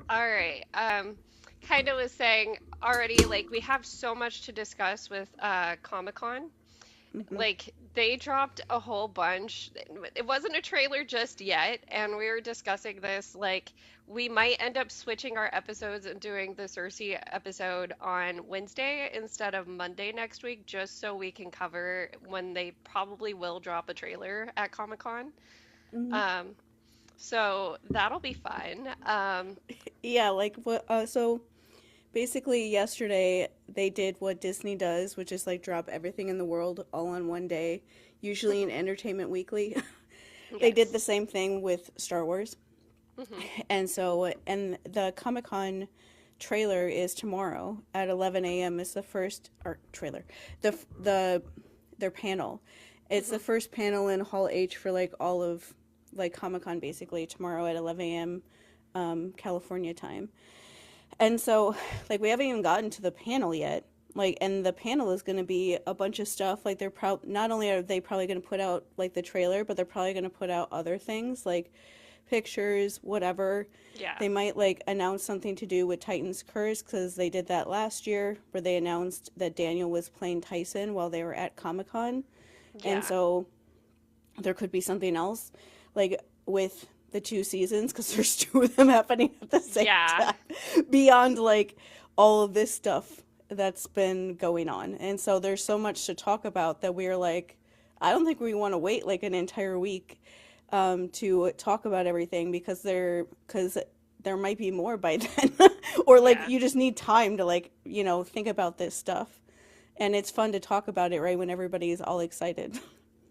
All right. Kind of was saying already, like we have so much to discuss with Comic-Con. Hmm. Like they dropped a whole bunch. It wasn't a trailer just yet, and we were discussing this. Like we might end up switching our episodes and doing the Circe episode on Wednesday instead of Monday next week, just so we can cover when they probably will drop a trailer at Comic-Con. Hmm. Um, so that'll be fun. Yeah, like what? So basically, yesterday they did what Disney does, which is like drop everything in the world all on one day, usually in Mhm. Entertainment Weekly. They did the Yes. same thing with Star Wars. Hmm. And the Comic Con trailer is tomorrow at 11 a.m. Is the first or trailer, the their panel. It's the Hmm. first panel in Hall H for like all of like Comic Con basically tomorrow at 11 a.m. California time. And so like we haven't even gotten to the panel yet. Like and the panel is going to be a bunch of stuff like not only are they probably going to put out like the trailer, but they're probably going to put out other things like pictures, whatever. Yeah. They might like announce something to do with Titan's Curse because they did that last year where they announced that Daniel was playing Tyson while they were at Comic Con. And Yeah. so there could be something else like with the two seasons because there's two of them happening at the same Yeah. time beyond like all of this stuff that's been going on. And so there's so much to talk about that we're like, I don't think we want to wait like an entire week to talk about everything because there might be more by then, or like Yeah. you just need time to like think about this stuff, and it's fun to talk about it right when everybody's all excited.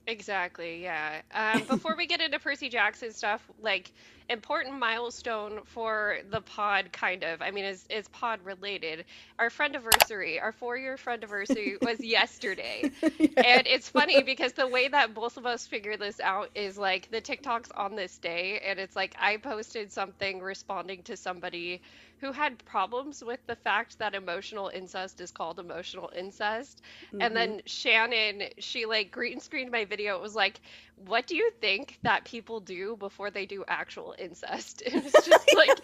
Exactly, yeah. Before we get into Percy Jackson stuff, like important milestone for the pod, kind of. I mean, is pod related. Our Friendaversary, our 4-year Friendaversary was yesterday. Yes. And it's funny because the way that both of us figured this out is like the TikToks on this day, and it's like I posted something responding to somebody who had problems with the fact that emotional incest is called emotional incest. And Hmm. then Shannon, she like green screened my video. It was like, what do you think that people do before they do actual incest? It was just like,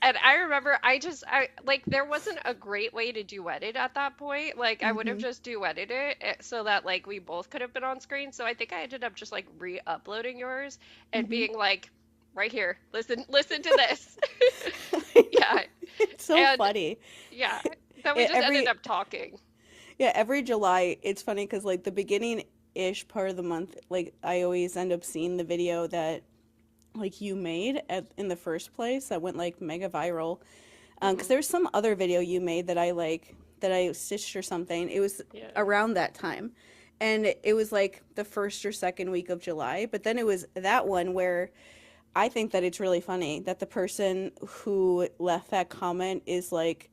and I remember I like there wasn't a great way to duet it at that point. Like I would have Hmm. just duetted it so that like we both could have been on screen. So I think I ended up just like re-uploading yours and Hmm. being like, right here, listen to this. Yeah. It's so And funny. yeah, then we It, just ended every up talking. Yeah, every July, it's funny because like the beginning ish part of the month, like I always end up seeing the video that like you made in the first place that went like mega viral. Because Hmm. there's some other video you made that I stitched or something. It was Yeah. around that time, and it was like the first or second week of July. But then it was that one where I think that it's really funny that the person who left that comment is like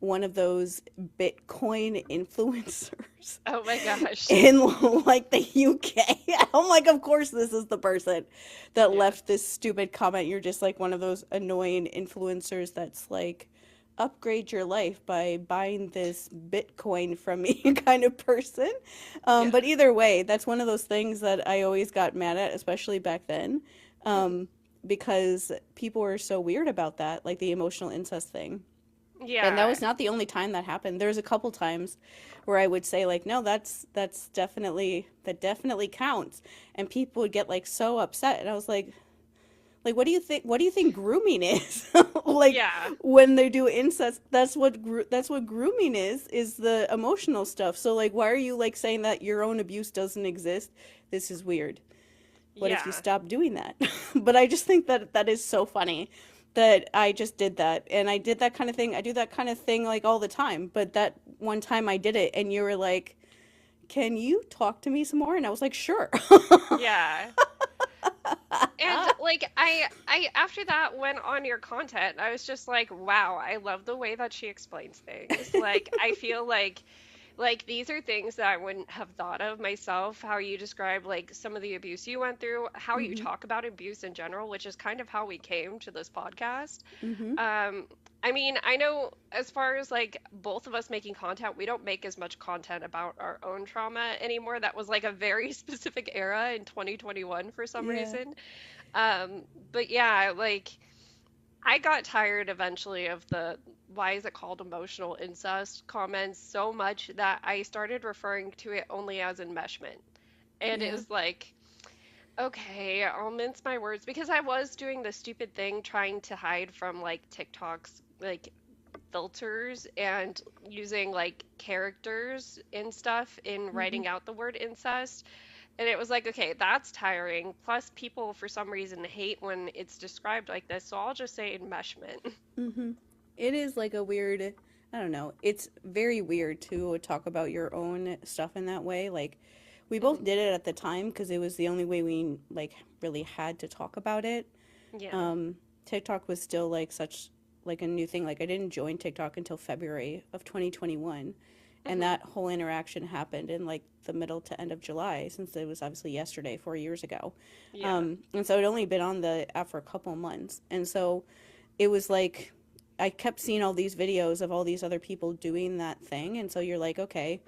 one of those Bitcoin influencers Oh my gosh. in like the UK. I'm like, of course, this is the person that Yeah. left this stupid comment. You're just like one of those annoying influencers that's like, upgrade your life by buying this Bitcoin from me kind of person. Yeah. But either way, that's one of those things that I always got mad at, especially back then, Hmm. because people were so weird about that, like the emotional incest thing. And that Yeah. was not the only time that happened. There's a couple times where I would say like, no, that's definitely counts, and people would get like so upset, and I was like, what do you think grooming is? Like Yeah. when they do incest, that's what grooming is the emotional stuff. So like, why are you like saying that your own abuse doesn't exist? This is weird. What if you Yeah. stop doing that? But I just think that that is so funny that I just did that. And I did that kind of thing. I do that kind of thing like all the time. But that one time I did it and you were like, can you talk to me some more? And I was like, sure. Yeah. And like I after that went on your content, I was just like, wow, I love the way that she explains things. Like I feel like these are things that I wouldn't have thought of myself, how you describe like some of the abuse you went through, how you Hmm. talk about abuse in general, which is kind of how we came to this podcast. Hmm. Um, I mean, I know as far as like both of us making content, we don't make as much content about our own trauma anymore. That was like a very specific era in 2021 for some Yeah. reason. But yeah, like I got tired eventually of the why is it called emotional incest comments so much that I started referring to it only as enmeshment. And it Yeah. was like, okay, I'll mince my words because I was doing the stupid thing trying to hide from like TikTok's like filters and using like characters and stuff in Hmm. writing out the word incest. And it was like, okay, that's tiring. Plus, people for some reason hate when it's described like this, so I'll just say enmeshment. Hmm. It is like a weird, I don't know. It's very weird to talk about your own stuff in that way. Like, we both Hmm. did it at the time because it was the only way we like really had to talk about it. Yeah. Um, TikTok was still like such like a new thing. Like I didn't join TikTok until February of 2021, and Hmm. that whole interaction happened in like the middle to end of July, since it was obviously yesterday, 4 years ago. Yeah. And so I'd only been on the app for a couple months, and so it was like I kept seeing all these videos of all these other people doing that thing, and so you're like, okay,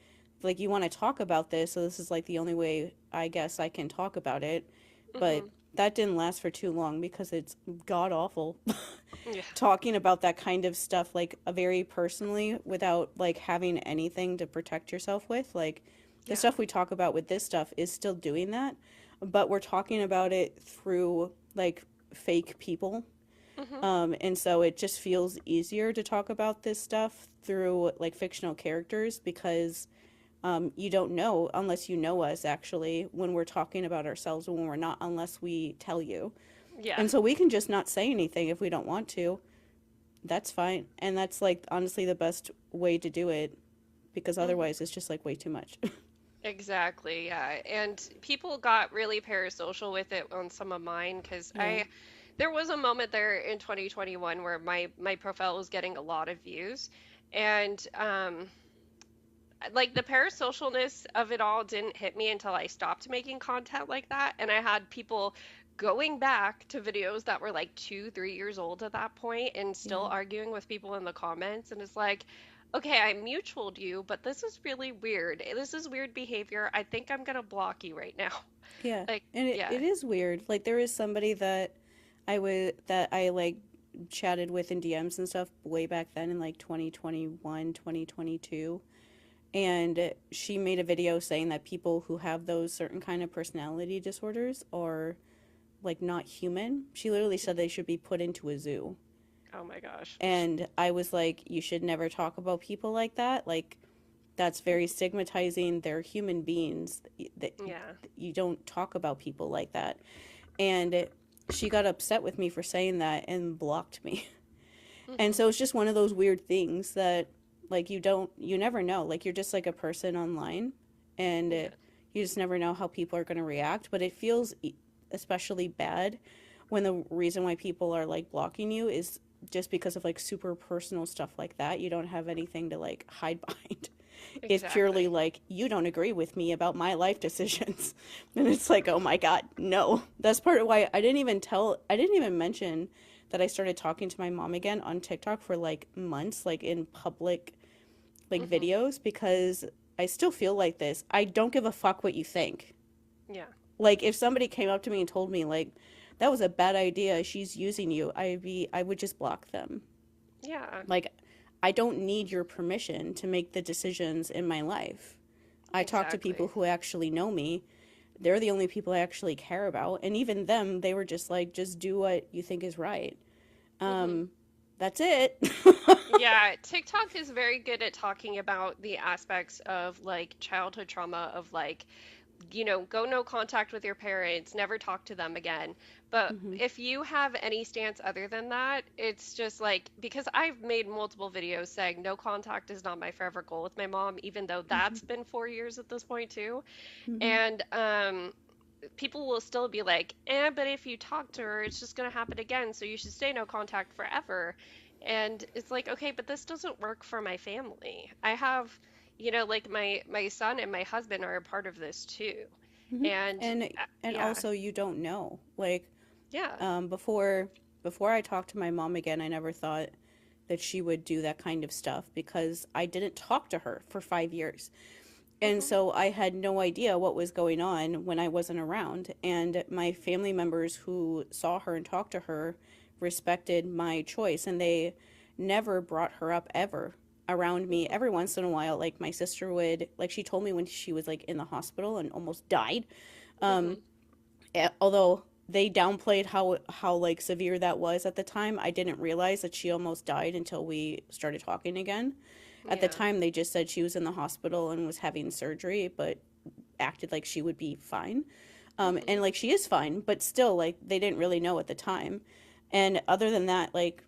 like you want to talk about this, so this is like the only way I guess I can talk about it. But Hmm. that didn't last for too long because it's god awful Yeah. talking about that kind of stuff like very personally without like having anything to protect yourself with. Like the Yeah. stuff we talk about with this stuff is still doing that, but we're talking about it through like fake people. Hmm. And so it just feels easier to talk about this stuff through like fictional characters because you don't know unless you know us actually when we're talking about ourselves and when we're not, unless we tell you. Yeah. And so we can just not say anything if we don't want to. That's fine. And that's like honestly the best way to do it because Hmm. otherwise it's just like way too much. Exactly. Yeah. And people got really parasocial with it on some of mine because Yeah. there was a moment there in 2021 where my profile was getting a lot of views, and like the parasocialness of it all didn't hit me until I stopped making content like that. And I had people going back to videos that were like 2, 3 years old at that point and still Yeah. arguing with people in the comments. And it's like, okay, I mutualed you, but this is really weird. This is weird behavior. I think I'm gonna block you right now. Yeah. Like, And yeah. it is weird. Like there is somebody that I like chatted with in DMs and stuff way back then in like 2021, 2022. And she made a video saying that people who have those certain kind of personality disorders are like not human. She literally said they should be put into a zoo. Oh my gosh. And I was like, you should never talk about people like that. Like that's very stigmatizing. They're human beings. That Yeah. you don't talk about people like that. And she got upset with me for saying that and blocked me. And Hmm. so it's just one of those weird things that like you never know. Like you're just like a person online and Yeah. you just never know how people are going to react, but it feels especially bad when the reason why people are like blocking you is just because of like super personal stuff like that. You don't have anything to like hide behind. It's purely Exactly. like you don't agree with me about my life decisions. And it's like, "Oh my god, no." That's part of why I didn't even mention that I started talking to my mom again on TikTok for like months, like in public like Hmm. videos, because I still feel like this. I don't give a fuck what you think. Yeah. Like if somebody came up to me and told me like that was a bad idea, she's using you, I would just block them. Yeah. Like I don't need your permission to make the decisions in my life. I talk to people Exactly. who actually know me. They're the only people I actually care about, and even them, they were just like, just do what you think is right. Hmm. Um, that's it. Yeah, TikTok is very good at talking about the aspects of like childhood trauma of like, go no contact with your parents, never talk to them again. But Hmm. if you have any stance other than that, it's just like because I've made multiple videos saying no contact is not my forever goal with my mom, even though Hmm. that's been 4 years at this point too. Hmm. And people will still be like, but if you talk to her, it's just going to happen again. So you should stay no contact forever. And it's like, okay, but this doesn't work for my family. I have, like my son and my husband are a part of this too. Hmm. And And yeah, also you don't know. Like yeah. before I talked to my mom again, I never thought that she would do that kind of stuff because I didn't talk to her for 5 years. And Hmm. so I had no idea what was going on when I wasn't around. And my family members who saw her and talked to her respected my choice, and they never brought her up ever around me. Mhm. Every once in a while, like my sister would, like she told me when she was like in the hospital and almost died. Um, Mhm. Although they downplayed how like severe that was at the time, I didn't realize that she almost died until we started talking again. At the Yeah. time, they just said she was in the hospital and was having surgery, but acted like she would be fine. And Mhm. like she is fine, but still, like they didn't really know at the time. And other than that, like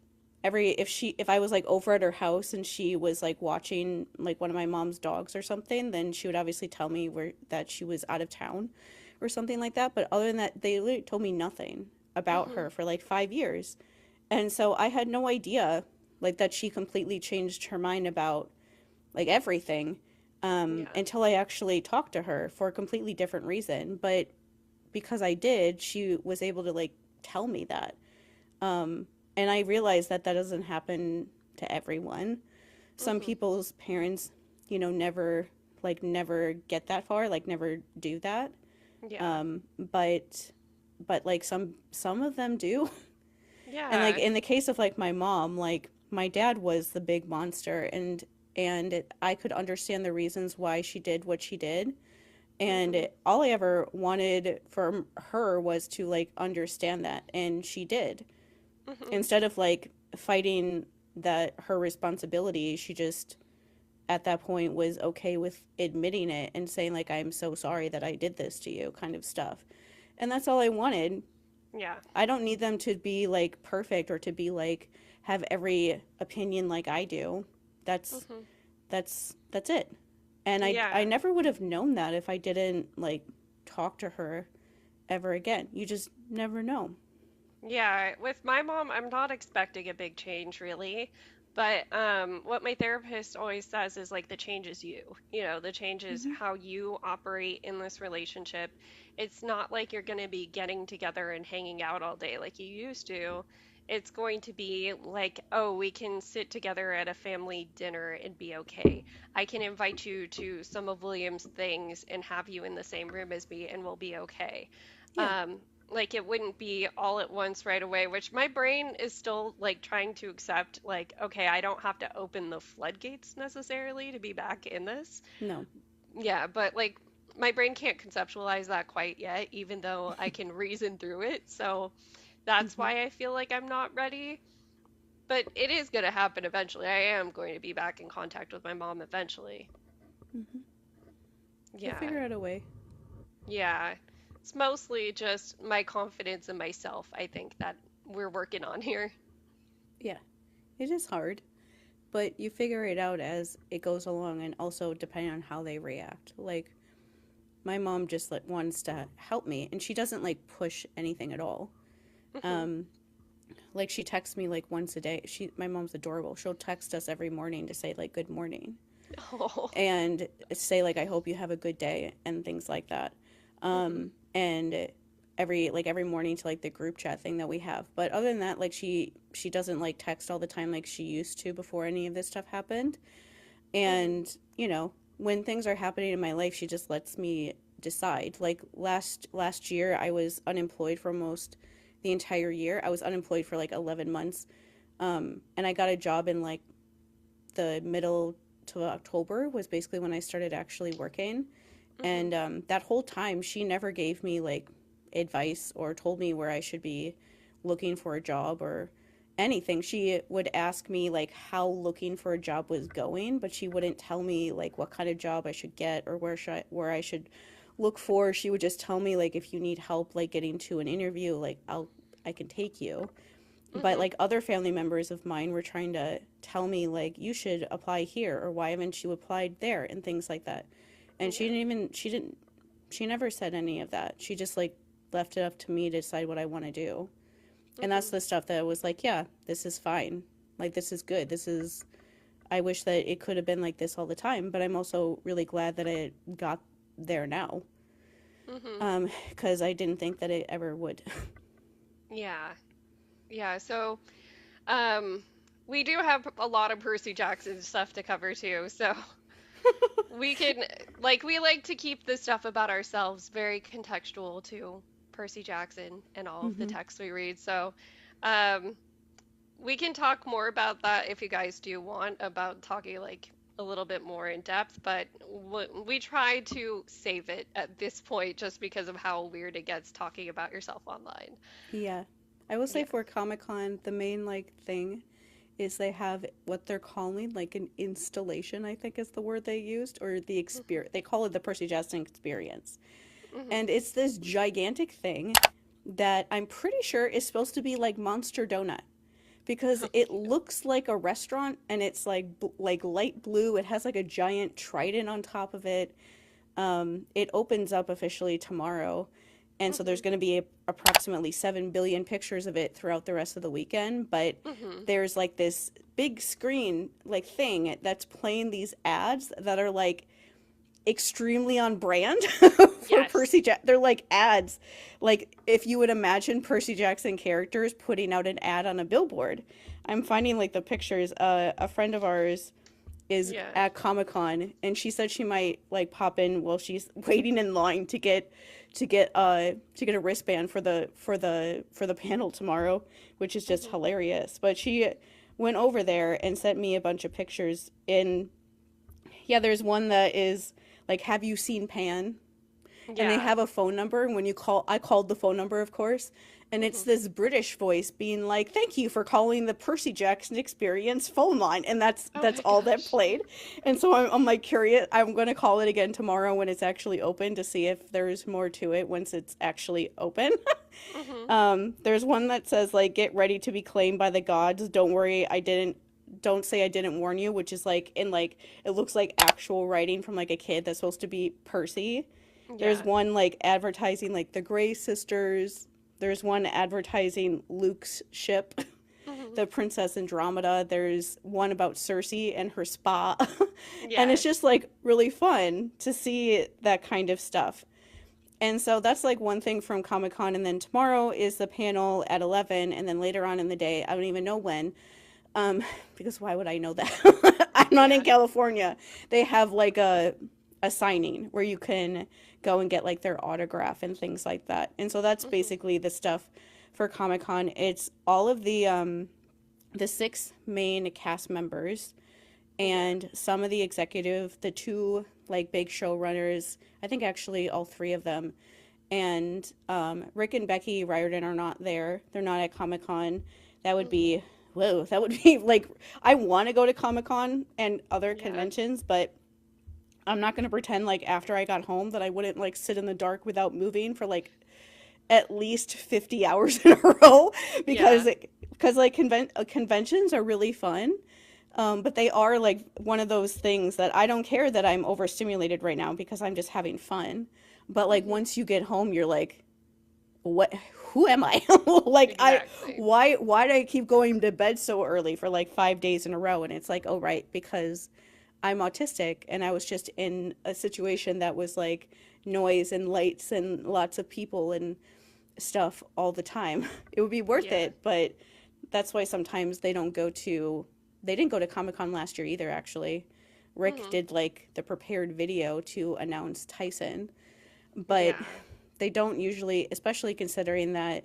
if I was like over at her house and she was like watching like one of my mom's dogs or something, then she would obviously tell me where that she was out of town or something like that. But other than that, they literally told me nothing about Mhm. her for like 5 years. And so I had no idea like that she completely changed her mind about like everything, Yeah. until I actually talked to her for a completely different reason. But because I did, she was able to like tell me that. And I realized that that doesn't happen to everyone. Some Mhm. people's parents, never never get that far, like never do that. Yeah. But like some of them do. And like Yeah. in the case of like my mom, like my dad was the big monster, and I could understand the reasons why she did what she did. And Mhm. all I ever wanted from her was to like understand that, and she did. Mhm. Instead of like fighting that her responsibility, she just at that point was okay with admitting it and saying like I'm so sorry that I did this to you kind of stuff. And that's all I wanted. Yeah. I don't need them to be like perfect or to be like have every opinion like I do. That's Mhm. that's it. And I Yeah. never would have known that if I didn't like talk to her ever again. You just never know. Yeah, with my mom, I'm not expecting a big change really. But what my therapist always says is like the change is you. You know, the change is Hmm. how you operate in this relationship. It's not like you're going to be getting together and hanging out all day like you used to. It's going to be like, oh, we can sit together at a family dinner and be okay. I can invite you to some of William's things and have you in the same room as me and we'll be okay. Yeah. Um, like it wouldn't be all at once right away, which my brain is still like trying to accept, like, okay, I don't have to open the floodgates necessarily to be back in this. No. Yeah, but like my brain can't conceptualize that quite yet, even though I can reason through it. So that's Hmm. why I feel like I'm not ready. But it is going to happen eventually. I am going to be back in contact with my mom eventually. Hmm. You'll Yeah. figure out a way. Yeah. It's mostly just my confidence in myself, I think, that we're working on here. Yeah. It is hard, but you figure it out as it goes along, and also depending on how they react. Like my mom just like wants to help me, and she doesn't like push anything at all. Hmm. Um, like she texts me like once a day. My mom's adorable. She'll text us every morning to say like good morning Oh. and say like I hope you have a good day and things like that. Hmm. And every morning to like the group chat thing that we have. But other than that, like she doesn't like text all the time like she used to before any of this stuff happened. Hmm. And when things are happening in my life, she just lets me decide. Like last year, I was unemployed for almost the entire year. I was unemployed for like 11 months. And I got a job in like the middle to October was basically when I started actually working. Hmm. And that whole time, she never gave me like advice or told me where I should be looking for a job or anything. She would ask me like how looking for a job was going, but she wouldn't tell me like what kind of job I should get or where I should look for. She would just tell me like if you need help like getting to an interview, like I can take you. But Hmm. like other family members of mine were trying to tell me like you should apply here or why haven't you applied there and things like that. And Yeah. she never said any of that. She just like left it up to me to decide what I want to do. And that's Hmm. the stuff that was like, yeah, this is fine. Like this is good. This is I wish that it could have been like this all the time, but I'm also really glad that it got there now. Hmm. Because I didn't think that it ever would. Yeah. Yeah. So, um, we do have a lot of Percy Jackson stuff to cover too. So we can, like, we like to keep the stuff about ourselves very contextual to Percy Jackson and all of the Hmm. texts we read. So, Um, we can talk more about that if you guys do want, about talking like a little bit more in depth, but we try to save it at this point just because of how weird it gets talking about yourself online. Yeah. I will say Yeah. for Comic-Con, the main like thing is they have what they're calling like an installation, I think is the word they used, or the Hmm. experience. They call it the Percy Jackson experience. Hmm. And it's this gigantic thing that I'm pretty sure is supposed to be like Monster Donut because Oh, it cute. looks like a restaurant and it's like light blue. It has like a giant trident on top of it. It opens up officially tomorrow, and so there's Hmm. going to be approximately 7 billion pictures of it throughout the rest of the weekend. But Hmm. there's like this big screen like thing that's playing these ads that are like extremely on brand for Yes. Percy Jackson. They're like ads, like if you would imagine Percy Jackson characters putting out an ad on a billboard. I'm finding like the pictures. A friend of ours is Yeah. at Comic-Con and she said she might like pop in while she's waiting in line to get a wristband for the panel tomorrow, which is just Hmm. hilarious. But she went over there and sent me a bunch of pictures. And yeah, there's one that is like, have you seen Pan? And they Yeah. have a phone number, and when you call, I called the phone number, of course, and it's Hmm. this British voice being like, thank you for calling the Percy Jackson Experience phone line. And Oh that's my all that gosh. played. And so I'm like curious. I'm going to call it again tomorrow when it's actually open to see if there's more to it once it's actually open. Hmm. There's one that says like, get ready to be claimed by the gods. Don't worry, I didn't. Don't say I didn't warn you, which is like in like it looks like actual writing from like a kid that's supposed to be Percy. There's Yeah. one like advertising like the Grey sisters. There's one advertising Luke's ship, Hmm. the Princess Andromeda. There's one about Circe and her spa. And it's just Yes. like really fun to see that kind of stuff. And so that's like one thing from Comic Con. And then tomorrow is the panel at 11. And then later on in the day, I don't even know when, because why would I know that? I'm not in Yeah. California. They have like a signing where you can go and get like their autograph and things like that. And so that's Hmm. basically the stuff for Comic Con. It's all of the six main cast members Yeah. and some of the executive, the two like big showrunners. I think actually all three of them. And Rick and Becky Riordan are not there. They're not at Comic Con. That would Hmm. be whoa. That would be like I want to go to Comic Con and other Yeah. conventions, but I'm not going to pretend like after I got home that I wouldn't like sit in the dark without moving for like at least 50 hours in a row Yeah. because like conventions are really fun. But they are like one of those things that I don't care that I'm overstimulated right now because I'm just having fun. But like Hmm. once you get home, you're like, what? Who am I? Like Exactly. why do I keep going to bed so early for like 5 days in a row? And it's like, oh right, because I'm autistic and I was just in a situation that was like noise and lights and lots of people and stuff all the time. It would be worth Yeah. it, but that's why sometimes they didn't go to Comic-Con last year either actually. Rick Hmm. did like the prepared video to announce Tyson, but Yeah. they don't usually, especially considering that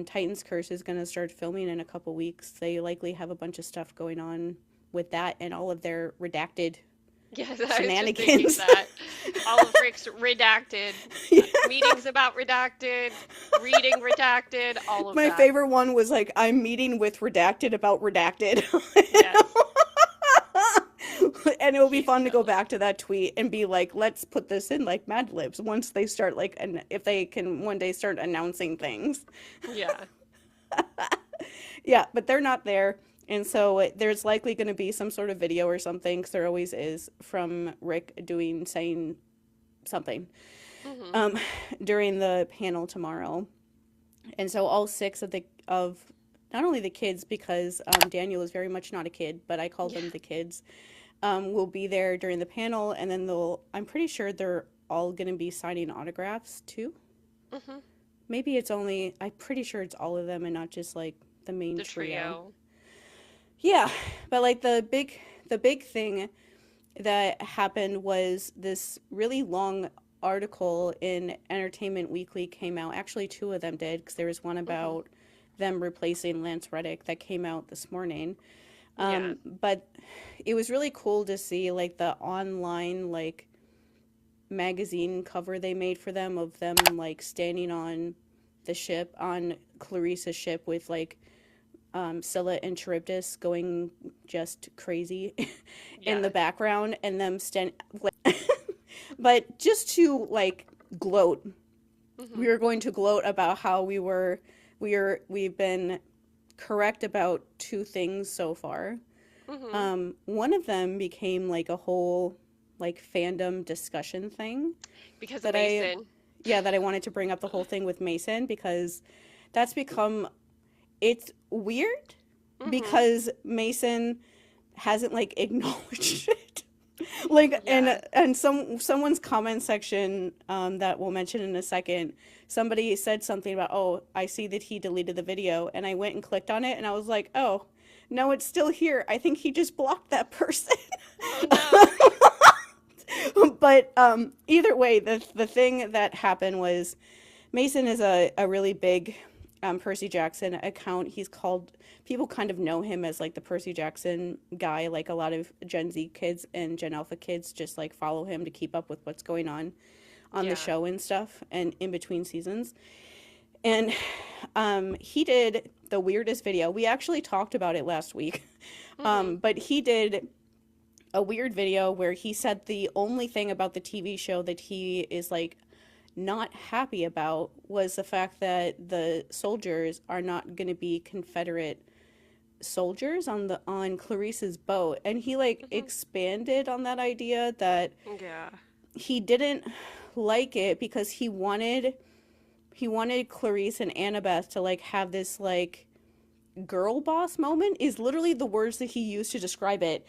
Titan's Curse is going to start filming in a couple weeks. They likely have a bunch of stuff going on with that and all of their redacted Yes, I was just thinking shenanigans. that. All of Rick's redacted, Yeah. meetings about redacted, reading redacted, all of My that. favorite one was like, I'm meeting with redacted about redacted. Yes. And it will be He's fun to go silly. back to that tweet and be like, let's put this in like Mad Libs once they start like, and if they can one day start announcing things. Yeah. Yeah, but they're not there. And so there's likely going to be some sort of video or something, because there always is, from Rick saying something Hmm. um, during the panel tomorrow. And so all six of not only the kids, because Daniel is very much not a kid, but I call Yeah. them the kids, will be there during the panel, and then I'm pretty sure they're all going to be signing autographs too. Hmm. Maybe it's only, I'm pretty sure it's all of them and not just like the main The trio. trio. Yeah, but like the big thing that happened was this really long article in Entertainment Weekly came out. Actually, two of them did, because there was one Hmm. about them replacing Lance Reddick that came out this morning. Yeah. But it was really cool to see like the online like magazine cover they made for them of them like standing on the ship on Clarissa's ship with like Scylla and Charybdis going just crazy in the Yeah. background and them stand but just to like gloat, we Hmm. were going to gloat about how we've been correct about two things so far. Hmm. One of them became like a whole like fandom discussion thing Because of that I Mason. yeah, that I wanted to bring up the whole thing with Mason because that's become it's weird Hmm. because Mason hasn't like acknowledged it. Like Yeah. and someone's comment section that we'll mention in a second, somebody said something about, oh, I see that he deleted the video, and I went and clicked on it and I was like, oh, no, it's still here. I think he just blocked that person. Oh no. But either way, the thing that happened was Mason is a really big Percy Jackson account. He's called, people kind of know him as like the Percy Jackson guy. Like a lot of Gen Z kids and Gen Alpha kids just like follow him to keep up with what's going on the Yeah. show and stuff and in between seasons. And he did the weirdest video. We actually talked about it last week. Hmm. But he did a weird video where he said the only thing about the TV show that he is like not happy about was the fact that the soldiers are not going to be Confederate soldiers on Clarissa's boat, and he like Hmm. expanded on that idea that Yeah. he didn't like it because he wanted Clarice and Annabeth to like have this like girl boss moment is literally the words that he used to describe it.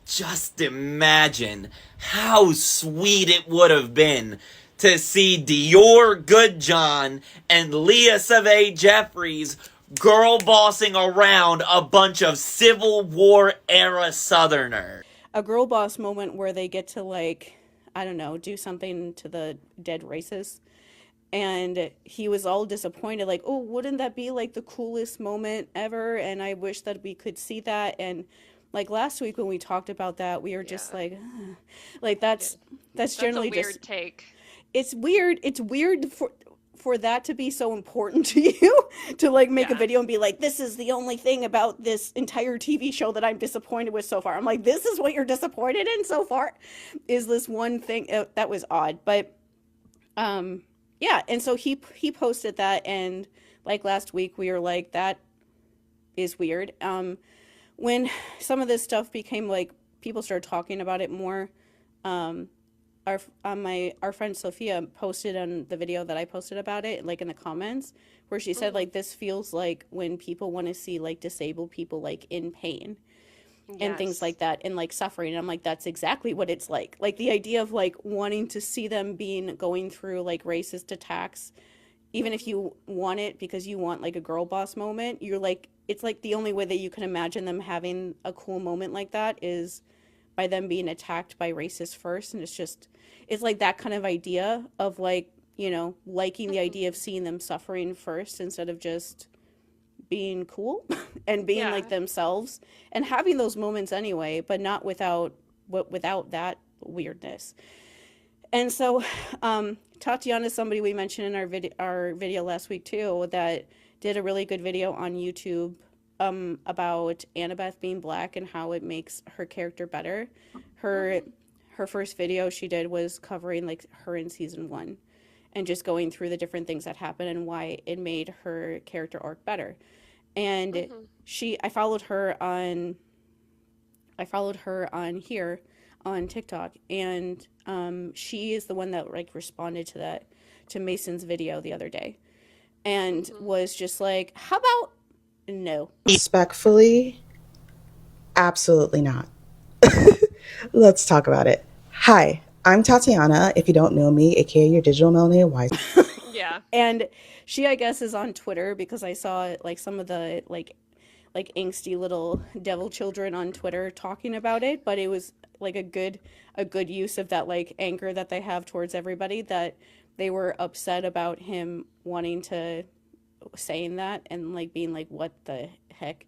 Just imagine how sweet it would have been to see Dior Goodjohn and Leah Savay Jeffries girl bossing around a bunch of Civil War era Southerners. A girl boss moment where they get to like, I don't know, do something to the dead racists. And he was all disappointed, like, oh, wouldn't that be like the coolest moment ever? And I wish that we could see that. And like last week when we talked about that, we were just Yeah. like, ugh. Like Yeah. that's That's a generally just weird take. it's weird. It's weird for that to be so important to you to like make a Yeah. video and be like, this is the only thing about this entire TV show that I'm disappointed with so far. I'm like, this is what you're disappointed in so far, is this one thing that was odd. But um yeah, and so he posted that, and like last week we were like, that is weird. When some of this stuff became like people started talking about it more, um our friend Sophia posted on the video that I posted about it, like in the comments, where she said Hmm. like this feels like when people want to see like disabled people like in pain and things Yes. like that and like suffering. And I'm like, that's exactly what it's like. Like the idea of like wanting to see them being going through like racist attacks, even if Hmm. you want it because you want like a girl boss moment, you're like, it's like the only way that you can imagine them having a cool moment like that is by them being attacked by racists first. And it's just, it's like that kind of idea of like, you know, liking the Hmm. idea of seeing them suffering first instead of just being cool and being like Yeah. themselves and having those moments anyway, but not without that weirdness. And so Tatiana is somebody we mentioned in our video last week too that did a really good video on YouTube about Annabeth being black and how it makes her character better. Her Hmm. her first video she did was covering like her in season 1 and just going through the different things that happened and why it made her character arc better. And Hmm. she I followed her on here on TikTok, and she is the one that like responded to that to Mason's video the other day, and Hmm. was just like, "How about no?" Respectfully, absolutely not. Let's talk about it. Hi, I'm Tatiana. If you don't know me, aka your digital melanated wife. Yeah. And she, I guess, is on Twitter because I saw like some of the like angsty little devil children on Twitter talking about it, but it was like a good use of that like anger that they have towards everybody, that they were upset about him wanting to saying that and like being like, what the heck?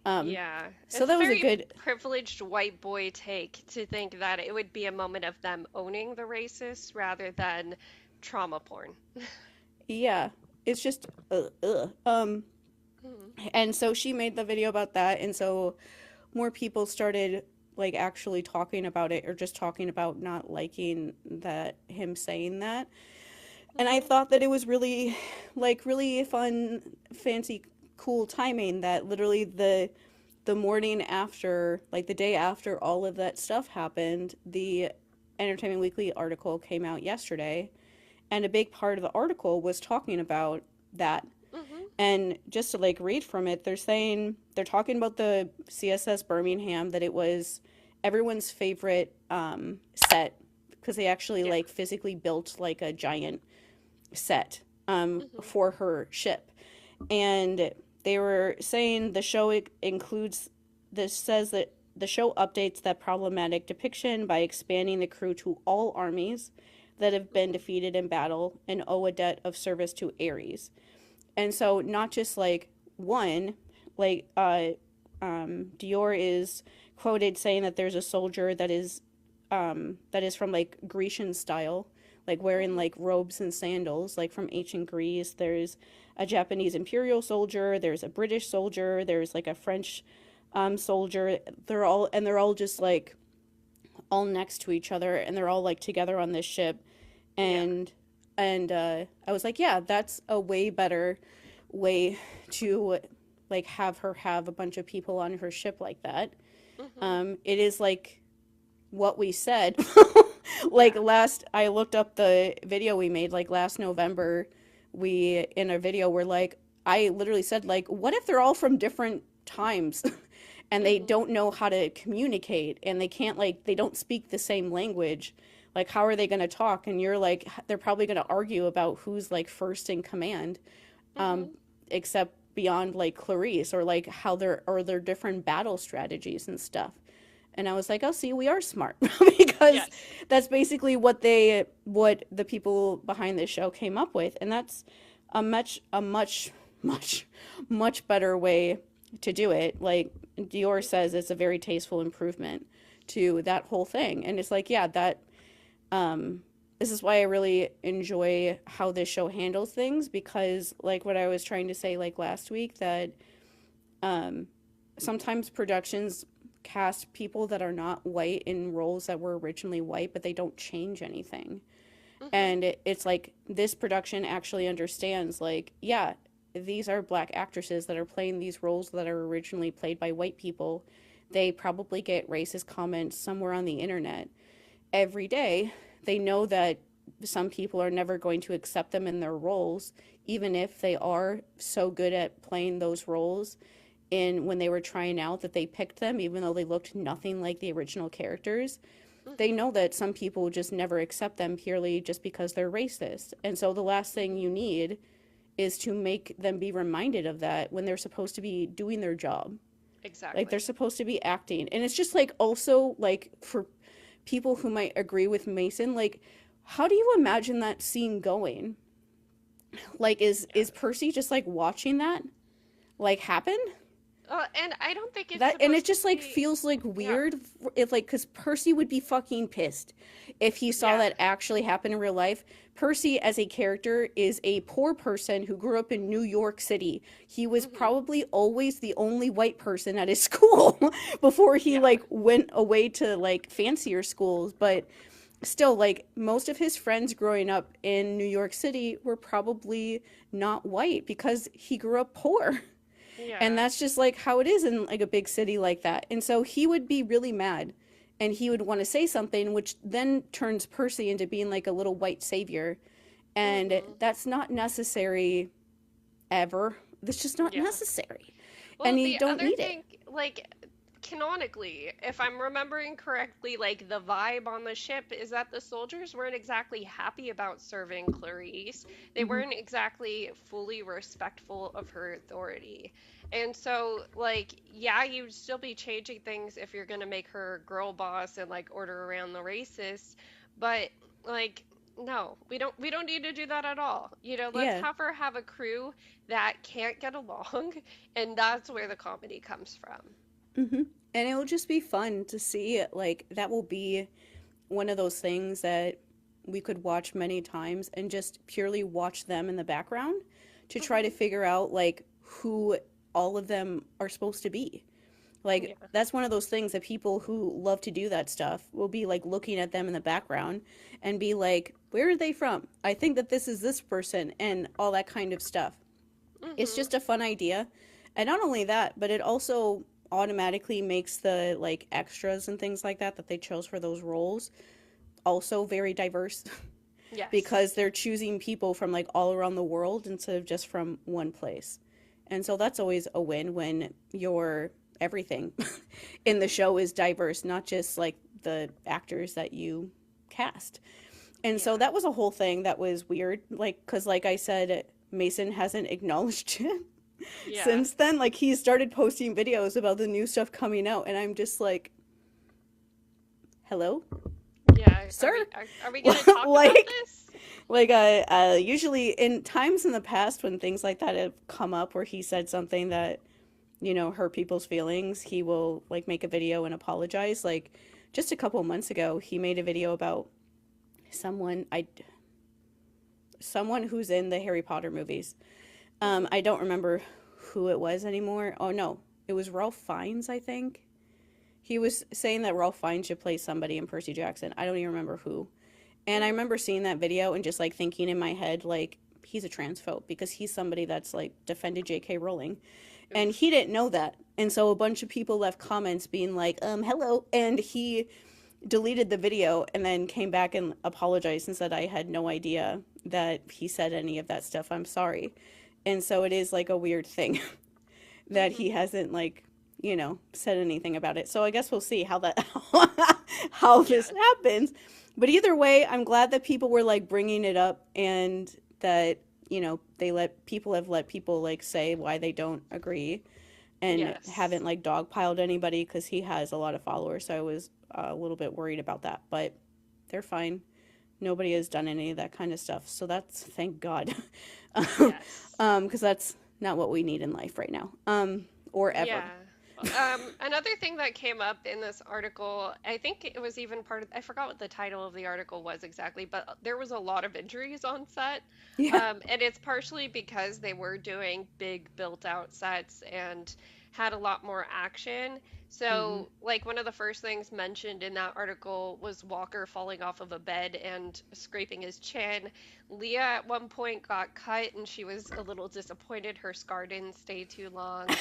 Yeah, So it's a that was a very good, privileged white boy take to think that it would be a moment of them owning the racist rather than trauma porn. yeah. It's just, Mhm. and so she made the video about that, and so more people started like actually talking about it or just talking about not liking that him saying that. And I Mhm. thought that it was really like really fun, fancy, cool timing that literally the morning after, like the day after all of that stuff happened, the Entertainment Weekly article came out yesterday, and a big part of the article was talking about that. Mhm. And just to like read from it, they're talking about the CSS Birmingham, that it was everyone's favorite set because they actually Yeah. like physically built like a giant set Mhm. for her ship. And they were saying the show includes, this says that the show updates that problematic depiction by expanding the crew to all armies that have been Mhm. defeated in battle and owe a debt of service to Ares. And so not just like one, like Dior is quoted saying that there's a soldier that is from like Grecian style, like wearing Mhm. like robes and sandals, like from ancient Greece. There's a Japanese imperial soldier, there's a British soldier, there's like a French soldier. They're all just like all next to each other, and they're all like together on this ship. Yeah. And I was like, yeah, that's a way better way to like have her have a bunch of people on her ship like that. Mhm. It is like what we said. Like Yeah. I looked up the video we made like last November. We in a video were like, I literally said like, what if they're all from different times and they Mhm. don't know how to communicate and they can't like they don't speak the same language. Like how are they going to talk? And you're like they're probably going to argue about who's like first in command, Mhm. except beyond like Clarice or like how their different battle strategies and stuff. And I was like, oh, see, we are smart because Yes. that's basically what the people behind this show came up with, and that's much much better way to do it. Like Dior says, it's a very tasteful improvement to that whole thing, and it's like, yeah, that this is why I really enjoy how this show handles things because, like what I was trying to say like last week, that sometimes productions cast people that are not white in roles that were originally white, but they don't change anything. Mhm. And it's like this production actually understands, like, yeah, these are black actresses that are playing these roles that are originally played by white people. They probably get racist comments somewhere on the internet every day. They know that some people are never going to accept them in their roles, even if they are so good at playing those roles in when they were trying out that they picked them even though they looked nothing like the original characters. They Mhm. know that some people just never accept them purely just because they're racist. And so the last thing Mhm. you need is to make them be reminded of that when they're supposed to be doing their job. Like they're Exactly. supposed to be acting. And it's just like also like for people who might agree with Mason, like how do you imagine that scene going? Like is Yes. Percy just like watching that like happen? And I don't think it's That and it supposed to just like be. feels like Yeah. weird if like because Percy would be fucking pissed if he saw Yeah. that actually happen in real life. Percy as a character is a poor person who grew up in New York City. He was Mhm. probably always the only white person at his school before he Yeah. like went away to like fancier schools, but still like most of his friends growing up in New York City were probably not white because he grew up poor. And Yeah. that's just like how it is in like a big city like that. And so he would be really mad and he would want to say something, which then turns Percy into being like a little white savior. And Mhm. that's not necessary ever. That's just not Yeah. necessary. Well, And you the don't other need it. thing, like, canonically, if I'm remembering correctly, like, the vibe on the ship is that the soldiers weren't exactly happy about serving Clarice. They Hmm. weren't exactly fully respectful of her authority. And so, like, yeah, you'd still be changing things if you're gonna make her girl boss and, like, order around the racists, but, like, No, we don't need to do that at all. Let's Yeah. have her have a crew that can't get along, and that's where the comedy comes from. Hmm. And it will just be fun to see. Like, that will be one of those things that we could watch many times and just purely watch them in the background to try to Hmm. figure out, like, who all of them are supposed to be. Like, Yeah. that's one of those things that people who love to do that stuff will be like looking at them in the background and be like, where are they from? I think that this is this person, and all that kind of stuff. It's Hmm. just a fun idea. And not only that, but it also automatically makes the like extras and things like that they chose for those roles also very diverse Yes. because they're choosing people from like all around the world instead of just from one place. And so that's always a win when your everything in the show is diverse, not just like the actors that you cast. And so Yeah. that was a whole thing that was weird, like, because like I said, Mason hasn't acknowledged it Yeah. since then. Like, he started posting videos about the new stuff coming out, and I'm just like, hello, Yeah. Are sir? we are we gonna talk about Like, this? usually in times in the past when things like that have come up where he said something that, hurt people's feelings, he will like make a video and apologize. Like, just a couple months ago, he made a video about someone I someone who's in the Harry Potter movies. Hmm. I don't remember who it was anymore. Oh no, it was Ralph Fiennes, I think. He was saying that Ralph Fiennes should play somebody in Percy Jackson. I don't even remember who. And I remember seeing that video and just like thinking in my head, like, he's a transphobe because he's somebody that's like defended J.K. Rowling. And Oof. he didn't know that. And so a bunch of people left comments being like, hello. And he deleted the video and then came back and apologized and said, I had no idea that he said any of that stuff. I'm sorry. And so it is like a weird thing that he Hmm. hasn't like, said anything about it. So I guess we'll see how that how this Yeah. happens. But either way, I'm glad that people were like bringing it up, and that they let people like say why they don't agree, and Yes. haven't like dogpiled anybody, because he has a lot of followers. So I was a little bit worried about that, but they're fine. Nobody has done any of that kind of stuff, so that's thank God. Yes. Because that's not what we need in life right now, or ever. Yeah. Another thing that came up in this article, I think it was even part of, I forgot what the title of the article was exactly, but there was a lot of injuries on set. Yeah. And it's partially because they were doing big built out sets and had a lot more action. Hmm. So, like, one of the first things mentioned in that article was Walker falling off of a bed and scraping his chin. Leah at one point got cut and she was a little disappointed her scar didn't stay too long. Yeah,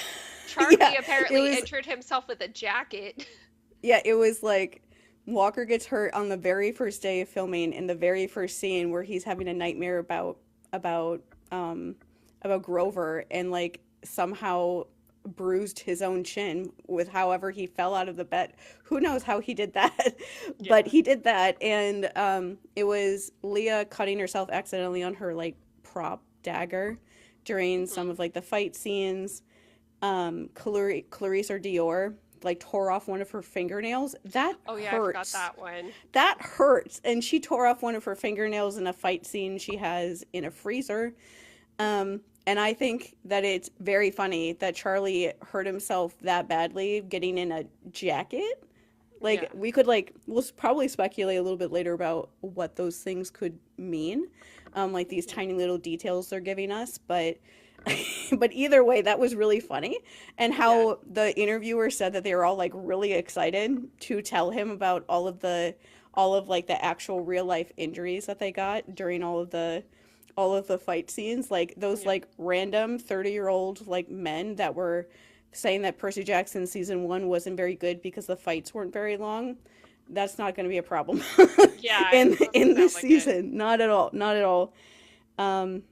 Charlie it apparently was. injured himself with a jacket. Yeah, it was like Walker gets hurt on the very first day of filming in the very first scene where he's having a nightmare about um about Grover, and like somehow bruised his own chin with however he fell out of the bed. Who knows how he did that? But Yeah. he did that, and it was Leah cutting herself accidentally on her like prop dagger during some Hmm. of like the fight scenes. Clarice or Dior like tore off one of her fingernails. That Oh yeah, I forgot hurts. that one. That hurts. And she tore off one of her fingernails in a fight scene she has in a freezer. And I think that it's very funny that Charlie hurt himself that badly getting in a jacket. Like, Yeah. we could like we'll probably speculate a little bit later about what those things could mean, like these Hmm. tiny little details they're giving us, but but either way, that was really funny. And Yeah. how the interviewer said that they were all like really excited to tell him about all of like the actual real life injuries that they got during all of the fight scenes, like those Yeah. like random 30-year-old like men that were saying that Percy Jackson season 1 wasn't very good because the fights weren't very long. That's not going to be a problem Yeah, it doesn't in sound this like it. season. Not at all. Not at all. Um,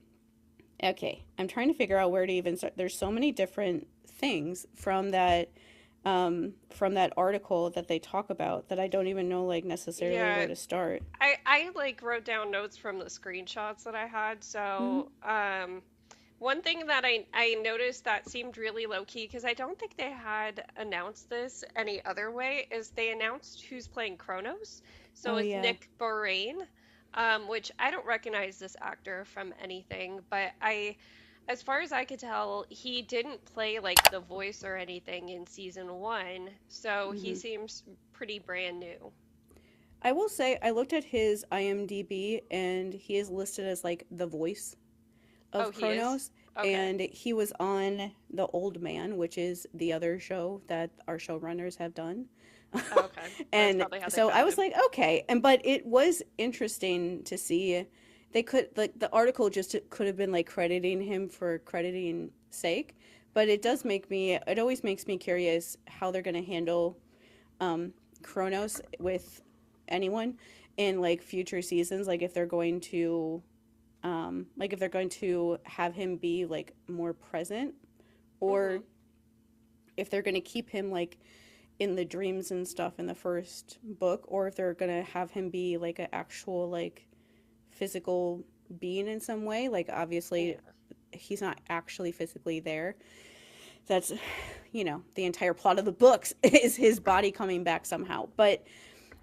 Okay, I'm trying to figure out where to even start. There's so many different things from that article that they talk about that I don't even know like necessarily Yeah, where to start. I like wrote down notes from the screenshots that I had. Hmm. So, one thing that I noticed that seemed really low key, because I don't think they had announced this any other way, is they announced who's playing Kronos. So Oh it's yeah. Nick Borain. which I don't recognize this actor from anything, but as far as I could tell, he didn't play like the voice or anything in season one, so he Hmm. seems pretty brand new. I will say I looked at his IMDb and he is listed as like the voice Oh, of he is? Kronos, Okay. and he was on The Old Man, which is the other show that our showrunners have done. Okay. That's And probably how they so I found was him. like, okay. And but it was interesting to see they could like the article just could have been like crediting him for crediting sake, but it always makes me curious how they're going to handle um Kronos with anyone in like future seasons, like if they're going to like if they're going to have him be like more present, or Hmm. if they're going to keep him like in the dreams and stuff in the first book, or if they're going to have him be like an actual like physical being in some way. Like obviously Yeah. he's not actually physically there. That's the entire plot of the books is his body coming back somehow. But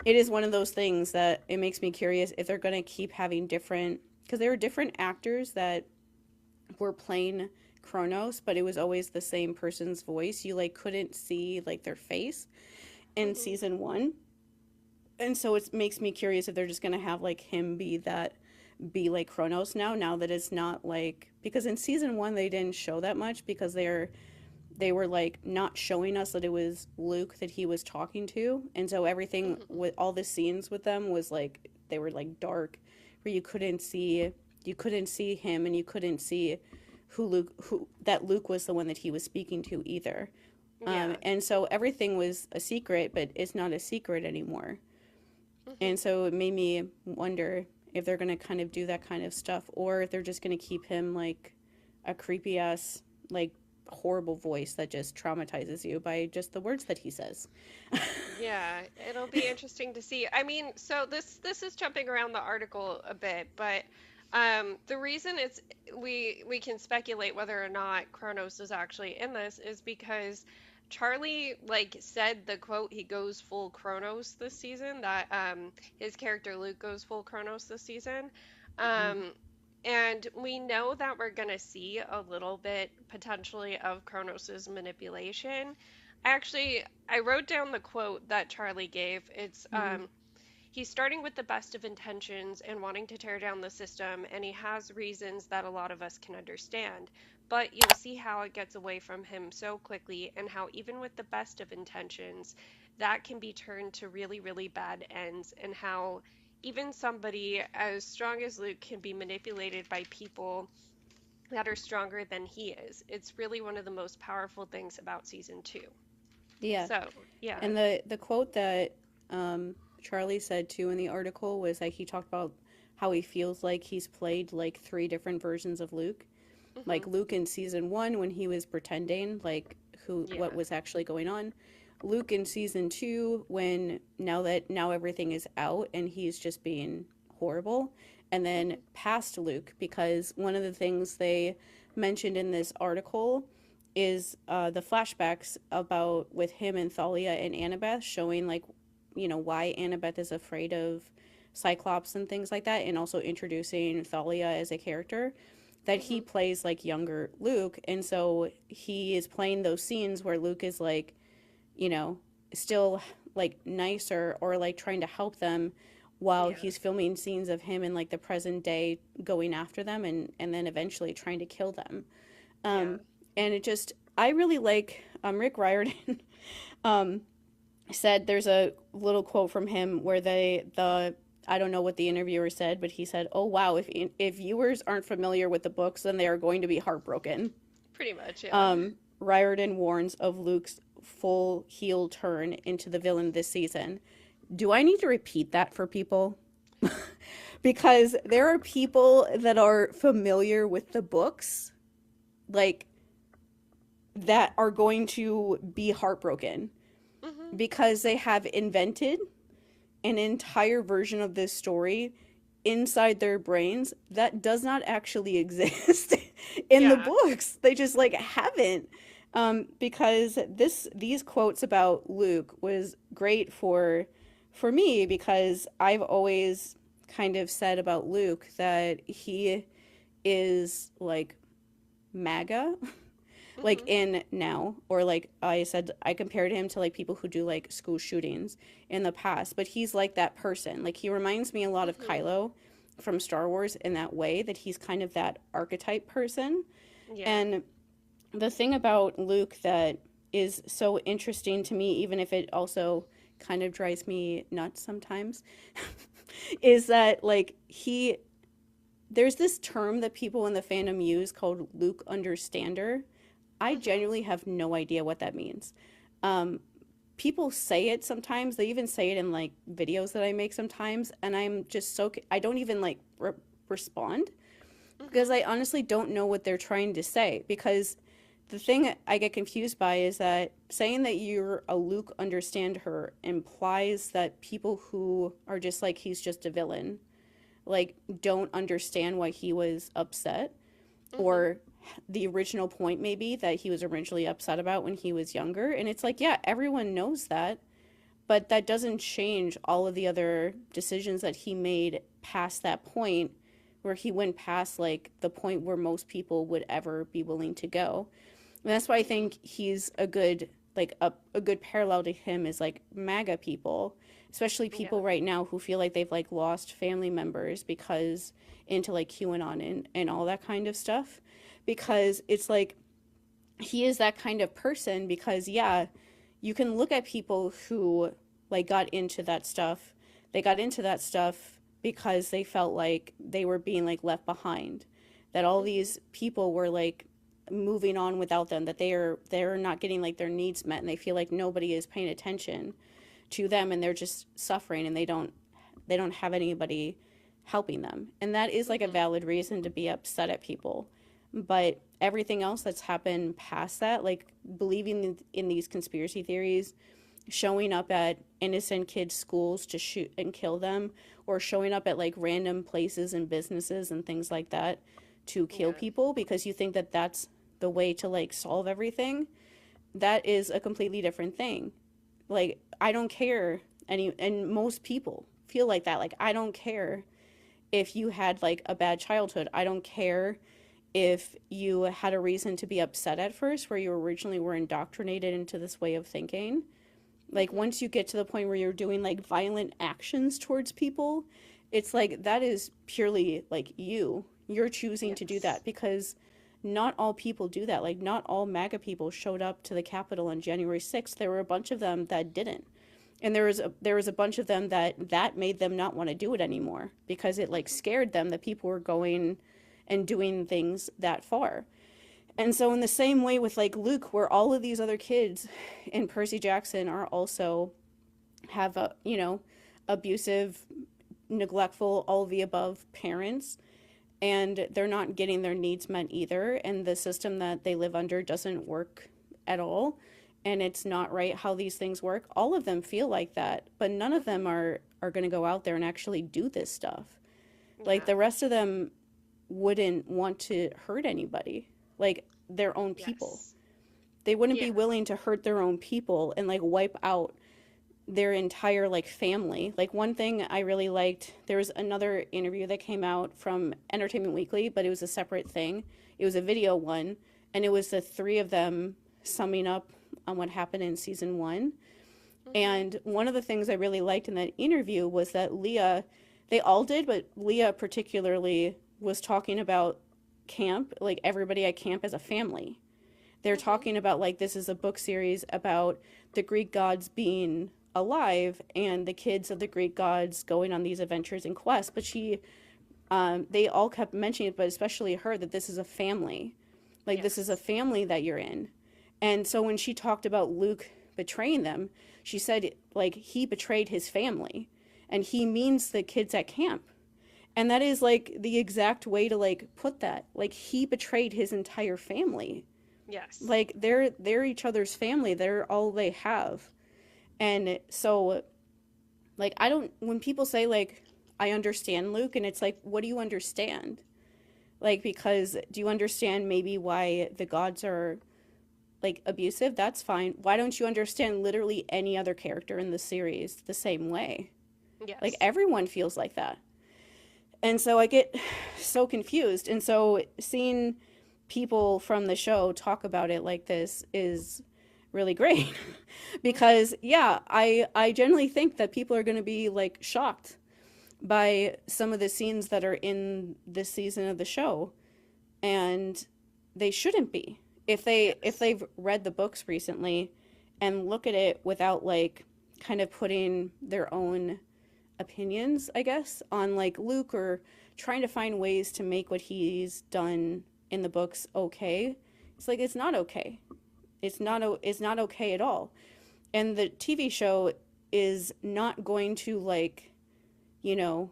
it is one of those things that it makes me curious if they're going to keep having different, because there were different actors that were playing Kronos, but it was always the same person's voice. You like couldn't see like their face in Hmm. season 1. And so it makes me curious if they're just going to have like him be like Kronos now that it's not like, because in season 1 they didn't show that much because they were like not showing us that it was Luke that he was talking to, and so everything Hmm. with all the scenes with them was like they were like dark, where you couldn't see him, and you couldn't see who that Luke was the one that he was speaking to either. Yeah. And so everything was a secret, but it's not a secret anymore. Hmm. And so it made me wonder if they're going to kind of do that kind of stuff, or if they're just going to keep him like a creepy ass, like horrible voice that just traumatizes you by just the words that he says. Yeah, it'll be interesting to see. I mean, so this is jumping around the article a bit, but the reason it's we can speculate whether or not Kronos is actually in this is because Charlie like said the quote he goes full Kronos this season, that his character Luke goes full Kronos this season. Um and we know that we're gonna see a little bit potentially of Kronos's manipulation. Actually, I wrote down the quote that Charlie gave. It's Mm-hmm. he's starting with the best of intentions and wanting to tear down the system, and he has reasons that a lot of us can understand. But you'll see how it gets away from him so quickly, and how even with the best of intentions, that can be turned to really, really bad ends, and how even somebody as strong as Luke can be manipulated by people that are stronger than he is. It's really one of the most powerful things about season two. Yeah. So, yeah. And the quote that Charlie said too in the article was like he talked about how he feels like he's played like three different versions of Luke. Hmm. Like Luke in season 1 when he was pretending like what Yeah. was actually going on. Luke in season 2 when now everything is out and he's just being horrible. And then Hmm. past Luke, because one of the things they mentioned in this article is the flashbacks about with him and Thalia and Annabeth, showing like why Annabeth is afraid of Cyclops and things like that, and also introducing Thalia as a character that he Hmm. plays like younger Luke. And so he is playing those scenes where Luke is like, you know, still like nicer or like trying to help them, while Yeah. he's filming scenes of him in like the present day going after them, and then eventually trying to kill them. Yeah. um and it just, I really like Rick Riordan um said, there's a little quote from him where the I don't know what the interviewer said, but he said, "Oh wow, if viewers aren't familiar with the books, then they are going to be heartbroken." Pretty much, yeah. Riordan warns of Luke's full heel turn into the villain this season. Do I need to repeat that for people? Because there are people that are familiar with the books, like, that are going to be heartbroken Hmm. because they have invented an entire version of this story inside their brains that does not actually exist in the Yeah. books. They just like haven't. Because these quotes about Luke was great for me, because I've always kind of said about Luke that he is like MAGA, like in now, or like I said, I compared him to like people who do like school shootings in the past, but he's like that person. Like he reminds me a lot of Kylo from Star Wars in that way, that he's kind of that archetype person. Yeah. And the thing about Luke that is so interesting to me, even if it also kind of drives me nuts sometimes, is that like there's this term that people in the fandom use called Luke understander. I genuinely have no idea what that means. People say it sometimes. They even say it in like videos that I make sometimes, and I'm just so I don't even like respond because I honestly don't know what they're trying to say. Because the thing I get confused by is that saying that you're a Luke understander implies that people who are just like he's just a villain, like don't understand why he was upset, or the original point maybe that he was originally upset about when he was younger. And it's like, yeah, everyone knows that, but that doesn't change all of the other decisions that he made past that point, where he went past like the point where most people would ever be willing to go. And that's why I think he's a good like a good parallel to him is like MAGA people, especially people right now who feel like they've like lost family members because into like QAnon and all that kind of stuff. Because it's like he is that kind of person. Because yeah, you can look at people who like got into that stuff. They got into that stuff because they felt like they were being like left behind, that all these people were like moving on without them, that they're not getting like their needs met, and they feel like nobody is paying attention to them, and they're just suffering, and they don't have anybody helping them. And that is like a valid reason to be upset at people. But everything else that's happened past that, like believing in these conspiracy theories, showing up at innocent kids' schools to shoot and kill them, or showing up at like random places and businesses and things like that to kill people because you think that that's the way to like solve everything, that is a completely different thing. Like I don't care, and most people feel like that. Like I don't care if you had like a bad childhood. I don't care if you had a reason to be upset at first, where you originally were indoctrinated into this way of thinking. Like once you get to the point where you're doing like violent actions towards people, it's like that is purely like you're choosing to do that, because not all people do that. Like not all MAGA people showed up to the Capitol on January 6th. There were a bunch of them that didn't. And there was a bunch of them that made them not want to do it anymore, because it like scared them that people were going and doing things that far. And so in the same way with like Luke, where all of these other kids and Percy Jackson are also have abusive, neglectful, all of the above parents, and they're not getting their needs met either, and the system that they live under doesn't work at all, and it's not right how these things work. All of them feel like that, but none of them are going to go out there and actually do this stuff. Like the rest of them wouldn't want to hurt anybody, like their own people. They wouldn't be willing to hurt their own people and like wipe out their entire like family. Like one thing I really liked, there was another interview that came out from Entertainment Weekly, but it was a separate thing. It was a video one, and it was the three of them summing up on what happened in season 1. And one of the things I really liked in that interview was that Leah, they all did, but Leah particularly was talking about camp, like everybody at camp as a family. They're talking about like this is a book series about the Greek gods being alive and the kids of the Greek gods going on these adventures and quests. But they all kept mentioning it, but especially her, that this is a family. Like this is a family that you're in. And so when she talked about Luke betraying them, she said like he betrayed his family, and he means the kids at camp. And that is like the exact way to like put that. Like he betrayed his entire family. Yes. Like they're each other's family. They're all they have. And so like when people say like I understand Luke, and it's like, what do you understand? Like, because do you understand maybe why the gods are like abusive? That's fine. Why don't you understand literally any other character in the series the same way? Yes. Like everyone feels like that. And so I get so confused. And so seeing people from the show talk about it like this is really great. Because yeah, I generally think that people are going to be like shocked by some of the scenes that are in this season of the show, and they shouldn't be. If they've read the books recently and look at it without like kind of putting their own opinions, I guess, on like Luke, or trying to find ways to make what he's done in the books okay. It's like it's not okay. It's not okay at all. And the TV show is not going to like, you know,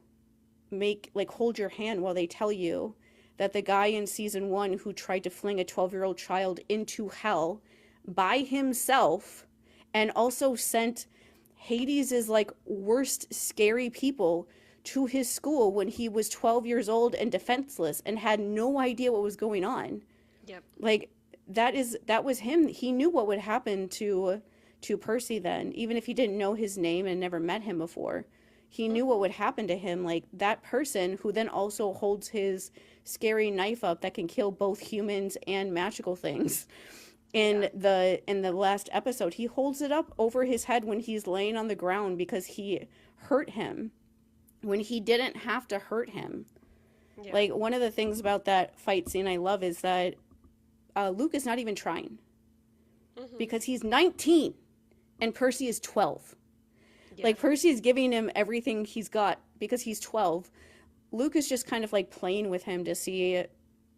make like hold your hand while they tell you that the guy in season 1 who tried to fling a 12-year-old child into hell by himself, and also sent Hades' like worst scary people to his school when he was 12 years old and defenseless and had no idea what was going on. Yep. Like that was him. He knew what would happen to Percy then, even if he didn't know his name and never met him before. He knew what would happen to him. Like that person who then also holds his scary knife up that can kill both humans and magical things. In the last episode, he holds it up over his head when he's laying on the ground because he hurt him when he didn't have to hurt him. Yeah. Like one of the things about that fight scene I love is that Luke is not even trying, because he's 19 and Percy is 12. Yeah. Like Percy is giving him everything he's got because he's 12. Luke is just kind of like playing with him to see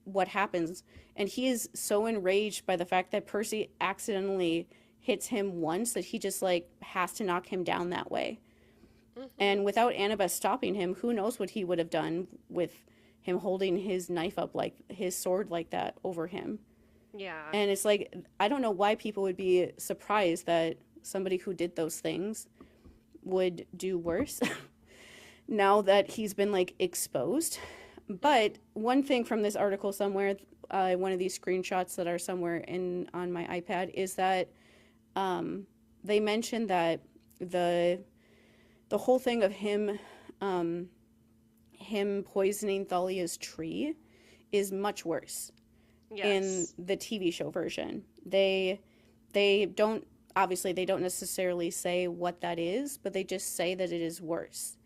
what happens. And he is so enraged by the fact that Percy accidentally hits him once that he just like has to knock him down that way. And without Annabeth stopping him, who knows what he would have done with him holding his knife up, like his sword like that over him. Yeah. And it's like, I don't know why people would be surprised that somebody who did those things would do worse now that he's been like exposed. But one thing from this article somewhere, one of these screenshots that are somewhere on my iPad, is that they mentioned that the whole thing of him poisoning Thalia's tree is much worse. Yes. In the TV show version. They don't necessarily say what that is, but they just say that it is worse.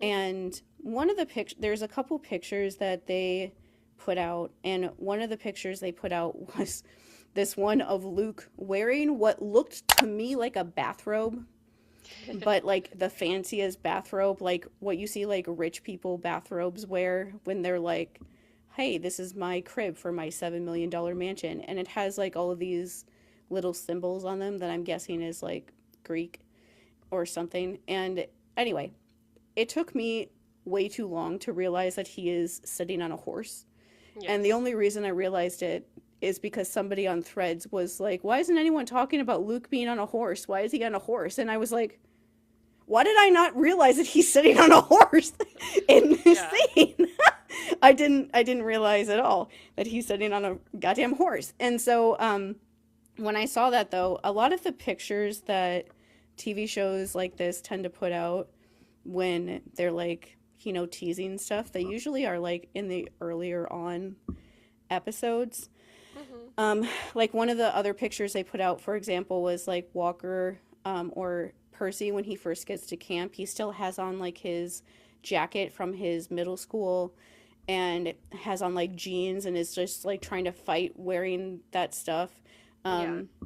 And one of the there's a couple pictures that they put out, and one of the pictures they put out was this one of Luke wearing what looked to me like a bathrobe, but like the fanciest bathrobe, like what you see like rich people bathrobes wear when they're like, hey, this is my crib for my $7 million mansion. And it has like all of these little symbols on them that I'm guessing is like Greek or something. And anyway, it took me way too long to realize that he is sitting on a horse. Yes. And the only reason I realized it is because somebody on Threads was like, why isn't anyone talking about Luke being on a horse? Why is he on a horse? And I was like, why did I not realize that he's sitting on a horse in this scene? I didn't realize at all that he's sitting on a goddamn horse. And so when I saw that, though, a lot of the pictures that TV shows like this tend to put out when they're like, you know, teasing stuff, they usually are like in the earlier on episodes. Like one of the other pictures they put out, for example, was like Walker or Percy when he first gets to camp. He still has on like his jacket from his middle school and has on like jeans and is just like trying to fight wearing that stuff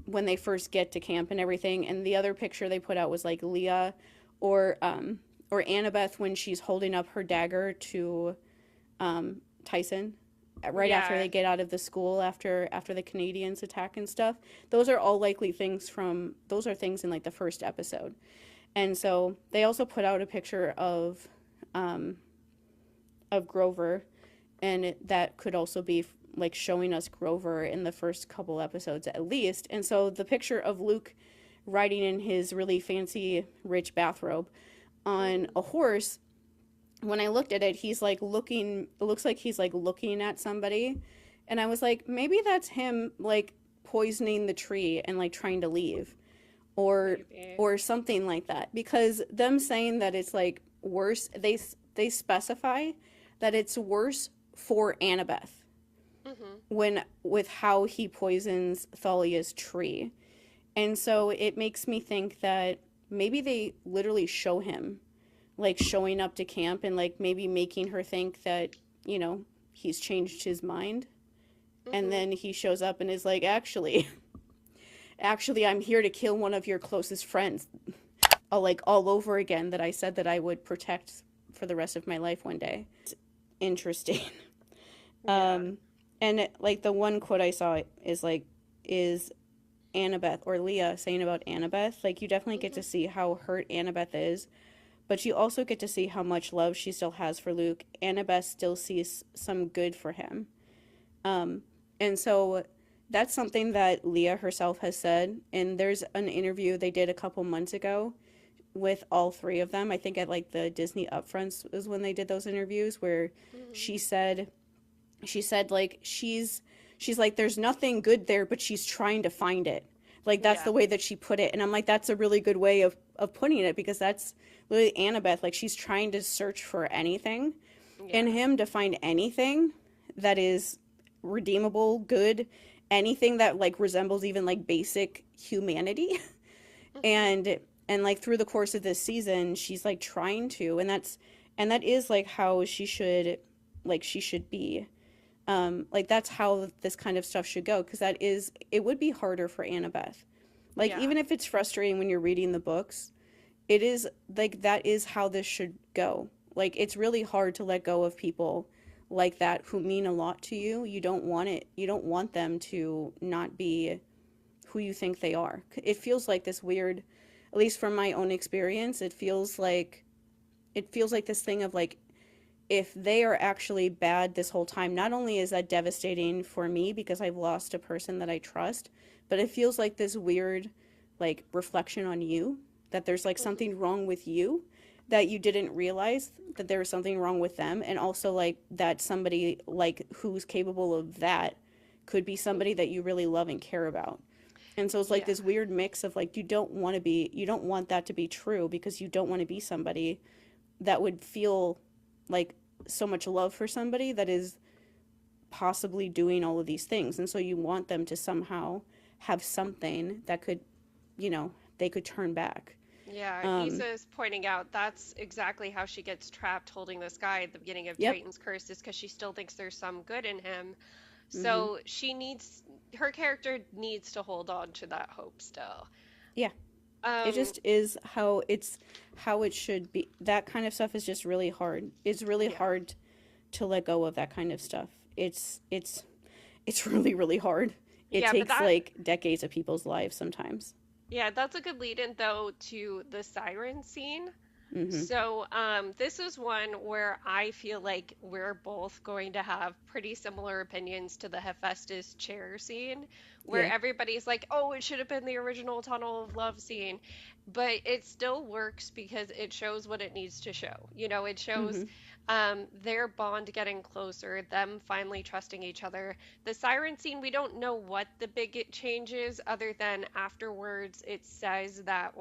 when they first get to camp and everything. And the other picture they put out was like Leah or Annabeth when she's holding up her dagger to Tyson right after they get out of the school after the Canadians attack and stuff. Those are all likely things those are things in like the first episode. And so they also put out a picture of Grover, and that could also be like showing us Grover in the first couple episodes at least. And so the picture of Luke riding in his really fancy rich bathrobe on a horse, when I looked at it, he's like looking, it looks like he's like looking at somebody. And I was like, maybe that's him like poisoning the tree and like trying to leave or something like that. Because them saying that it's like worse, they specify that it's worse for Annabeth when with how he poisons Thalia's tree. And so it makes me think that maybe they literally show him like showing up to camp and like maybe making her think that, you know, he's changed his mind. And then he shows up and is like, actually, I'm here to kill one of your closest friends. Like all over again that I said that I would protect for the rest of my life one day. It's interesting. And like the one quote I saw is Annabeth or Leah saying about Annabeth, like you definitely get to see how hurt Annabeth is, but you also get to see how much love she still has for Luke. Annabeth still sees some good for him. And so that's something that Leah herself has said. And there's an interview they did a couple months ago with all three of them. I think at like the Disney Upfronts is when they did those interviews where she said like she's like there's nothing good there, but she's trying to find it. Like that's the way that she put it. And I'm like, that's a really good way of putting it, because that's literally Annabeth. Like she's trying to search for anything in him, to find anything that is redeemable, good, anything that like resembles even like basic humanity. and like through the course of this season, she's like trying to, and that is like how she should be. Like that's how this kind of stuff should go, because it would be harder for Annabeth. Like even if it's frustrating when you're reading the books, it is like that is how this should go. Like it's really hard to let go of people like that who mean a lot to you. You don't want them to not be who you think they are. It feels like this weird, at least from my own experience, it feels like this thing of like, if they are actually bad this whole time, not only is that devastating for me because I've lost a person that I trust, but it feels like this weird like reflection on you, that there's like something wrong with you, that you didn't realize that there was something wrong with them. And also like that somebody like who's capable of that could be somebody that you really love and care about. And so it's like this weird mix of like, you don't want that to be true, because you don't want to be somebody that would feel like so much love for somebody that is possibly doing all of these things. And so you want them to somehow have something that could, you know, they could turn back. Yeah, Issa's pointing out that's exactly how she gets trapped holding this guy at the beginning of Titan's Curse, is because she still thinks there's some good in him. So her character needs to hold on to that hope still. Yeah. It just is how it should be. That kind of stuff is just really hard. It's really hard to let go of that kind of stuff. It's really, really hard. It takes like decades of people's lives sometimes. Yeah, that's a good lead-in, though, to the Siren scene. So this is one where I feel like we're both going to have pretty similar opinions to the Hephaestus chair scene, where everybody's like, oh, it should have been the original Tunnel of Love scene. But it still works because it shows what it needs to show. You know, it shows their bond getting closer, them finally trusting each other. The Siren scene, we don't know what the big change is, other than afterwards it says that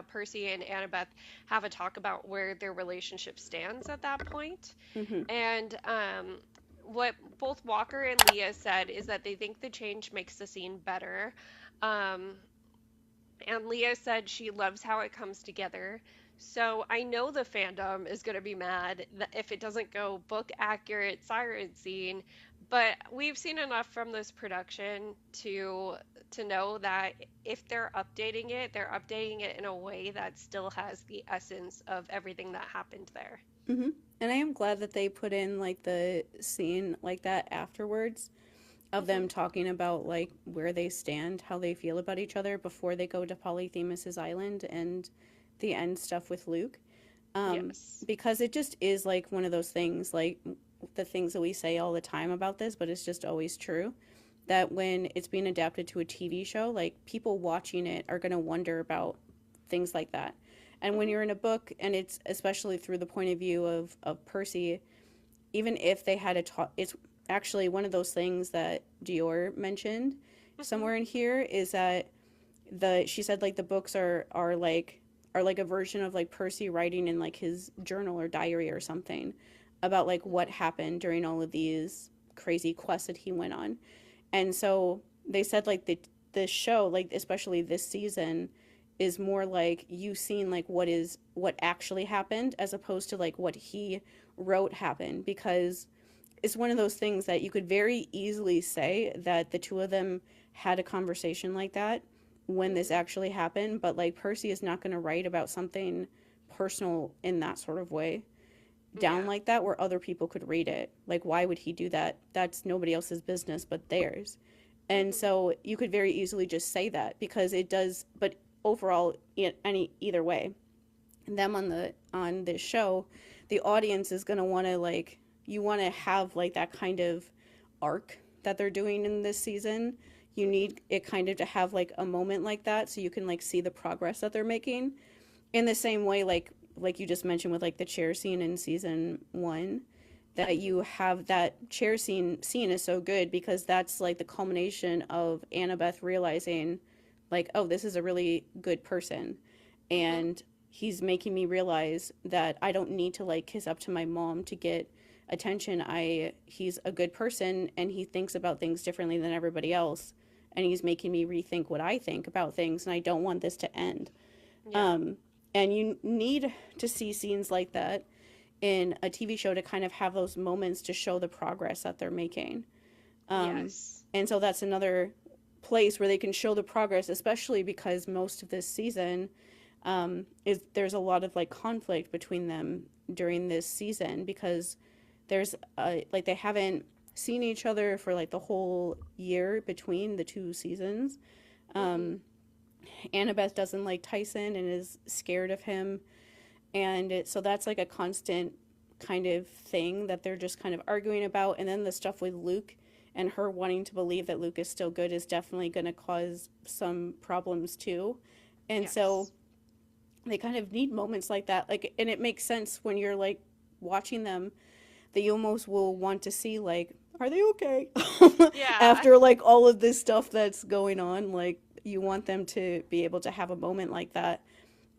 Percy and Annabeth have a talk about where their relationship stands at that point. And what both Walker and Leah said is that they think the change makes the scene better. And Leah said she loves how it comes together. So I know the fandom is going to be mad if it doesn't go book accurate Siren scene, but we've seen enough from this production to know that if they're updating it in a way that still has the essence of everything that happened there. And I am glad that they put in like the scene like that afterwards, of them talking about like where they stand, how they feel about each other before they go to Polythemus's island and the end stuff with Luke. Because it just is like one of those things, like the things that we say all the time about this, but it's just always true, that when it's being adapted to a TV show, like people watching it are going to wonder about things like that. And when you're in a book, and it's especially through the point of view of Percy, even if they had it's actually one of those things that Dior mentioned somewhere in here, is that she said like the books are like a version of like Percy writing in like his journal or diary or something, about like what happened during all of these crazy quests that he went on. And so they said like the show, like especially this season, is more like you seeing like what actually happened as opposed to like what he wrote happened, because it's one of those things that you could very easily say that the two of them had a conversation like that when this actually happened, but like Percy is not going to write about something personal in that sort of way down Yeah. like that where other people could read it. Like, why would he do that? That's nobody else's business but theirs. And Hmm. so you could very easily just say that because it does, but overall, either way, them on this show, the audience is going to want to like, you want to have like that kind of arc that they're doing in this season. You need it kind of to have like a moment like that so you can like see the progress that they're making in the same way like you just mentioned with like the chair scene in season 1, that you have that chair scene is so good because that's like the culmination of Annabeth realizing like, oh, this is a really good person, Hmm. and he's making me realize that I don't need to like kiss up to my mom to get attention. He's a good person and he thinks about things differently than everybody else, and he's making me rethink what I think about things, and I don't want this to end. Yeah. um and you need to see scenes like that in a TV show to kind of have those moments to show the progress that they're making. um Yes. and so that's another place where they can show the progress, especially because most of this season is there's a lot of like conflict between them during this season because there's like they haven't seen each other for like the whole year between the two seasons. Hmm. Annabeth doesn't like Tyson and is scared of him, and so that's like a constant kind of thing that they're just kind of arguing about. And then the stuff with Luke and her wanting to believe that Luke is still good is definitely going to cause some problems too. And so Yes. they kind of need moments like that, like, and it makes sense when you're like watching them that you almost will want to see like, are they okay? Yeah. After like all of this stuff that's going on, like you want them to be able to have a moment like that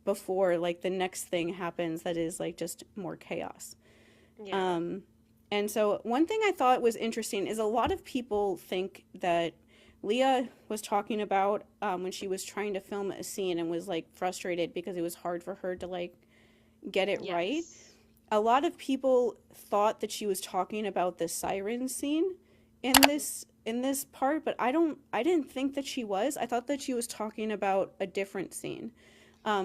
before like the next thing happens that is like just more chaos. Yeah. um and so one thing I thought was interesting is a lot of people think that Leah was talking about when she was trying to film a scene and was like frustrated because it was hard for her to like get it right. Yes. A lot of people thought that she was talking about the siren scene in this part, but I didn't think that she was. I thought that she was talking about a different scene.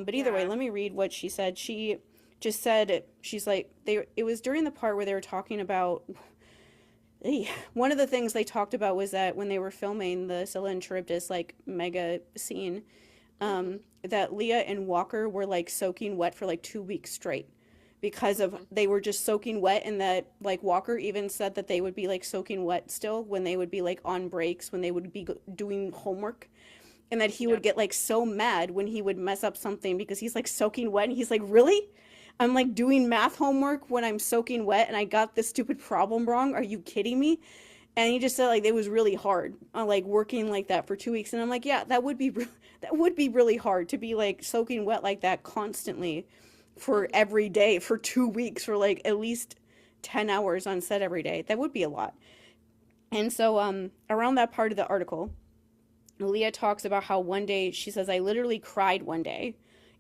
But either way, Yeah. let me read what she said. She just said, she's like, it was during the part where they were talking about one of the things they talked about was that when they were filming the Scylla and Charybdis like mega scene, Hmm. that Leah and Walker were like soaking wet for like 2 weeks straight because of Hmm. they were just soaking wet, and that like Walker even said that they would be like soaking wet still when they would be like on breaks when they would be doing homework, and that he would Yep. get like so mad when he would mess up something because he's like soaking wet and he's like, really, I'm like doing math homework when I'm soaking wet and I got this stupid problem wrong, are you kidding me? And he just said like it was really hard like working like that for 2 weeks, and I'm like, yeah, that would be that would be really hard to be like soaking wet like that constantly for Hmm. every day for 2 weeks for like at least 10 hours on set every day. That would be a lot. And so around that part of the article, Leah talks about how one day, she says, I literally cried one day.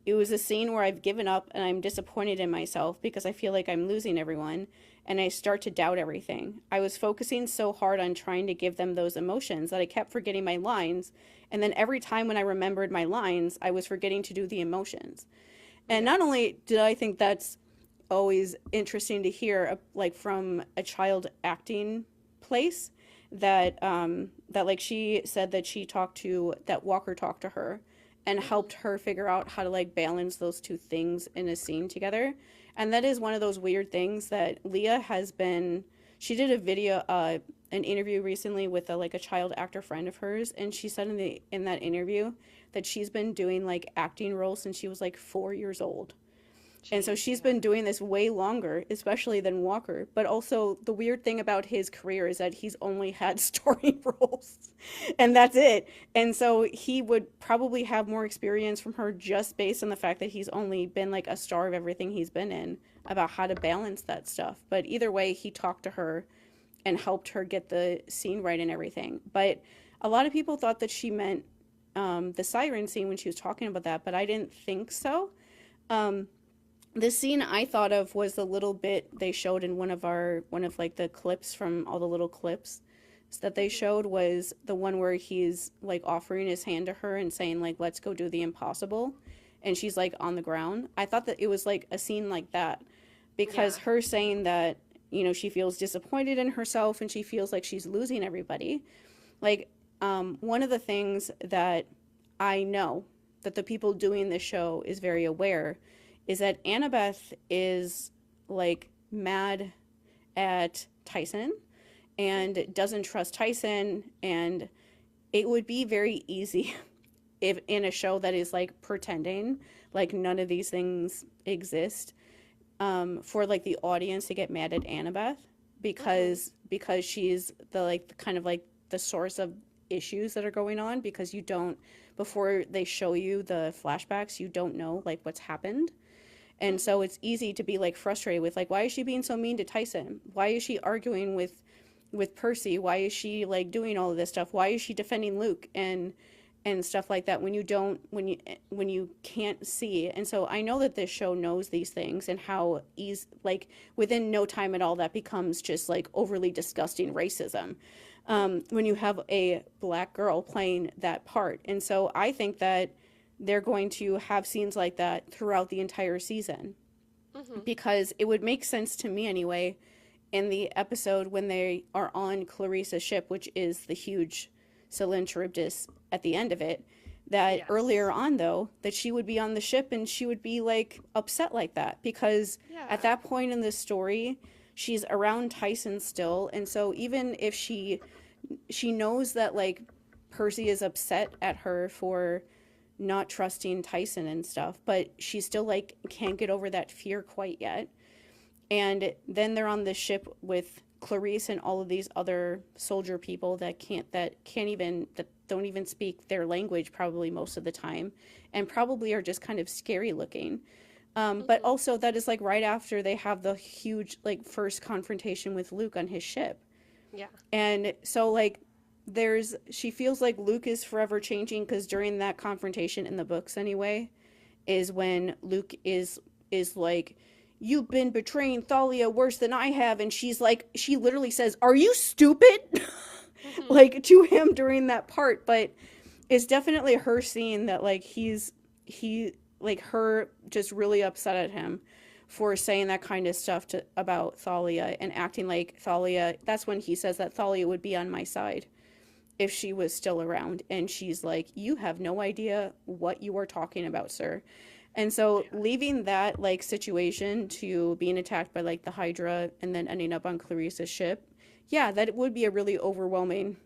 It was a scene where I've given up and I'm disappointed in myself because I feel like I'm losing everyone and I start to doubt everything. I was focusing so hard on trying to give them those emotions that I kept forgetting my lines. And then every time when I remembered my lines, I was forgetting to do the emotions. And not Yes. only did I think that's always interesting to hear, like from a child acting place, that like she said that she talked to that Walker talked to her and Hmm. helped her figure out how to like balance those two things in a scene together. And that is one of those weird things that Leah has been, she did a video an interview recently with a like a child actor friend of hers, and she said in that interview that she's been doing like acting roles since she was like 4 years old. And so Jeez. she's Yeah. been doing this way longer, especially than Walker. But also, the weird thing about his career is that he's only had starring roles, and that's it. And so he would probably have more experience from her just based on the fact that he's only been like a star of everything he's been in. about how to balance that stuff. But either way, he talked to her and helped her get the scene right and everything. But a lot of people thought that she meant the Siren scene when she was talking about that, but I didn't think so. The scene I thought of was the little bit they showed in one of like the clips from all the little clips that they showed, was the one where he's like offering his hand to her and saying like, let's go do the impossible, and she's like on the ground. I thought that it was like a scene like that, because her saying that, you know, she feels disappointed in herself and she feels like she's losing everybody. Like, one of the things that I know that the people doing this show is very aware is that Annabeth is like mad at Tyson and doesn't trust Tyson, and it would be very easy if in a show that is like pretending like none of these things exist, for like the audience to get mad at Annabeth because she's the like kind of like the source of issues that are going on, because you don't, before they show you the flashbacks, you don't know like what's happened. And so it's easy to be like frustrated with like, why is she being so mean to Tyson? Why is she arguing with Percy? Why is she like doing all of this stuff? Why is she defending Luke and stuff like that when you can't see? And so I know that this show knows these things, and how like within no time at all that becomes just like overly disgusting racism, when you have a black girl playing that part. And so I think that they're going to have scenes like that throughout the entire season, because it would make sense to me anyway, in the episode when they are on Clarissa's ship, which is the huge Siren Charybdis at the end of it, that earlier on though, that she would be on the ship and she would be like upset like that, because at that point in the story, she's around Tyson still. And so even if she knows that like Percy is upset at her for not trusting Tyson and stuff, but she still like can't get over that fear quite yet. And then they're on the ship with Clarisse and all of these other soldier people that don't even speak their language probably most of the time, and probably are just kind of scary looking. But also that is like right after they have the huge like first confrontation with Luke on his ship. Yeah. And so like she feels like Luke is forever changing, because during that confrontation in the books anyway is when Luke is like, you've been betraying Thalia worse than I have, and she's like, she literally says, are you stupid? Like to him during that part. But it's definitely her seeing that like he like her just really upset at him for saying that kind of stuff about Thalia and acting like Thalia. That's when he says that Thalia would be on my side if she was still around, and she's like, you have no idea what you are talking about, sir. And so leaving that like situation to being attacked by like the Hydra and then ending up on Clarissa's ship, that would be a really overwhelming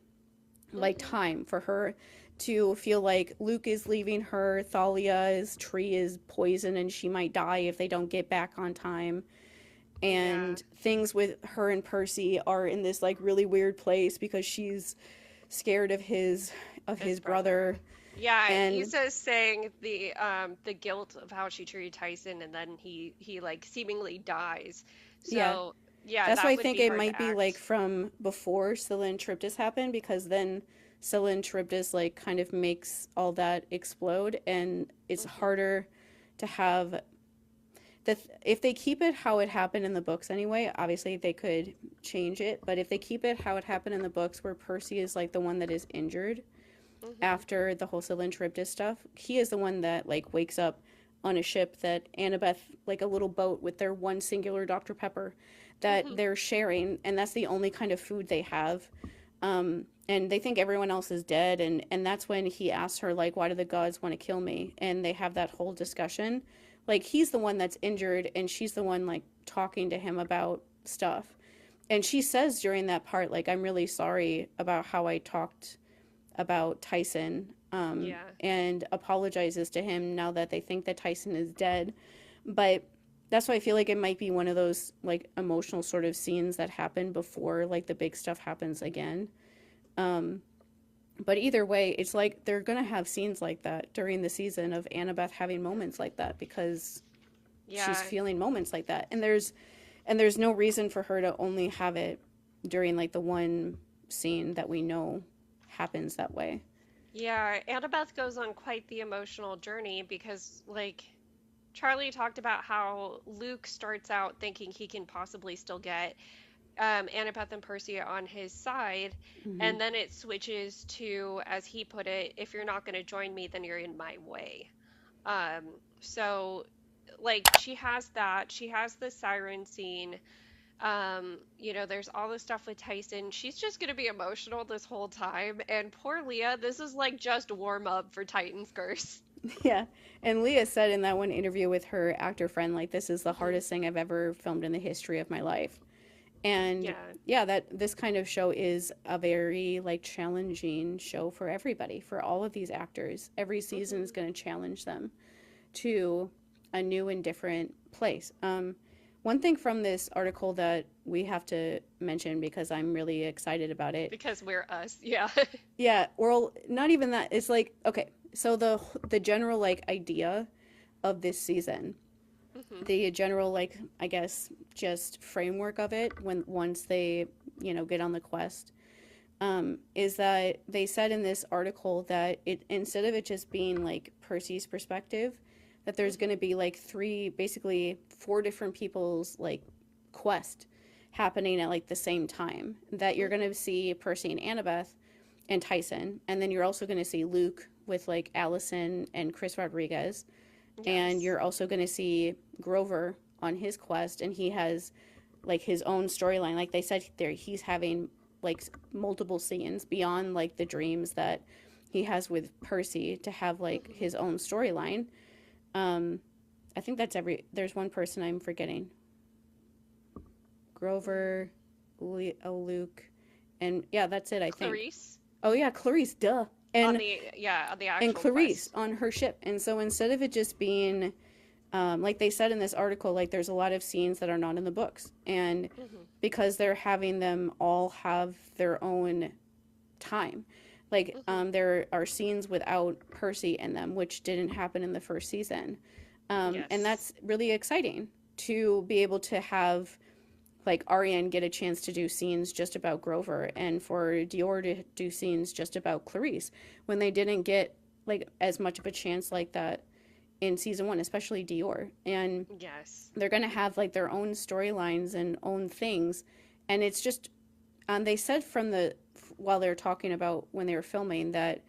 like time for her to feel like Luke is leaving her, Thalia's tree is poison and she might die if they don't get back on time. And things with her and Percy are in this like really weird place because she's scared of his brother. Yeah, and he's just saying the guilt of how she treated Tyson, and then he like seemingly dies. So that's why I think it might be like from before Siren Charybdis happened, because then Siren Charybdis like kind of makes all that explode, and it's harder to have if they keep it how it happened in the books anyway. Obviously they could change it, but if they keep it how it happened in the books, where Percy is like the one that is injured after the whole Siren Charybdis stuff, he is the one that like wakes up on a ship that Annabeth, like a little boat with their one singular Dr. Pepper that they're sharing, and that's the only kind of food they have. And they think everyone else is dead, and that's when he asks her like, why do the gods want to kill me? And they have that whole discussion. Like, he's the one that's injured, and she's the one like talking to him about stuff. And she says during that part, like, I'm really sorry about how I talked about Tyson, and apologizes to him now that they think that Tyson is dead. But that's why I feel like it might be one of those like emotional sort of scenes that happen before like the big stuff happens again. But either way, it's like they're gonna have scenes like that during the season of Annabeth having moments like that, because she's Yeah. feeling moments like that. And there's no reason for her to only have it during like the one scene that we know happens that way. Yeah, Annabeth goes on quite the emotional journey because, like, Charlie talked about how Luke starts out thinking he can possibly still get Annabeth and Percy on his side, Hmm. and then it switches to, as he put it, if you're not going to join me, then you're in my way. So, like, she has that. She has the siren scene. There's all this stuff with Tyson. She's just gonna be emotional this whole time. And poor Leah, this is like just warm up for Titan's Curse. Yeah. And Leah said in that one interview with her actor friend, like, this is the Hmm. hardest thing I've ever filmed in the history of my life. And Yeah. yeah, that this kind of show is a very like challenging show for everybody, for all of these actors. Every season is Hmm. going to challenge them to a new and different place. One thing from this article that we have to mention because I'm really excited about it. Because we're us. Yeah. Yeah, well, not even that. It's like, okay, so the general like idea of this season, Hmm. the general like I guess just framework of it when once they get on the quest, is that they said in this article that it instead of it just being like Percy's perspective, that there's going to Hmm. be like basically four different people's like quest happening at like the same time. That you're going Hmm. to see Percy and Annabeth and Tyson, and then you're also going to see Luke with like Allison and Chris Rodriguez, and Yes. you're also going to see Grover on his quest, and he has like his own storyline. Like they said there, he's having like multiple scenes beyond like the dreams that he has with Percy to have like Hmm. his own storyline. Um, I think that's every. There's one person I'm forgetting. Grover, Luke, and yeah, that's it. I think. Clarice Oh yeah, Clarice. Duh. on And the yeah on the and actual Clarice quest. on her ship. And so instead of it just being like they said in this article, like there's a lot of scenes that are not in the books, and Hmm. because they're having them all have their own time. Like Hmm. there are scenes without Percy in them, which didn't happen in the first season, and Yes. that's really exciting to be able to have like Ariane get a chance to do scenes just about Grover, and for Dior to do scenes just about Clarice when they didn't get like as much of a chance like that in season one, especially Dior. And Yes. they're gonna have like their own storylines and own things, and it's just they said from the while they were talking about when they were filming that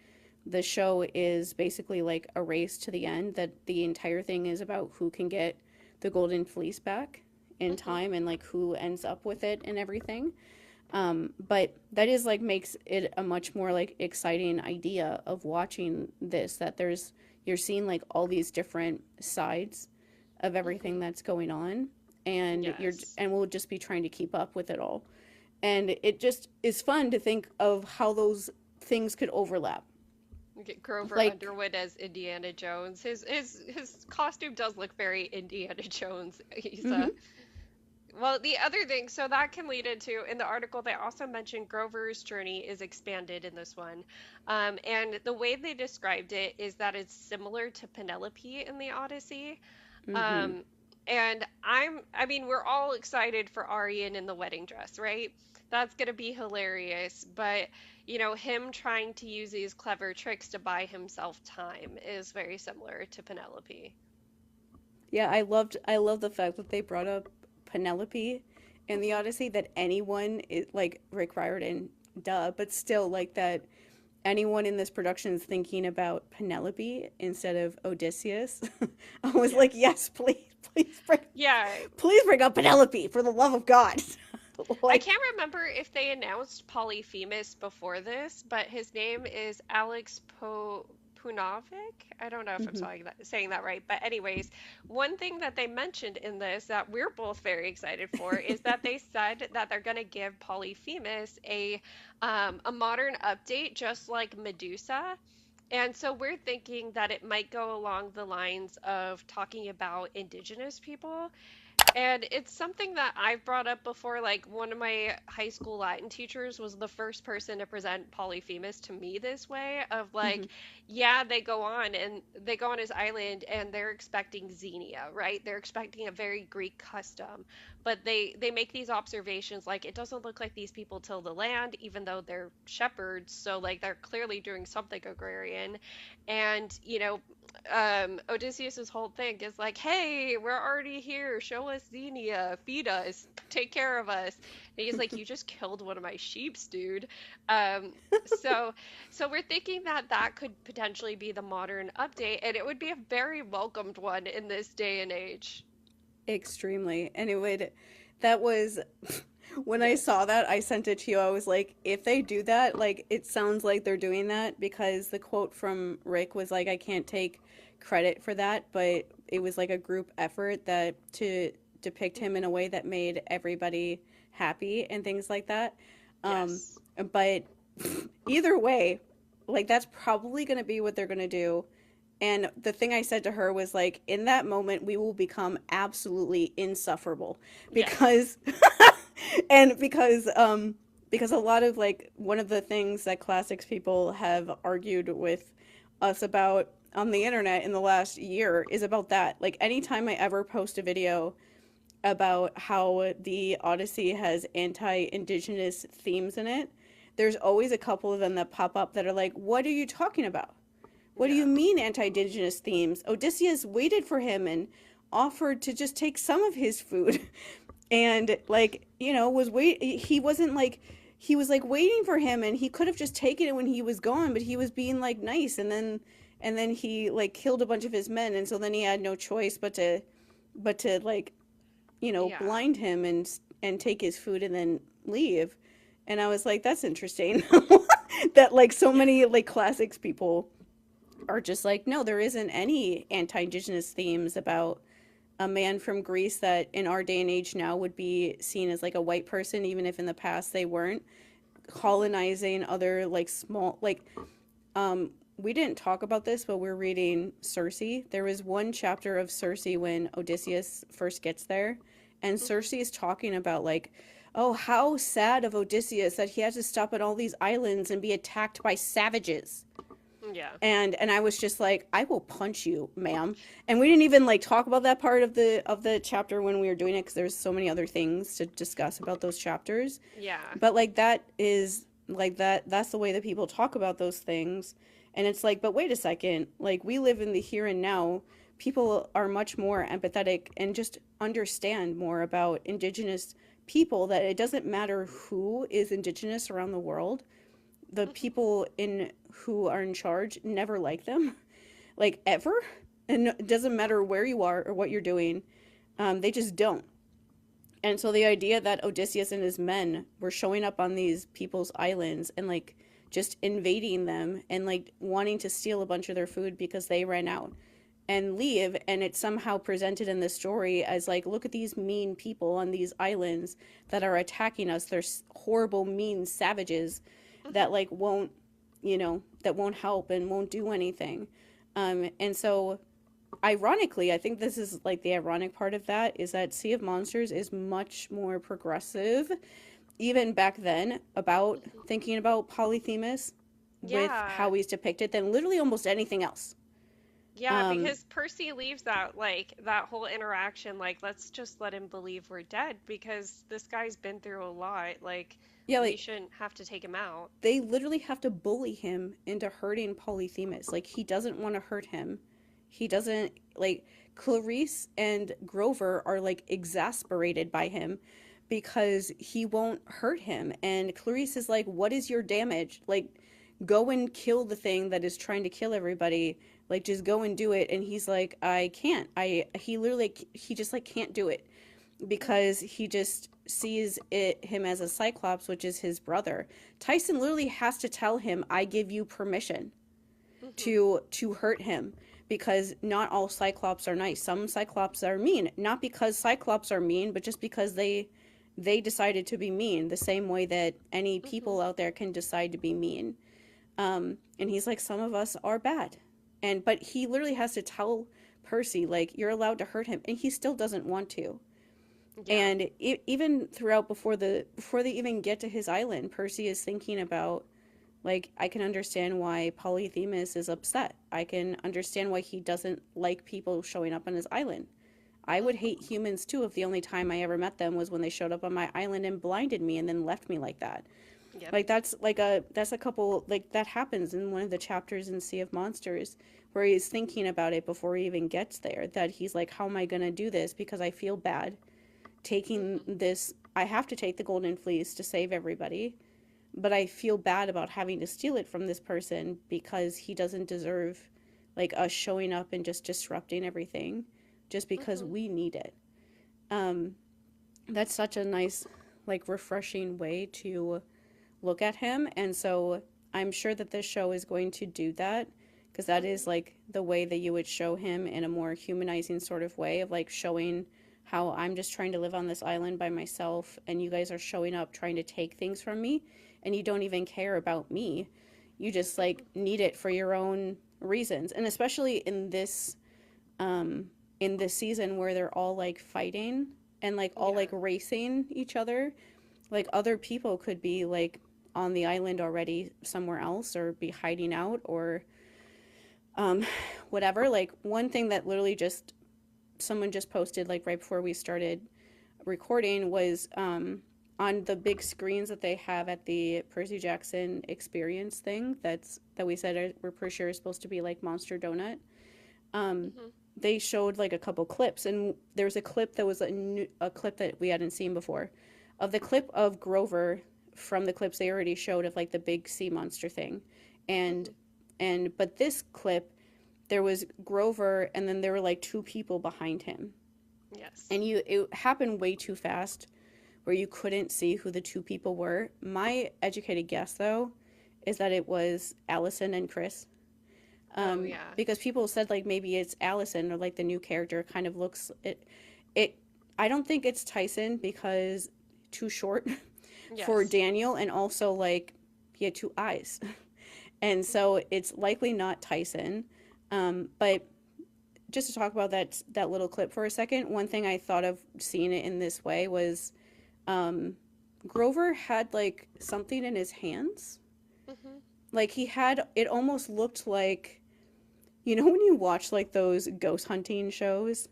the show is basically like a race to the end, that the entire thing is about who can get the golden fleece back in Hmm. time and like who ends up with it and everything. But that is like makes it a much more like exciting idea of watching this, that there's you're seeing like all these different sides of everything Hmm. that's going on, and Yes. we'll just be trying to keep up with it all. And it just is fun to think of how those things could overlap. We get Grover Like, Underwood as Indiana Jones. His costume does look very Indiana Jones. He's mm-hmm, well, the other thing, so that can lead into in the article they also mentioned Grover's journey is expanded in this one. And the way they described it is that it's similar to Penelope in the Odyssey. mm-hmm. Um, and I mean, we're all excited for Aryan in the wedding dress, right? That's gonna be hilarious. But, him trying to use these clever tricks to buy himself time is very similar to Penelope. Yeah, I love the fact that they brought up Penelope in the Hmm. Odyssey, that anyone is like Rick Riordan, duh, but still like that anyone in this production is thinking about Penelope instead of Odysseus. I was like, Yes. yes, Yeah, please bring up Penelope for the love of God. I Like, can't remember if they announced Polyphemus before this, but his name is Alex Punovic. I don't know if I'm mhm. saying that right, but anyways, one thing that they mentioned in this that we're both very excited for is that they said that they're going to give Polyphemus a modern update, just like Medusa. And so we're thinking that it might go along the lines of talking about indigenous people And it's something that I've brought up before. Like, one of my high school Latin teachers was the first person to present Polyphemus to me this way of Hmm. like, yeah, they go on his island and they're expecting Xenia, right? They're expecting a very Greek custom. But they make these observations like it doesn't look like these people till the land, even though they're shepherds, so like they're clearly doing something agrarian. And, Odysseus's whole thing is like, "Hey, we're already here. Show us Xenia. Feed us. Take care of us." And he's like, "You just killed one of my sheeps, dude." Um, so, so we're thinking that that could potentially be the modern update, and it would be a very welcomed one in this day and age. Extremely. And it would, that was, when I saw that, I sent it to you. I was like, if they do that, like, it sounds like they're doing that because the quote from Rick was like, I can't take credit for that, but it was like a group effort that to depict him in a way that made everybody happy and things like that. Um, Yes. but either way, like, that's probably going to be what they're going to do. And the thing I said to her was like, in that moment, we will become absolutely insufferable Yes. because, and because a lot of like one of the things that classics people have argued with us about on the internet in the last year is about that. Like anytime I ever post a video about how the Odyssey has anti-indigenous themes in it, there's always a couple of them that pop up that are like, "What are you talking about? What do you Yeah. mean anti-indigenous themes? Odysseus waited for him and offered to just take some of his food." And like, he wasn't like he was like waiting for him and he could have just taken it when he was gone, but he was being like nice and then he like killed a bunch of his men and so then he had no choice but to like, Yeah. blind him and take his food and then leave. And I was like, that's interesting. That like so Yeah. many like classics people are just like, no, there isn't any anti-indigenous themes about a man from Greece that in our day and age now would be seen as like a white person, even if in the past they weren't, Mhm. colonizing other like small like we didn't talk about this, but we're reading Circe. There was one chapter of Circe when Odysseus first gets there, and Mhm. Circe is talking about like, oh, how sad of Odysseus that he had to stop at all these islands and be attacked by savages. Yeah. And I was just like, I will punch you, ma'am. And we didn't even like talk about that part of the chapter when we were doing it because there's so many other things to discuss about those chapters. Yeah. But like that is like that's the way that people talk about those things. And it's like, but wait a second, like we live in the here and now. People are much more empathetic and just understand more about indigenous people, that it doesn't matter who is indigenous around the world, the Mhm. people in who are in charge never like them, like ever. And it doesn't matter where you are or what you're doing, they just don't. And so the idea that Odysseus and his men were showing up on these people's islands and like just invading them and like wanting to steal a bunch of their food because they ran out and leave, and it's somehow presented in the story as like, look at these mean people on these islands that are attacking us. They're horrible, mean savages that Mhm. like won't help and won't do anything. And so ironically, I think this is like the ironic part of that is that Sea of Monsters is much more progressive, even back then, about Mhm. thinking about Polythemus with Yeah. how he's depicted than literally almost anything else. Yeah, Um, because Percy leaves that like that whole interaction like let's just let him believe we're dead because this guy's been through a lot. Like yeah, we like shouldn't have to take him out. they literally have to bully him into hurting Polyphemus. Like he doesn't want to hurt him. He doesn't like Clarice and Grover are like exasperated by him because he won't hurt him. And Clarice is like, "What is your damage? Like go and kill the thing that is trying to kill everybody. Like just go and do it." And he's like, "I can't. He literally he just like can't do it." Mhm. Because he just sees him as a cyclops, which is his brother. Tyson literally has to tell him, "I give you permission Mhm. to hurt him." Because not all cyclops are nice. Some cyclops are mean, not because cyclops are mean, but just because they decided to be mean, the same way that any Mhm. people out there can decide to be mean. And he's like, some of us are bad, but he literally has to tell Percy like, you're allowed to hurt him, and he still doesn't want to. Yeah. And even throughout before they even get to his island, Percy is thinking about, like, I can understand why Polythemus is upset. I can understand why he doesn't like people showing up on his island. I would hate humans too if the only time I ever met them was when they showed up on my island and blinded me and then left me like that. Yep. Like that's a couple, like, that happens in one of the chapters in Sea of Monsters where he's thinking about it before he even gets there, that he's like, how am I going to do this, because I feel bad taking this. I have to take the golden fleece to save everybody, but I feel bad about having to steal it from this person because he doesn't deserve, like, us showing up and just disrupting everything just because we need it. That's such a nice, like, refreshing way to look at him. And so I'm sure that this show is going to do that, because that is, like, the way that you would show him in a more humanizing sort of way, of, like, showing how I'm just trying to live on this island by myself and you guys are showing up trying to take things from me and you don't even care about me. You just, like, need it for your own reasons. And especially in this season where they're all, like, fighting and, like, all like racing each other, like, other people could be, like, on the island already somewhere else or be hiding out or whatever. Like, one thing that literally just someone just posted, like, right before we started recording was on the big screens that they have at the Percy Jackson experience thing that we said we're pretty sure is supposed to be like Monster Donut. They showed, like, a couple clips, and there was a clip that was a clip that we hadn't seen before, of the clip of Grover from the clips they already showed of, like, the big sea monster thing, but this clip, there was Grover, and then there were, like, two people behind him. Yes. And it happened way too fast, where you couldn't see who the two people were. My educated guess, though, is that it was Allison and Chris. Because people said, like, maybe it's Allison, or, like, the new character kind of looks it. I don't think it's Tyson, because too short for Daniel, and also, like, he had two eyes. And so it's likely not Tyson. But just to talk about that little clip for a second, one thing I thought of seeing it in this way was Grover had, like, something in his hands. Like, it almost looked like, you know, when you watch, like, those ghost hunting shows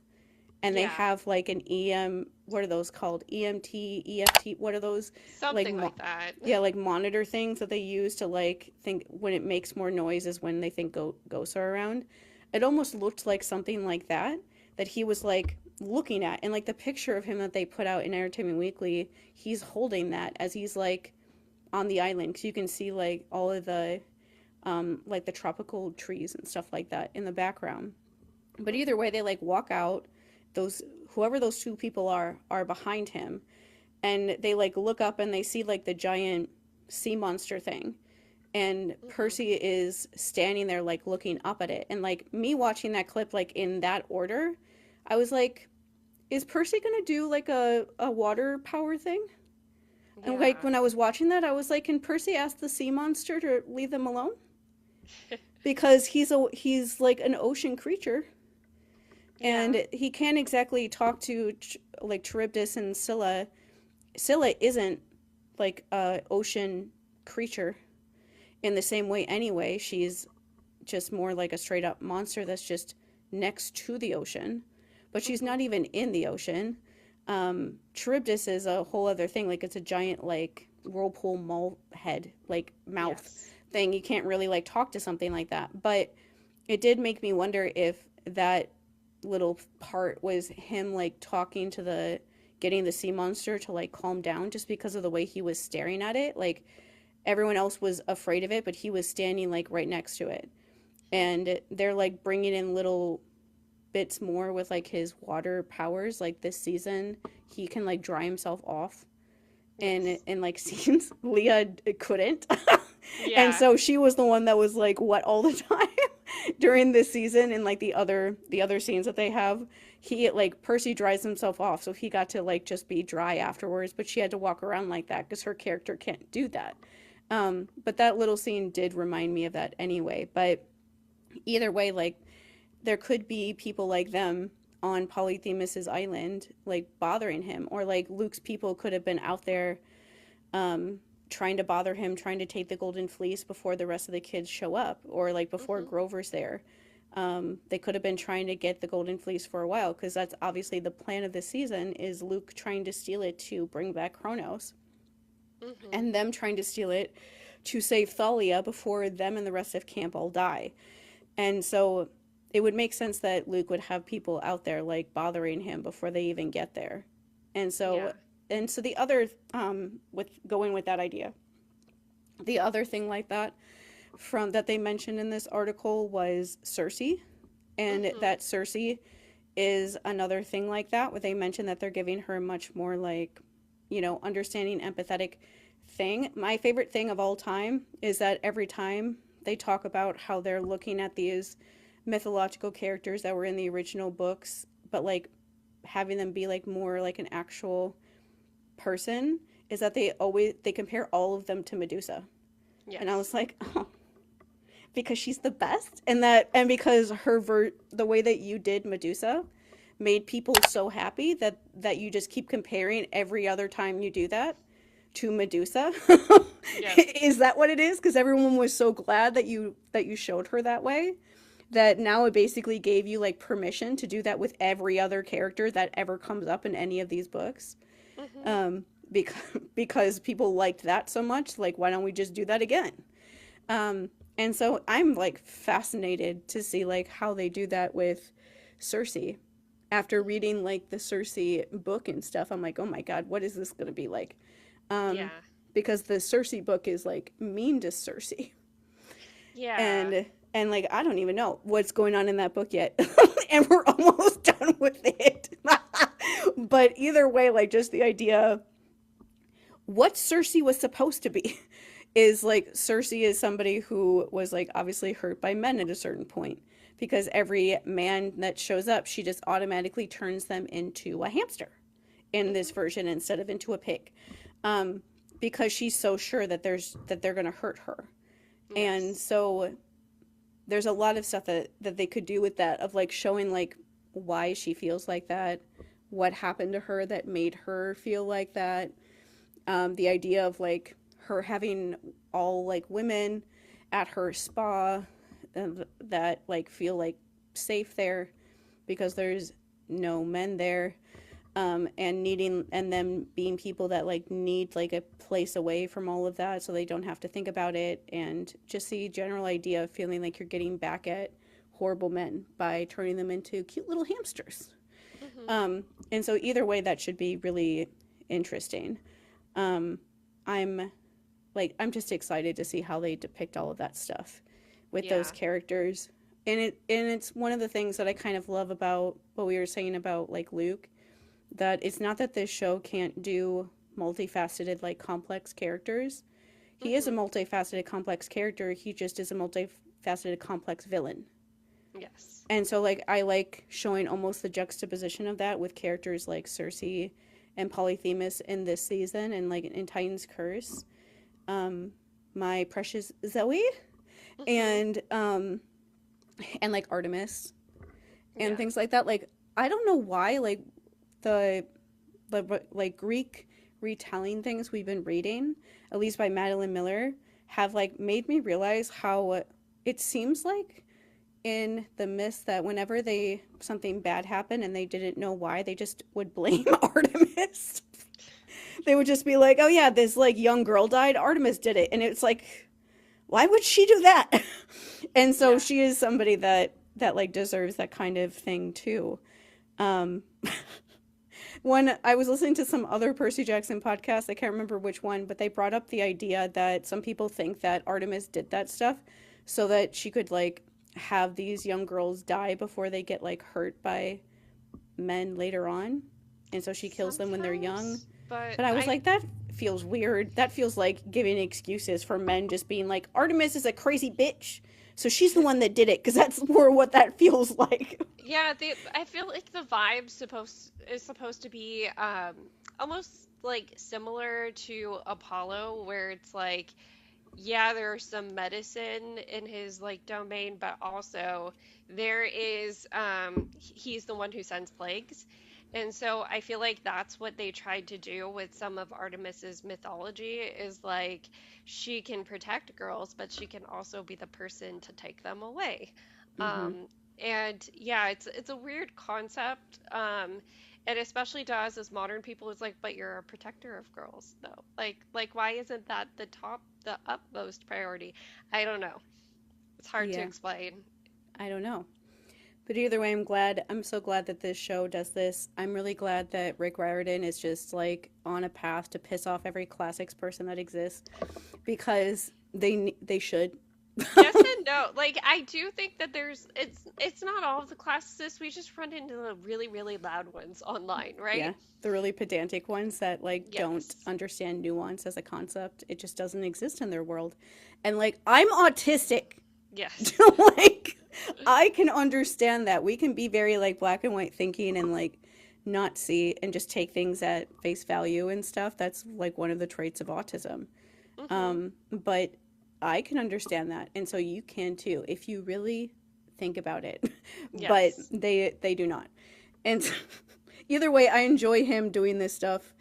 and they have, like, an what are those called? EMT, EFT, what are those? Something like that. Yeah, like, monitor things that they use to, like, think when it makes more noise is when they think ghosts are around. It almost looked like something like that he was, like, looking at. And, like, the picture of him that they put out in Entertainment Weekly, he's holding that as he's, like, on the island. Because you can see, like, all of the, like, the tropical trees and stuff like that in the background. But either way, they, like, walk out. Whoever those two people are behind him, and they, like, look up and they see, like, the giant sea monster thing, and Percy is standing there, like, looking up at it. And, like, me watching that clip, like, in that order, I was like, is Percy gonna do, like, a water power thing? And, like, when I was watching that, I was like, can Percy ask the sea monster to leave them alone? Because he's like an ocean creature. And he can't exactly talk to, like, Charybdis and Scylla. Scylla isn't, like, a ocean creature in the same way anyway. She's just more like a straight up monster that's just next to the ocean. But she's not even in the ocean. Charybdis is a whole other thing. Like, it's a giant, like, whirlpool mole head, like, mouth thing. You can't really, like, talk to something like that. But it did make me wonder if that little part was him, like, talking to getting the sea monster to, like, calm down, just because of the way he was staring at it. Like, everyone else was afraid of it, but he was standing, like, right next to it. And they're, like, bringing in little bits more with, like, his water powers. Like, this season he can, like, dry himself off in like, scenes Leah couldn't. And so she was the one that was, like, wet all the time during this season. And, like, the other scenes that they have, he, like, Percy dries himself off, so he got to, like, just be dry afterwards. But she had to walk around like that because her character can't do that. But that little scene did remind me of that anyway. But either way, like, there could be people like them on Polythemus's island, like bothering him, or like Luke's people could have been out there trying to bother him, trying to take the golden fleece before the rest of the kids show up, or like before Grover's there. They could have been trying to get the golden fleece for a while, because that's obviously the plan of the season, is Luke trying to steal it to bring back Kronos, and them trying to steal it to save Thalia before them and the rest of camp all die. And so it would make sense that Luke would have people out there like bothering him before they even get there. And so the other with going with that idea, the other thing like that from that they mentioned in this article was Circe, and that Circe is another thing like that, where they mentioned that they're giving her a much more like, you know, understanding, empathetic thing. My favorite thing of all time is that every time they talk about how they're looking at these mythological characters that were in the original books, but like having them be like more like an actual person, is that they compare all of them to Medusa. Yes. And I was like, oh, because she's the best, and because the way that you did Medusa made people so happy that you just keep comparing every other time you do that to Medusa. Yes. Is that what it is? Because everyone was so glad that you showed her that way, that now it basically gave you like permission to do that with every other character that ever comes up in any of these books. Because people liked that so much, like, why don't we just do that again? And so I'm like fascinated to see like how they do that with Circe. After reading like the Circe book and stuff, I'm like, oh my god, what is this going to be like? Because the Circe book is like mean to Circe. Yeah. And like, I don't even know what's going on in that book yet. And we're almost done with it. But either way, like, just the idea, what Circe was supposed to be is like, Circe is somebody who was like obviously hurt by men at a certain point, because every man that shows up, she just automatically turns them into a hamster in this version instead of into a pig. Because she's so sure that they're going to hurt her. Yes. And so there's a lot of stuff that they could do with that, of like showing like why she feels like that, what happened to her that made her feel like that. The idea of like her having all like women at her spa that like feel like safe there because there's no men there. And them being people that like need like a place away from all of that so they don't have to think about it, and just the general idea of feeling like you're getting back at horrible men by turning them into cute little hamsters. And so either way, that should be really interesting. I'm just excited to see how they depict all of that stuff with those characters. And it's one of the things that I kind of love about what we were saying about like Luke, that it's not that this show can't do multifaceted, like, complex characters. He is a multifaceted, complex character. He just is a multifaceted, complex villain. Yes. And so, like, I like showing almost the juxtaposition of that with characters like Circe and Polythemus in this season, and, like, in Titan's Curse. My precious Zoe. And like, Artemis. And things like that. Like, I don't know why, like, the like Greek retelling things we've been reading, at least by Madeline Miller, have like made me realize how it seems like in the myths that whenever something bad happened and they didn't know why, they just would blame Artemis. They would just be like, oh yeah, this like young girl died, Artemis did it. And it's like, why would she do that? And so she is somebody that like deserves that kind of thing too. When I was listening to some other Percy Jackson podcast, I can't remember which one, but they brought up the idea that some people think that Artemis did that stuff so that she could like have these young girls die before they get like hurt by men later on, and so she kills them when they're young. But I was like, that feels weird. That feels like giving excuses for men just being like, Artemis is a crazy bitch, so she's the one that did it, because that's more what that feels like. Yeah, I feel like the vibe is supposed to be almost like similar to Apollo, where it's like yeah, there's some medicine in his like domain, but also there is he's the one who sends plagues. And so I feel like that's what they tried to do with some of Artemis's mythology is like she can protect girls, but she can also be the person to take them away. Mm-hmm. And yeah, it's a weird concept. And especially to us as modern people, it's like, but you're a protector of girls, though. Like why isn't that the utmost priority? I don't know. It's hard to Yeah, explain. I don't know. But either way, I'm so glad that this show does this. I'm really glad that Rick Riordan is just like on a path to piss off every classics person that exists because they should. Yes and no. Like I do think that it's not all of the classicists. We just run into the really, really loud ones online, Yeah, right? the really pedantic ones that like don't Yes. understand nuance as a concept. It just doesn't exist in their world. And like I'm autistic. Yes. Like I can understand that. We can be very like black and white thinking and like not see and just take things at face value and stuff. That's like one of the traits of autism. Hmm. But I can understand that, and so you can too if you really think about it. But Yes. they do not. And either way, I enjoy him doing this stuff,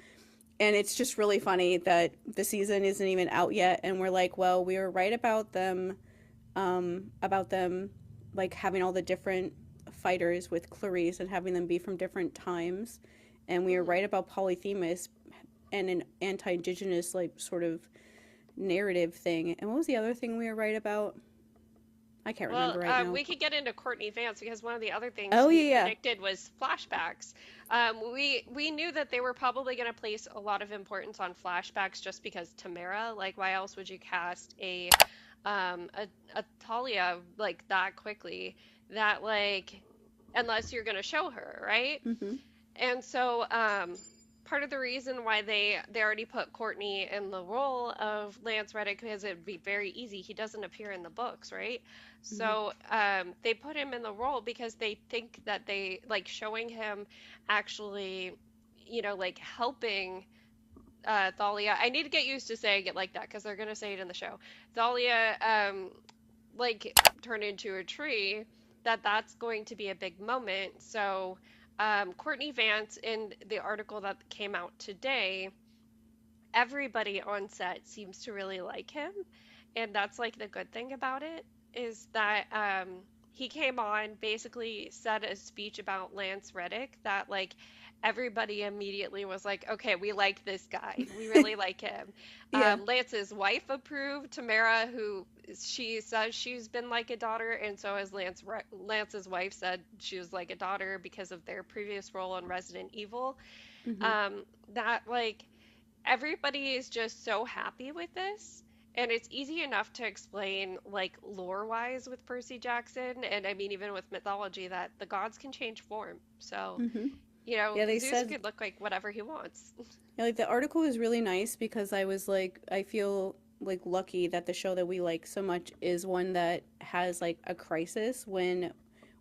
and it's just really funny that the season isn't even out yet, and we're like, well, we were right about them like having all the different fighters with Clarice and having them be from different times, and we were Hmm. right about Polythemus and an anti-indigenous like sort of narrative thing. And what was the other thing we were right about? I can't Well, remember right now. we could get into Courtney Vance because one of the other things Oh we yeah, predicted was flashbacks. We knew that they were probably going to place a lot of importance on flashbacks just because Tamara, like, why else would you cast um a, a Talia like that quickly? That like unless you're going to show her, right? yeah. Mm-hmm. And so, part of the reason why they already put Courtney in the role of Lance Reddick because it'd be very easy. He doesn't appear in the books, right? Mm-hmm. So, they put him in the role because they think that they like showing him actually, like helping Thalia. I need to get used to saying it like that because they're gonna say it in the show. Thalia, like turn into a tree, that's going to be a big moment. So, Courtney Vance in the article that came out today, everybody on set seems to really like him, and that's like the good thing about it is that he came on, basically said a speech about Lance Reddick that like everybody immediately was like, okay, we like this guy, we really like him. Yeah. Lance's wife approved, Tamara, who she says she's been like a daughter, and so has Lance's wife said she was like a daughter because of their previous role in Resident Evil. Mm-hmm. That like everybody is just so happy with this. And it's easy enough to explain, like lore wise, with Percy Jackson, and I mean, even with mythology, that the gods can change form. So, Mm-hmm. Yeah, they Zeus said could look like whatever he wants. yeah, like the article was really nice because I was like, I feel like lucky that the show that we like so much is one that has like a crisis when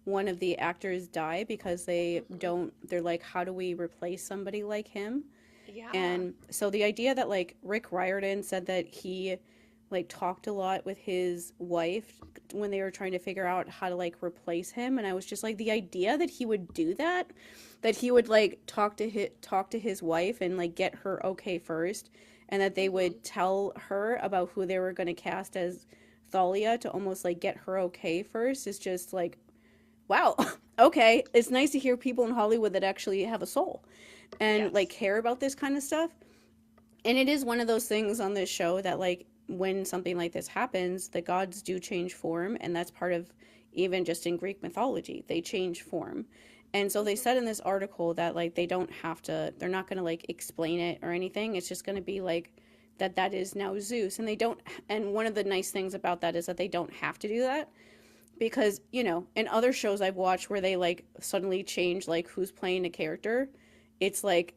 one of the actors die because Hmm. they're like, how do we replace somebody like him? Yeah. And so the idea that like Rick Riordan said that he like talked a lot with his wife when they were trying to figure out how to like replace him, and I was just like the idea that he would do that he would like talk to his wife and like get her okay first, and that they Hmm. would tell her about who they were going to cast as Thalia to almost like get her okay first is just like wow. Okay, it's nice to hear people in Hollywood that actually have a soul and like Yes. care about this kind of stuff. And it is one of those things on this show that like when something like this happens, the gods do change form, and that's part of even just in Greek mythology, they change form. And so they Hmm. said in this article that like they don't have to, they're not going to like explain it or anything. It's just going to be like that is now Zeus, and they don't. And one of the nice things about that is that they don't have to do that because in other shows I've watched where they like suddenly change like who's playing a character, it's like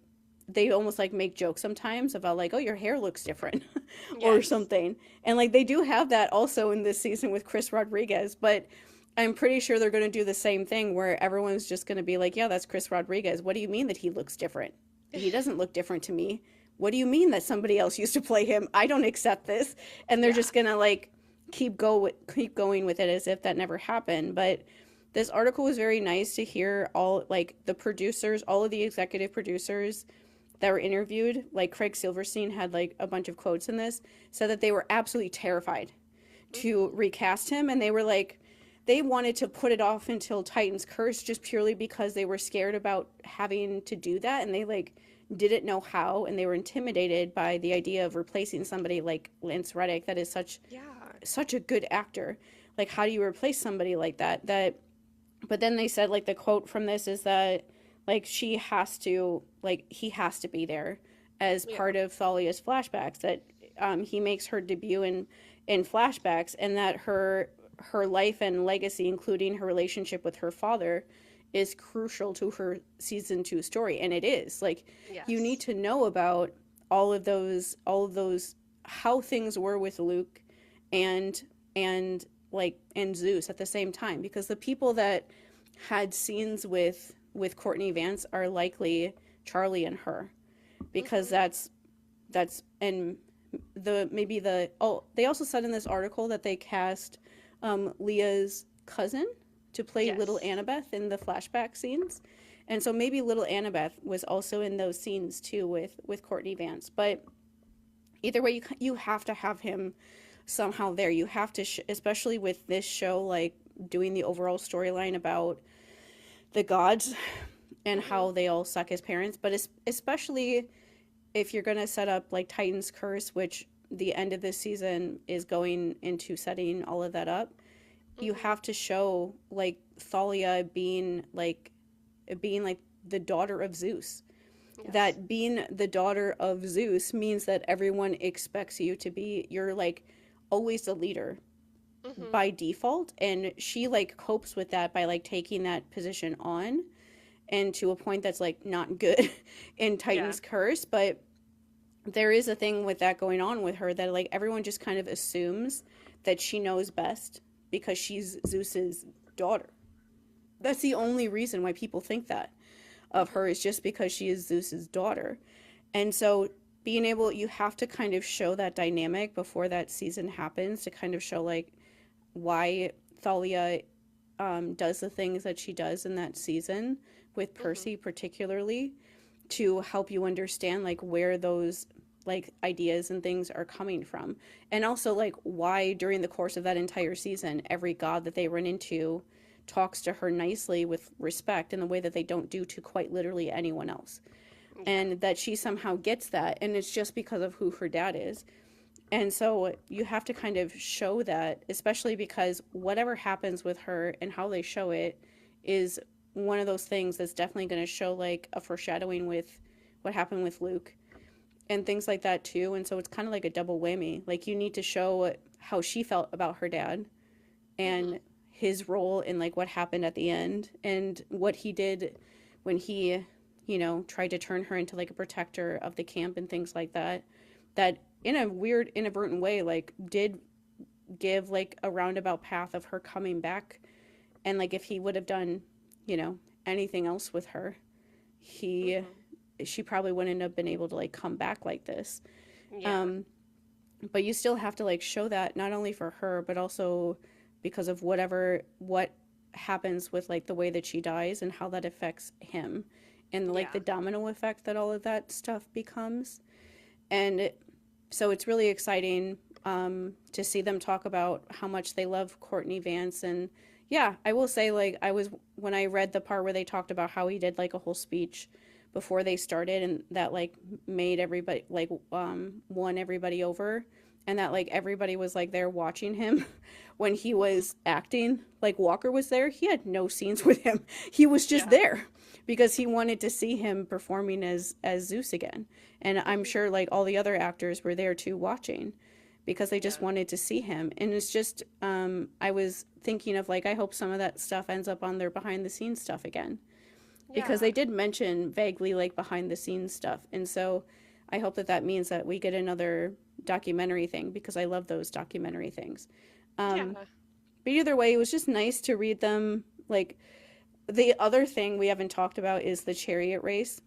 they almost like make jokes sometimes about like, oh, your hair looks different or Yes. something. And like they do have that also in this season with Chris Rodriguez, but I'm pretty sure they're going to do the same thing where everyone's just going to be like, yeah, that's Chris Rodriguez. What do you mean that he looks different? He doesn't look different to me. what do you mean that somebody else used to play him? I don't accept this. And they're just gonna like keep going with it as if that never happened. But this article was very nice to hear all like the producers, all of the executive producers that were interviewed, like Craig Silverstein had like a bunch of quotes in this, said that they were absolutely terrified to recast him, and they were like, they wanted to put it off until Titan's Curse just purely because they were scared about having to do that, and they like didn't know how, and they were intimidated by the idea of replacing somebody like Lance Reddick that is such a good actor. Like, how do you replace somebody like that? But then they said, like, the quote from this is that, like, he has to be there as part of Thalia's flashbacks, that he makes her debut in flashbacks, and that her life and legacy, including her relationship with her father, is crucial to her season 2 story. And it is. Like, you need to know about all of those, how things were with Luke and Zeus at the same time, because the people that had scenes with Courtney Vance are likely Charlie and her, because that's and they also said in this article that they cast Leah's cousin to play little Annabeth in the flashback scenes, and so maybe little Annabeth was also in those scenes too with Courtney Vance. But either way, you have to have him somehow there. You have to, especially with this show, like doing the overall storyline about the gods and how they all suck as parents, but especially if you're going to set up like Titan's Curse, which the end of this season is going into setting all of that up, you have to show like Thalia being like the daughter of Zeus. That being the daughter of Zeus means that everyone expects you to be, you're like always the leader by default, and she like copes with that by like taking that position on, and to a point that's like not good in Titan's Curse. But there is a thing with that going on with her, that like everyone just kind of assumes that she knows best because she's Zeus's daughter. That's the only reason why people think that of her, is just because she is Zeus's daughter. And so you have to kind of show that dynamic before that season happens, to kind of show like why Thalia does the things that she does in that season with Percy particularly, to help you understand like where those like ideas and things are coming from, and also like why during the course of that entire season every god that they run into talks to her nicely with respect in the way that they don't do to quite literally anyone else. And that she somehow gets that, and it's just because of who her dad is. And so you have to kind of show that, especially because whatever happens with her and how they show it is one of those things that's definitely going to show like a foreshadowing with what happened with Luke and things like that too. And so it's kind of like a double whammy. Like, you need to show how she felt about her dad and his role in like what happened at the end, and what he did when he, tried to turn her into like a protector of the camp and things like that, that in a weird, inadvertent way, like did give like a roundabout path of her coming back. And like, if he would have done, anything else with her, she probably wouldn't have been able to like come back like this. But you still have to like show that, not only for her, but also because of what happens with like the way that she dies and how that affects him, and like the domino effect that all of that stuff becomes. And so it's really exciting to see them talk about how much they love Courtney Vance. And I will say, like, when I read the part where they talked about how he did like a whole speech before they started, and that like made everybody like won everybody over, and that like everybody was like there watching him when he was acting. Like, Walker was there, he had no scenes with him, he was just there because he wanted to see him performing as Zeus again. And I'm sure like all the other actors were there too, watching, because they just wanted to see him. And it's just I was thinking of like, I hope some of that stuff ends up on their behind the scenes stuff again, because they did mention vaguely like behind the scenes stuff. And so I hope that means that we get another documentary thing, because I love those documentary things. But either way, it was just nice to read them. Like, the other thing we haven't talked about is the Chariot Race.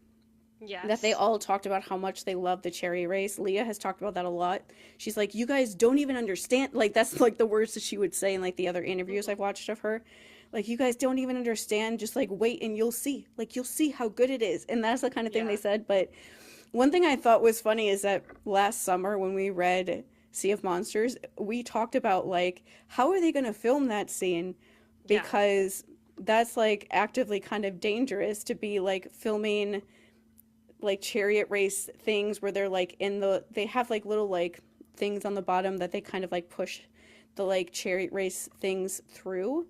that they Yes. all talked about how much they love the Chariot Race. Leah has talked about that a lot. She's like, you guys don't even understand. Like, that's like the words that she would say in like the other interviews I've Hmm. watched of her. Like, you guys don't even understand. Just like wait and you'll see. Like, you'll see how good it is. And that's the kind of thing they Yeah. said. But one thing I thought was funny is that last summer when we read Sea of Monsters, we talked about like, how are they going to film that scene? Yeah. Because that's like actively kind of dangerous to be like filming like chariot race things where they're like they have like little like things on the bottom that they kind of like push the like chariot race things through.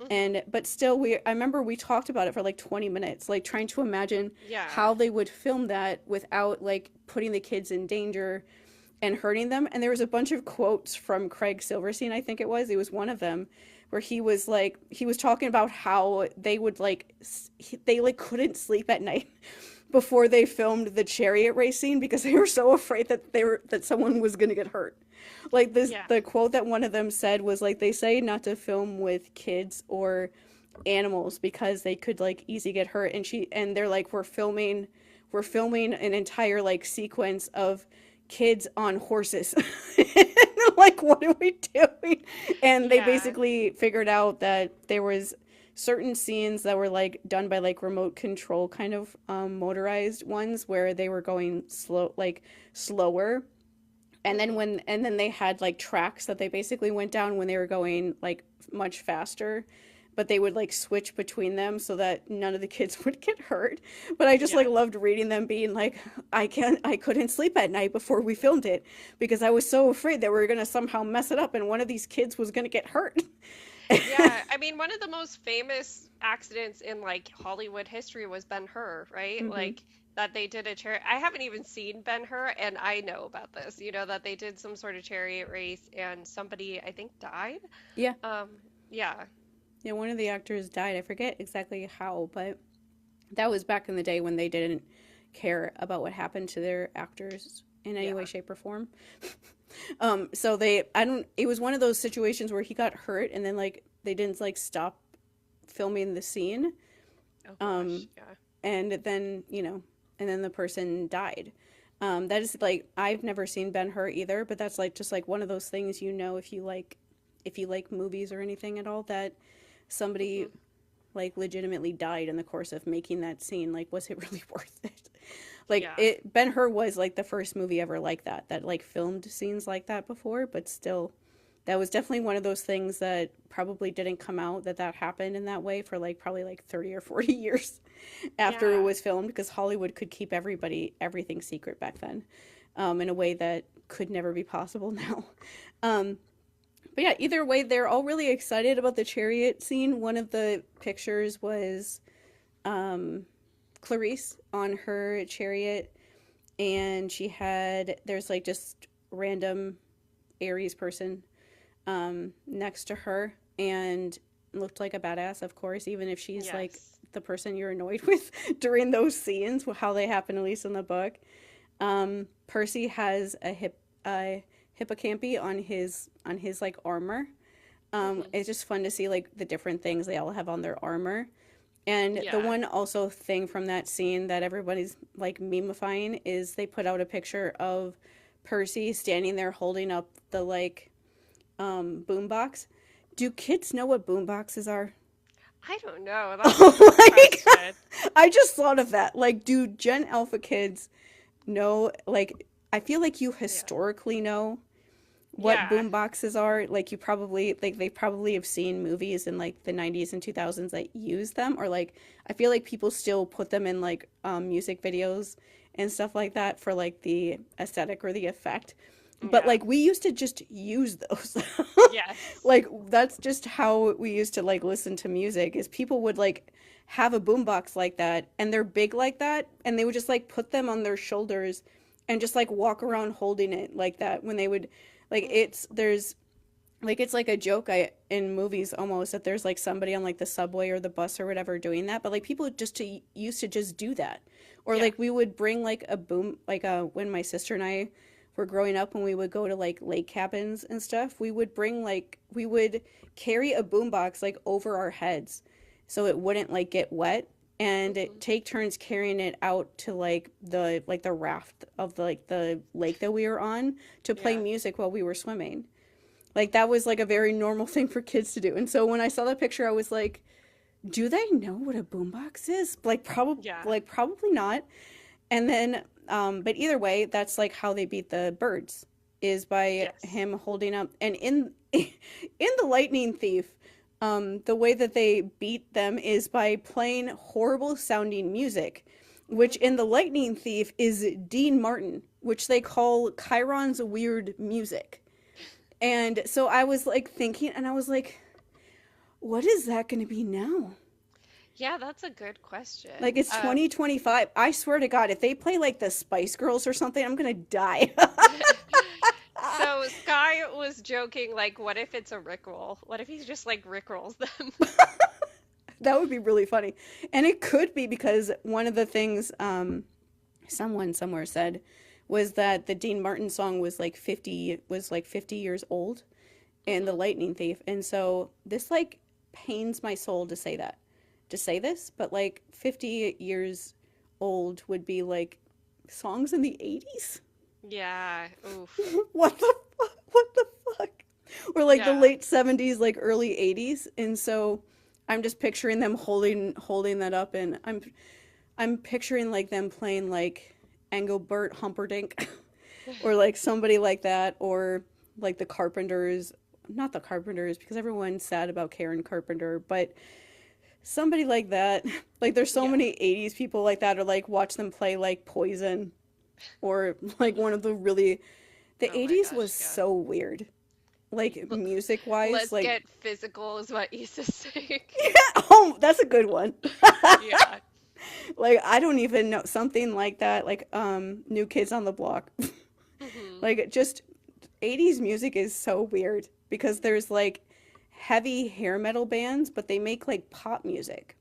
Hmm. And but still I remember we talked about it for like 20 minutes, like trying to imagine Yeah. how they would film that without like putting the kids in danger and hurting them. And there was a bunch of quotes from Craig Silverstein, I think it was one of them, where he was talking about how they would like they like couldn't sleep at night before they filmed the chariot race scene because they were so afraid that that someone was going to get hurt. Like this, Yeah. the quote that one of them said was like, they say not to film with kids or animals because they could like easy get hurt. And they're like, we're filming an entire like sequence of kids on horses. Like, what are we doing? And they Yeah. basically figured out that there was certain scenes that were like done by like remote control kind of motorized ones where they were going slower, and then Hmm. they had like tracks that they basically went down when they were going like much faster, but they would like switch between them so that none of the kids would get hurt. But I just like Yeah. loved reading them being like, I couldn't sleep at night before we filmed it because I was so afraid that we were gonna somehow mess it up and one of these kids was gonna get hurt. Yeah, I mean, one of the most famous accidents in like Hollywood history was Ben-Hur, right? Hmm. Like that they did a chariot. I haven't even seen Ben-Hur, and I know about this. You know that they did some sort of chariot race, and somebody I think died. Yeah. Um, yeah, Yeah, one of the actors died. I forget exactly how, but that was back in the day when they didn't care about what happened to their actors in any way, yeah. shape, or form. So I don't, it was one of those situations where he got hurt and then like they didn't like stop filming the scene. Oh Um, gosh, yeah. and then, and then the person died. That is like, I've never seen Ben-Hur either, but that's like just like one of those things, if you like movies or anything at all, that somebody Hmm. like legitimately died in the course of making that scene. Like, was it really worth it? Like Yeah, it, Ben-Hur was like the first movie ever like that like filmed scenes like that before, but still, that was definitely one of those things that probably didn't come out that happened in that way for like probably like 30 or 40 years after it yeah. was filmed because Hollywood could keep everything secret back then, in a way that could never be possible now. Um, but yeah, either way, they're all really excited about the chariot scene. One of the pictures was um, Clarice on her chariot, and there's like just random Aries person next to her, and looked like a badass, of course, even if she's like Yes. the person you're annoyed with during those scenes, how they happen, at least in the book. Percy has a hippocampi on his like armor. Hmm. It's just fun to see like the different things they all have on their armor. And the Yeah. one also thing from that scene that everybody's like memifying is they put out a picture of Percy standing there holding up the like boombox. Do kids know what boomboxes are? I don't know. That's a Oh good my question. god! I just thought of that. Like, do Gen Alpha kids know? Like, I feel like you Yeah. historically know what Yeah. boom boxes are. Like, you probably like they probably have seen movies in like the 90s and 2000s that use them, or like I feel like people still put them in like music videos and stuff like that for like the aesthetic or the effect. But Yeah. like we used to just use those. Yes. Like that's just how we used to like listen to music, is people would like have a boombox like that and they're big like that and they would just like put them on their shoulders and just like walk around holding it like that when they would like Mm. it's like a joke in movies almost that there's like somebody on like the subway or the bus or whatever doing that, but like people used to just do that. Or Yeah. like we would bring like a boom like when my sister and I were growing up, when we would go to like lake cabins and stuff, we would carry a boombox like over our heads so it wouldn't like get wet, and Mhm. take turns carrying it out to like the raft of the lake that we were on to play Yeah. music while we were swimming. Like that was like a very normal thing for kids to do. And so when I saw that picture, I was like, do they know what a boombox is? Yeah. Probably not. And then, but either way, that's like how they beat the birds is by Yes. him holding up. And in the Lightning Thief, the way that they beat them is by playing horrible sounding music, which in Mhm. the Lightning Thief is Dean Martin, which they call Chiron's weird music. And so I was like thinking, and I was like, what is that going to be now? Yeah, that's a good Like question. it's 2025. I swear to God, if they play like the Spice Girls or something, I'm gonna die. So Sky was joking, like, what if it's a Rickroll? What if he's just like Rickrolls them? That would be really funny. And it could be because one of the things someone somewhere said was that the Dean Martin song was like 50 years old in The Mhm. Lightning Thief. And so this like pains my soul to say that. To say this, but like 50 years old would be like songs in the 80s? Yeah. Oof. What the fuck? What the fuck? Or like the Yeah. late 70s, like early 80s. And so I'm just picturing them holding that up, and I'm picturing like them playing like Engelbert Humperdinck or like somebody like that, or like the Carpenters, not the Carpenters because everyone's sad about Karen Carpenter, but somebody like that. Like there's so Yeah. many 80s people like that, or like watch them play like Poison, or like one of the really, the Oh my 80s was gosh, yeah. so weird. Like L- music wise, Let's like get physical is what Issa's saying. oh, that's a good one. Yeah. Like I don't even know something like that, like New Kids on the Block. Hmm. Like just 80s music is so weird because there's like heavy hair metal bands, but they make like pop music.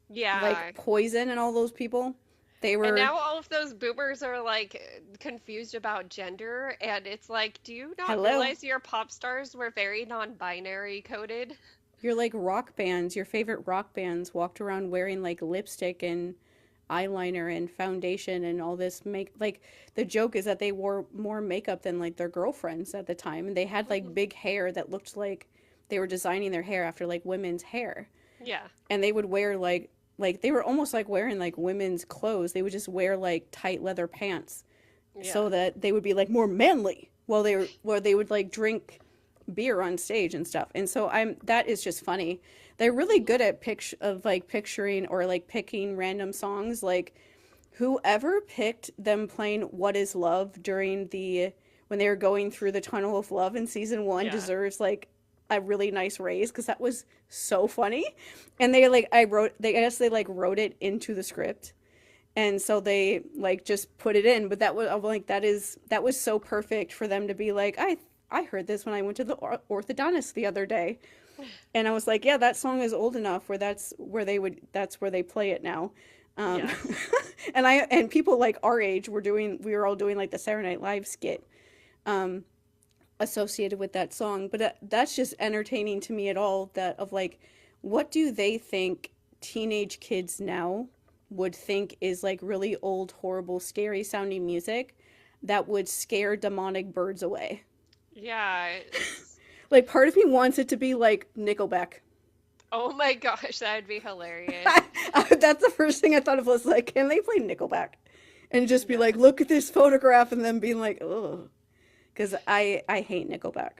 Yeah. Like Poison and all those people. They And were now all of those boomers are like confused about gender, and it's like, do you not hello. realize your pop stars were very non-binary coded? You're like rock bands, your favorite rock bands walked around wearing like lipstick and eyeliner and foundation and all this make like the joke is that they wore more makeup than like their girlfriends at the time, and they had like Hmm. big hair that looked like they were designing their hair after like women's hair, Yeah. and they would wear like they were almost like wearing like women's clothes. They would just wear like tight leather pants so Yeah. that they would be like more manly while they were where they would like drink beer on stage and stuff. And so I'm that is just funny. They're really Hmm. good at picturing or like picking random songs. Like whoever picked them playing What Is Love during the when they were going through the tunnel of love in season 1 Yeah. deserves like a really nice raise because that was so funny. And they like I guess they like wrote it into the script, and so they like just put it in. But that was I'm like that was so perfect for them to be like I heard this when I went to the orthodontist the other day, and I was like, yeah, that song is old enough where that's where they play it now. um Yes. and people like our age we were all doing like the Saturday Night Live skit um associated with that song. But that's just entertaining to me at all, that of like what do they think teenage kids now would think is like really old, horrible, scary sounding music that would scare demonic birds away. Yeah. It's Like part of me wants it to be like Nickelback. oh my gosh, that would be hilarious. That's the first thing I thought of, was like, can they play Nickelback? And just be like, Yes. look at this photograph, and then being like, ugh. Because I hate Nickelback.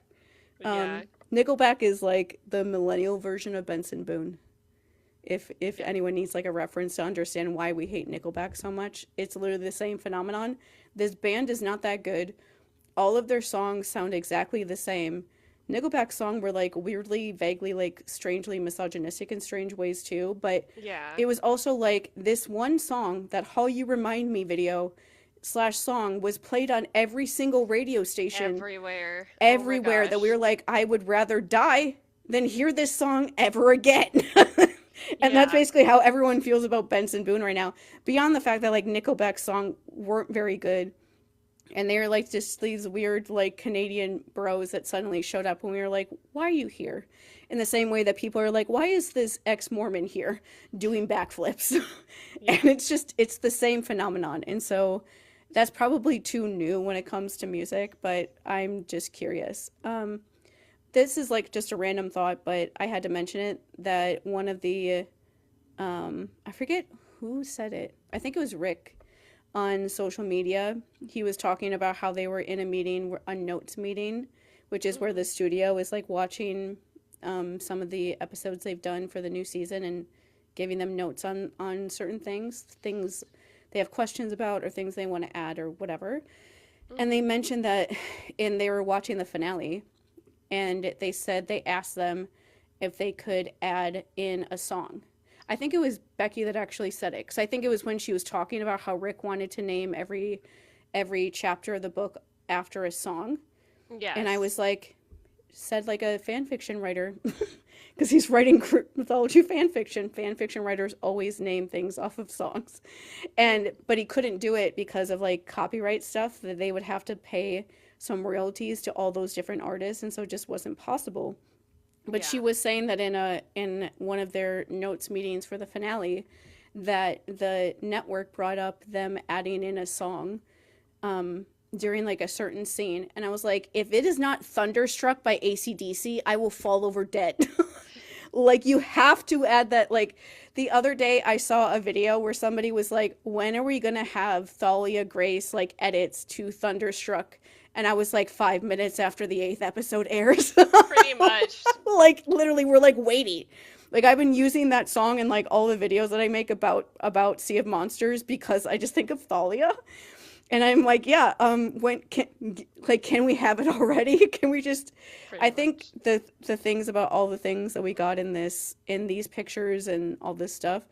Yeah. Nickelback is like the millennial version of Benson Boone. If Yeah. anyone needs like a reference to understand why we hate Nickelback so much, it's literally the same phenomenon. This band is not that good. All of their songs sound exactly the same. Nickelback's song were like weirdly, vaguely, like strangely misogynistic in strange ways too, but Yeah. it was also like this one song, that How You Remind Me video slash song, was played on every single radio station Everywhere. Oh my everywhere, that we were gosh. like, I would rather die than hear this song ever again. And that's Yeah. basically how everyone feels about Benson Boone right now. Beyond the fact that like Nickelback's song weren't very good, and they were like just these weird like Canadian bros that suddenly showed up, and we were like, why are you here? in the same way that people are like, why is this ex-Mormon here doing backflips? And it's the same phenomenon. And so that's probably too new when it comes to music, but I'm just curious. This is like just a random thought, but I had to mention it, that one of the, I forget who said it. I think it was Rick on social media. He was talking about how they were in a meeting, a notes meeting, which is where the studio is like watching some of the episodes they've done for the new season and giving them notes on certain things they have questions about or things they want to add or whatever. And they mentioned that they were watching the finale, and they said they asked them if they could add in a song. I think it was Becky that actually said it, because I think it was when she was talking about how Rick wanted to name every chapter of the book after a song. Yes. And I was like, said like a fan fiction writer, because he's writing mythology fan fiction. Fan fiction writers always name things off of songs, but he couldn't do it because of like copyright stuff, that they would have to pay some royalties to all those different artists, and so it just wasn't possible. But she was saying that in one of their notes meetings for the finale, that the network brought up them adding in a song during like a certain scene. And I was like, if it is not Thunderstruck by AC/DC, I will fall over dead. Like, you have to add that. Like, the other day I saw a video where somebody was like, when are we going to have Thalia Grace like edits to Thunderstruck? And I was like, 5 minutes after the 8th episode airs. Pretty much. Like, literally, we're like waiting. Like, I've been using that song in like all the videos that I make about Sea of Monsters, because I just think of Thalia. And I'm like, yeah, when can we have it already? Can we just? I think the things about all the things that we got in these pictures and all this stuff,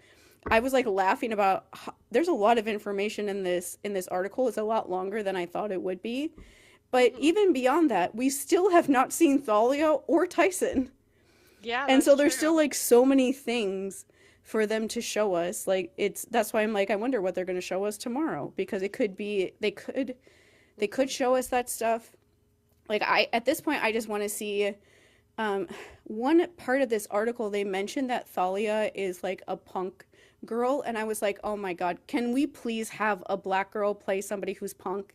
I was like laughing about. There's a lot of information in this article. It's a lot longer than I thought it would be, but even beyond that, we still have not seen Thalia or Tyson. Yeah, and so there's true. still like so many things for them to show us. Like, that's why I'm like, I wonder what they're going to show us tomorrow, because it could be they could show us that stuff. Like, at this point I just want to see one part of this article. They mentioned that Thalia is like a punk girl, and I was like, oh my god, can we please have a black girl play somebody who's punk?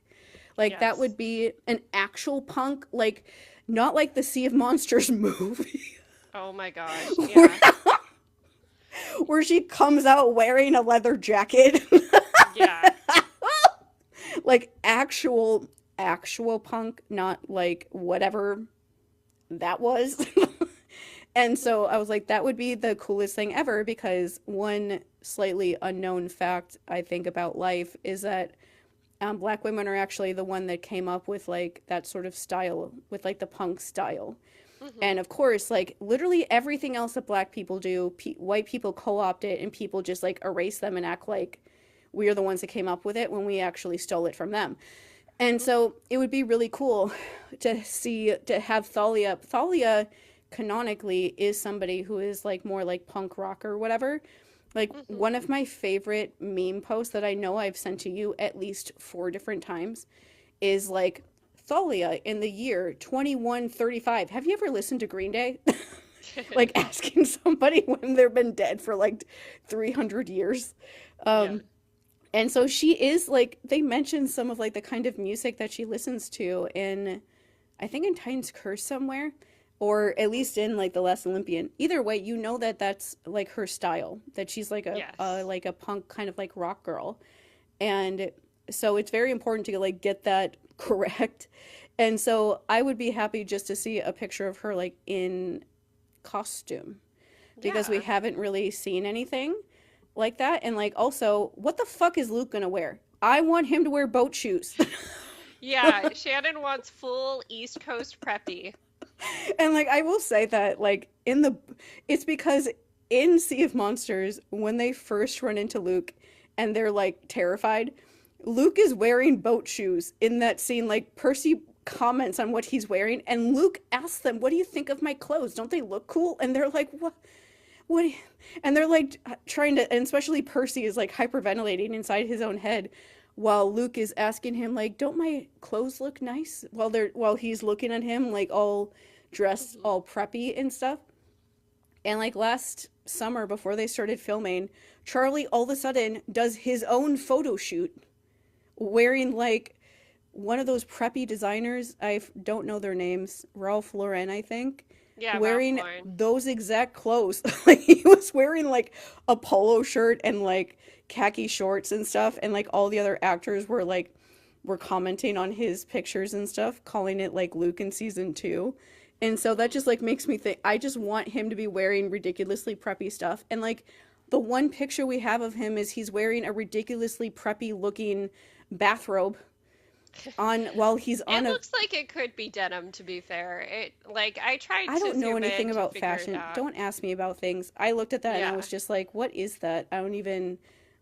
Like, yes. That would be an actual punk, like not like the Sea of Monsters movie. Oh my gosh, yeah. Where she comes out wearing a leather jacket. Yeah. Like actual punk, not like whatever that was. And so I was like, that would be the coolest thing ever, because one slightly unknown fact I think about life is that black women are actually the one that came up with like that sort of style, with like the punk style. Mm-hmm. And of course, like literally everything else that black people do, white people co-opt it, and people just like erase them and act like we are the ones that came up with it when we actually stole it from them. And so it would be really cool to have Thalia. Thalia canonically is somebody who is like more like punk rock or whatever. Like, one of my favorite meme posts that I know I've sent to you at least 4 different times is like, Thalia in the year 2135. Have you ever listened to Green Day? Like, asking somebody when they've been dead for like 300 years. Yeah. And so she is like, they mentioned some of like the kind of music that she listens to in, I think in Titan's Curse somewhere, or at least in like The Last Olympian. Either way, you know that that's like her style, that she's like a punk kind of like rock girl. And so it's very important to like get that correct. And so I would be happy just to see a picture of her like in costume, because we haven't really seen anything like that. And like, also, what the fuck is Luke gonna wear? I want him to wear boat shoes. Yeah, Shannon wants full East Coast preppy. And like, I will say that like it's because in Sea of Monsters, when they first run into Luke and they're like terrified, Luke is wearing boat shoes in that scene. Like, Percy comments on what he's wearing, and Luke asks them, what do you think of my clothes? Don't they look cool? And they're like, what? And they're like trying to, and especially Percy is like hyperventilating inside his own head while Luke is asking him like, don't my clothes look nice? While he's looking at him like all dressed, all preppy and stuff. And like last summer before they started filming, Charlie all of a sudden does his own photo shoot wearing like one of those preppy designers. I don't know their names. Ralph Lauren, I think. Yeah, Ralph Wearing Lauren. those exact clothes. Like he was wearing like a polo shirt and like khaki shorts and stuff, and like all the other actors were commenting on his pictures and stuff, calling it like Luke in season 2. And so that just like makes me think I just want him to be wearing ridiculously preppy stuff. And like the one picture we have of him is he's wearing a ridiculously preppy looking bathrobe on while he's on It a looks like it could be denim, to be fair. It like I tried I to don't know zoom anything in to about figure it fashion. out. Don't ask me about things. I looked at that and I Yeah. was just like, what is that? I don't even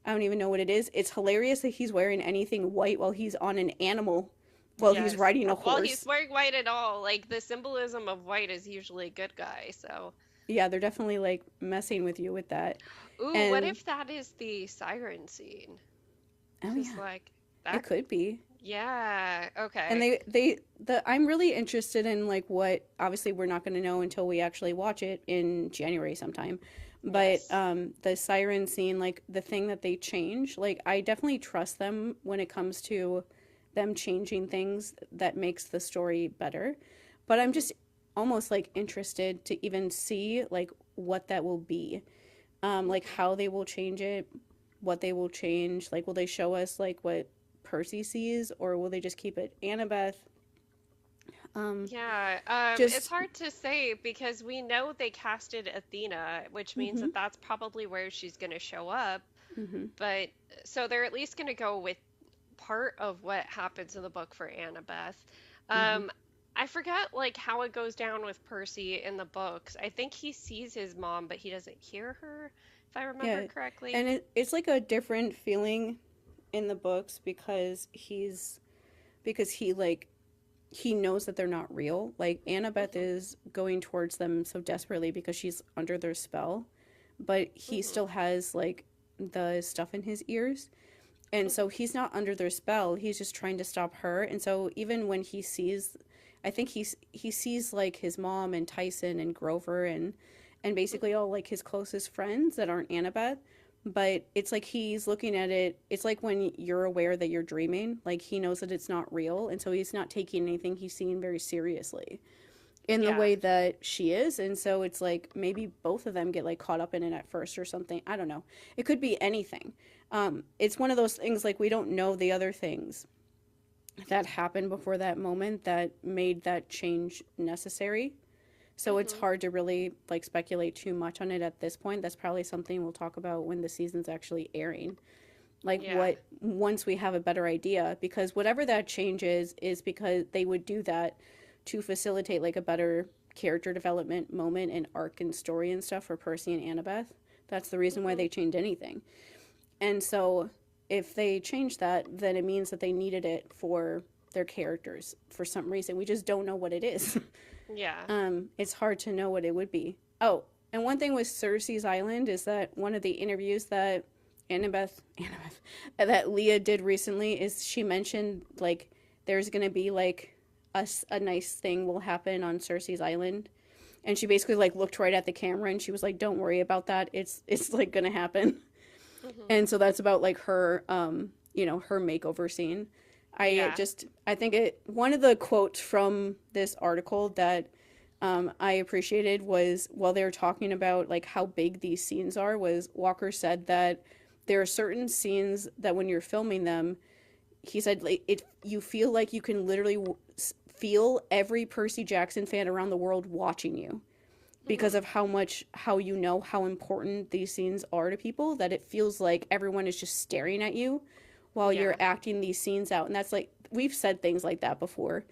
know what it is. It's hilarious that he's wearing anything white while he's on an animal while he's Yes. riding a Well, he's horse. wearing white at all. Like the symbolism of white is usually a good guy. So, Yeah, they're definitely like messing with you with that. ooh, what And if that is the siren scene? oh Just yeah, like it that. could be. Yeah. And Okay. I'm really interested in like what, obviously we're not going to know until we actually watch it in January sometime. But Yes. the siren scene, like the thing that they change, like I definitely trust them when it comes to them changing things that makes the story better. But I'm just almost like interested to even see like what that will be. Like how they will change it, what they will change. Like will they show us like what Percy sees, or will they just keep it Annabeth? Um, Yeah, it's just hard to say because we know they casted Athena, which means hmm that that's probably where she's going to show up. hmm But so they're at least going to go with part of what happens in the book for Annabeth. hmm Um, I forget like how it goes down with Percy in the books. I think he sees his mom, but he doesn't hear her, if I remember yeah, correctly. and it's like a different feeling in the books because he knows that they're not real. Like Annabeth Hmm. is going towards them so desperately because she's under their spell, but he Hmm. still has like the stuff in his ears. And so he's not under their spell. He's just trying to stop her. And so even when he sees, I think he sees like his mom and Tyson and Grover and basically all like his closest friends that aren't Annabeth. But it's like he's looking at it. It's like when you're aware that you're dreaming. Like he knows that it's not real, and so he's not taking anything he's seeing very seriously in the Yeah. way that she is. And so it's like maybe both of them get like caught up in it at first or something. I don't know. It could be anything. It's one of those things like we don't know the other things that happened before that moment that made that change necessary. So it's Hmm. hard to really like speculate too much on it at this point. That's probably something we'll talk about when the season's actually airing. Like Yeah. what once we have a better idea, because whatever that change is because they would do that to facilitate like a better character development moment and arc and story and stuff for Percy and Annabeth. That's the reason why Hmm. they change anything. And so if they change that, then it means that they needed it for their characters for some reason. We just don't know what it is. Yeah. It's hard to know what it would be. Oh, and one thing with Circe's Island is that one of the interviews that Annabeth, that Leah did recently is she mentioned like there's gonna be like a nice thing will happen on Circe's Island, and she basically like looked right at the camera and she was like, "Don't worry about that. It's like gonna happen." Hmm. And so that's about like her her makeover scene. Yeah. I think it one of the quotes from this article that I appreciated was while they were talking about like how big these scenes are, was Walker said that there are certain scenes that when you're filming them, he said like it you feel like you can literally feel every Percy Jackson fan around the world watching you because Hmm. of how you know how important these scenes are to people, that it feels like everyone is just staring at you while you're Yeah. acting these scenes out. And that's like we've said things like that before,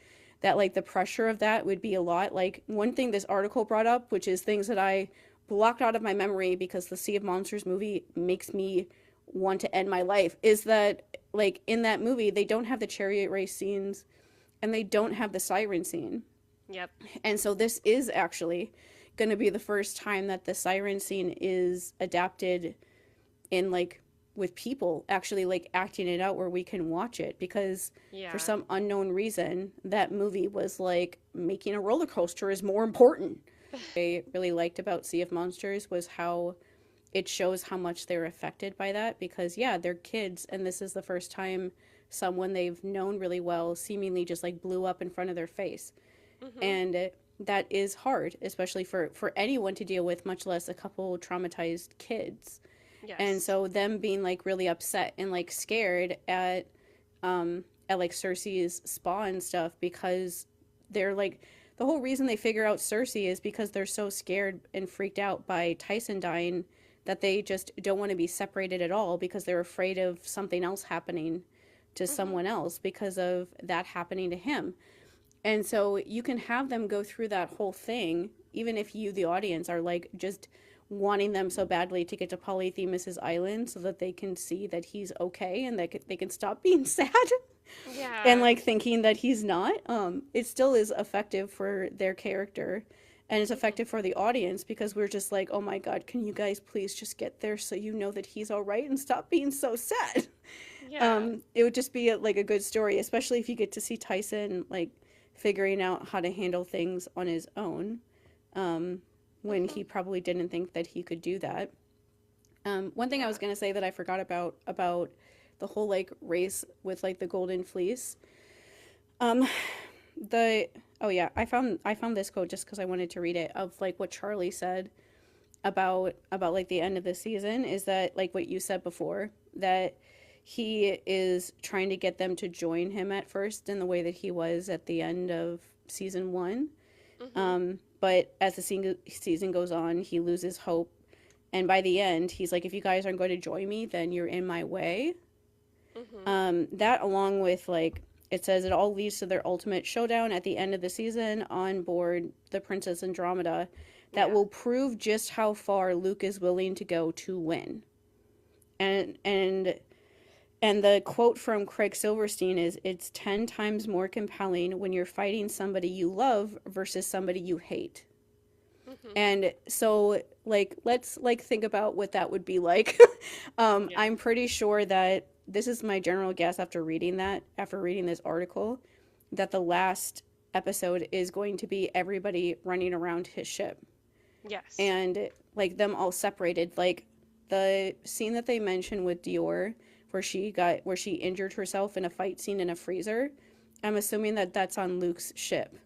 that like the pressure of that would be a lot. Like one thing this article brought up, which is things that I blocked out of my memory because the Sea of Monsters movie makes me want to end my life, is that like in that movie they don't have the chariot race scenes and they don't have the siren scene. Yep. And so this is actually going to be the first time that the siren scene is adapted in like with people actually like acting it out where we can watch it, because for Yeah. some unknown reason that movie was like making a roller coaster is more important. I really liked about Sea of Monsters was how it shows how much they're affected by that, because yeah, they're kids and this is the first time someone they've known really well seemingly just like blew up in front of their face. Hmm. And that is hard, especially for anyone to deal with, much less a couple traumatized kids. And Yes. so them being like really upset and like scared at like Circe's spa and stuff, because they're like, the whole reason they figure out Circe is because they're so scared and freaked out by Tyson dying that they just don't want to be separated at all, because they're afraid of something else happening to Hmm. someone else because of that happening to him. And so you can have them go through that whole thing, even if you, the audience, are like just wanting them so badly to get to Polythemus's island so that they can see that he's okay and that they can stop being sad and Yeah. like thinking that he's not. It still is effective for their character, and it's Hmm. effective for the audience, because we're just like, oh my god, can you guys please just get there so you know that he's all right and stop being so sad. Yeah. It would just be like a good story, especially if you get to see Tyson like figuring out how to handle things on his own, when Hmm. he probably didn't think that he could do that. One thing I was Yeah. gonna say that I forgot about the whole like race with like the golden fleece. Um, the oh yeah, I found this quote just because I wanted to read it, of like what Charlie said about like the end of the season, is that like what you said before, that he is trying to get them to join him at first in the way that he was at the end of season one. Hmm. But as the season goes on, he loses hope, and by the end, he's like, if you guys aren't going to join me, then you're in my way. Hmm. That, along with like, it says it all leads to their ultimate showdown at the end of the season on board the Princess Andromeda, that Yeah. will prove just how far Luke is willing to go to win. And the quote from Craig Silverstein is, it's 10 times more compelling when you're fighting somebody you love versus somebody you hate. Hmm. And so like, let's like think about what that would be like. Yeah. I'm pretty sure that this is my general guess after reading this article, that the last episode is going to be everybody running around his ship, Yes. and like them all separated. Like the scene that they mentioned with Dior, where she injured herself in a fight scene in a freezer, I'm assuming that that's on Luke's ship.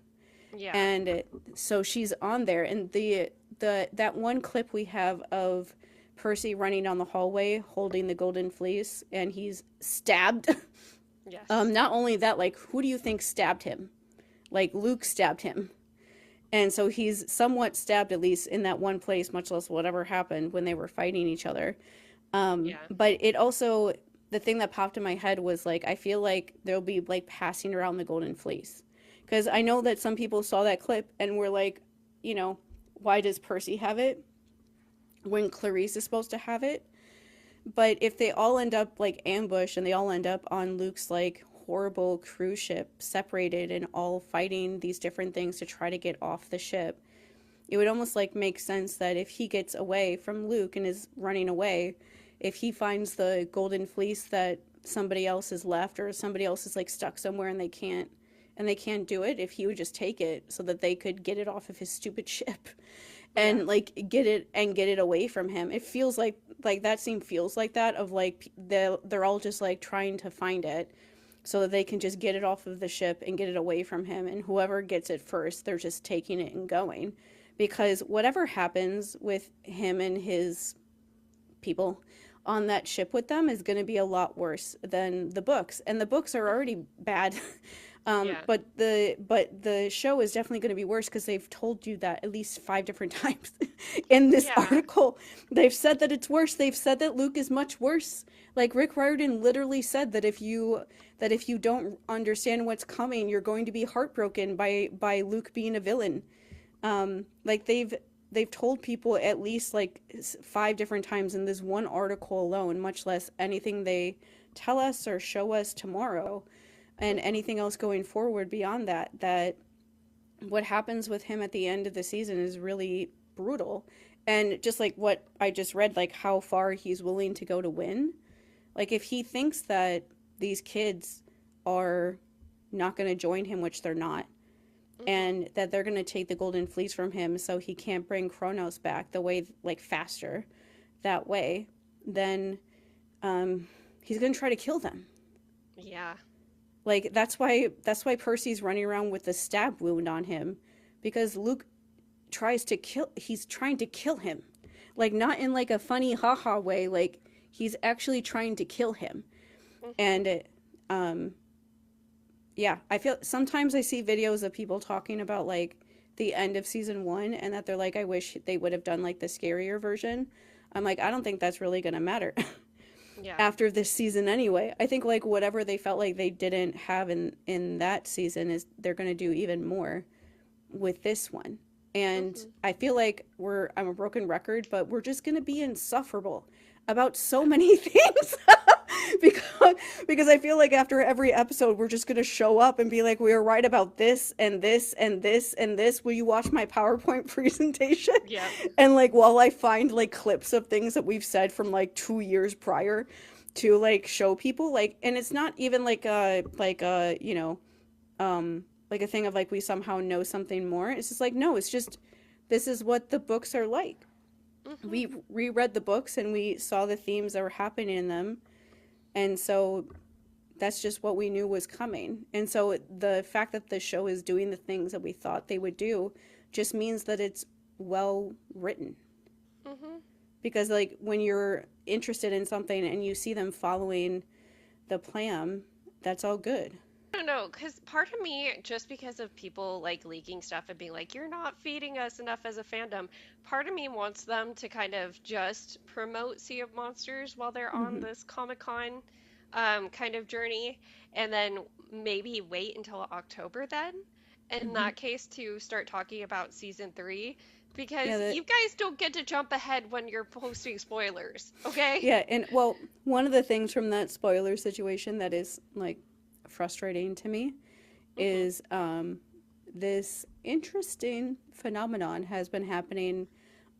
Yeah. And so she's on there, and the that one clip we have of Percy running down the hallway holding the golden fleece, and he's stabbed. Yes. Not only that, like, who do you think stabbed him? Like, Luke stabbed him. And so he's somewhat stabbed, at least in that one place, much less whatever happened when they were fighting each other. Yeah. But it also, the thing that popped in my head was like, I feel like there'll be like passing around the golden fleece. Because I know that some people saw that clip and were like, you know, why does Percy have it when Clarice is supposed to have it? But if they all end up like ambushed and they all end up on Luke's like horrible cruise ship, separated and all fighting these different things to try to get off the ship, it would almost like make sense that if he gets away from Luke and is running away, if he finds the golden fleece that somebody else has left, or somebody else is like stuck somewhere and they can't do it, if he would just take it so that they could get it off of his stupid ship Yeah. and like get it away from him. It feels like that scene feels like that, of like they're all just like trying to find it so that they can just get it off of the ship and get it away from him, and whoever gets it first, they're just taking it and going, because whatever happens with him and his people on that ship with them is going to be a lot worse than the books, and the books are already bad. Yeah. But the show is definitely going to be worse, because they've told you that at least 5 different times in this Yeah. article. They've said that it's worse. They've said that Luke is much worse. Like Rick Riordan literally said that if you don't understand what's coming, you're going to be heartbroken by Luke being a villain. Like they've told people at least like 5 different times in this one article alone, much less anything they tell us or show us tomorrow, and anything else going forward beyond that, that what happens with him at the end of the season is really brutal. And just like what I just read, like how far he's willing to go to win. Like if he thinks that these kids are not going to join him, which they're not, and that they're going to take the Golden Fleece from him so he can't bring Kronos back the way, like, faster that way, then he's going to try to kill them. Yeah. Like, that's why Percy's running around with the stab wound on him, because Luke he's trying to kill him. Like, not in, like, a funny haha way, like, he's actually trying to kill him. And, yeah, I feel, sometimes I see videos of people talking about, like, the end of season 1, and that they're like, I wish they would have done, like, the scarier version. I'm like, I don't think that's really gonna matter. Yeah. After this season anyway. I think, like, whatever they felt like they didn't have in that season is they're going to do even more with this one. And I feel like I'm a broken record, but we're just going to be insufferable about so many things. because I feel like after every episode we're just going to show up and be like, we were right about this and this and this and this. Will you watch my PowerPoint presentation? Yeah. And, like, while I find, like, clips of things that we've said from, like, 2 years prior to, like, show people, like, and it's not even like a you know, like a thing of, like, we somehow know something more. It's just like, no, it's just, this is what the books are like. We reread the books and we saw the themes that were happening in them. And so that's just what we knew was coming. And so the fact that the show is doing the things that we thought they would do just means that it's well written. Because, like, when you're interested in something and you see them following the plan, that's all good. I don't know, because part of me, just because of people, like, leaking stuff and being like, you're not feeding us enough as a fandom, part of me wants them to kind of just promote Sea of Monsters while they're on this Comic-Con kind of journey, and then maybe wait until October then, in that case, to start talking about season 3. Because you guys don't get to jump ahead when you're posting spoilers, okay? Yeah, and, well, one of the things from that spoiler situation that is, like, frustrating to me is this interesting phenomenon has been happening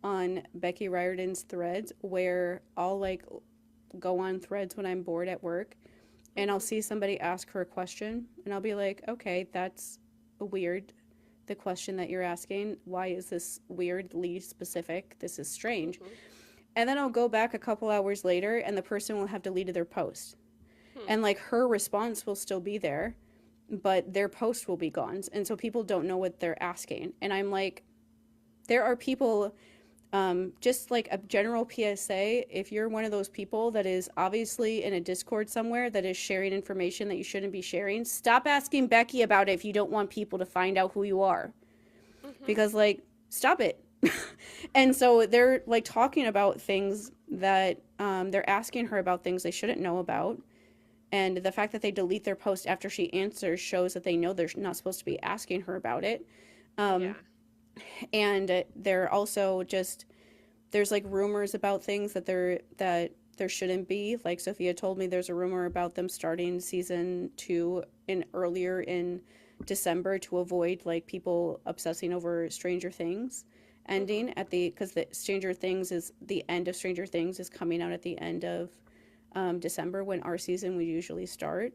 on Becky Riordan's threads, where I'll, like, go on threads when I'm bored at work, and I'll see somebody ask her a question, and I'll be like, okay, that's weird. The question that you're asking, why is this weirdly specific? This is strange. And then I'll go back a couple hours later and the person will have deleted their post. And, like, her response will still be there, but their post will be gone. And so people don't know what they're asking. And I'm like, there are people, just like a general PSA, if you're one of those people that is obviously in a Discord somewhere that is sharing information that you shouldn't be sharing, stop asking Becky about it if you don't want people to find out who you are. Because, like, stop it. And so they're, like, talking about things that they're asking her about things they shouldn't know about. And the fact that they delete their post after she answers shows that they know they're not supposed to be asking her about it. And they're also just, there's, like, rumors about things that there shouldn't be. Like, Sophia told me there's a rumor about them starting season 2 earlier in December to avoid, like, people obsessing over Stranger Things ending because the Stranger Things is, the end of Stranger Things is coming out at the end of December, when our season would usually start.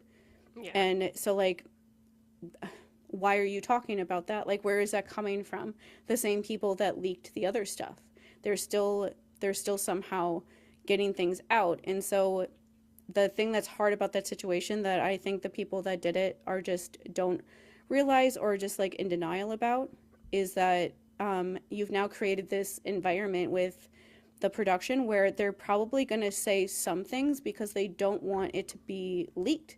And so, like, why are you talking about that? Like, where is that coming from? The same people that leaked the other stuff. They're still somehow getting things out. And so the thing that's hard about that situation that I think the people that did it are just don't realize or just, like, in denial about is that you've now created this environment with the production where they're probably going to say some things because they don't want it to be leaked.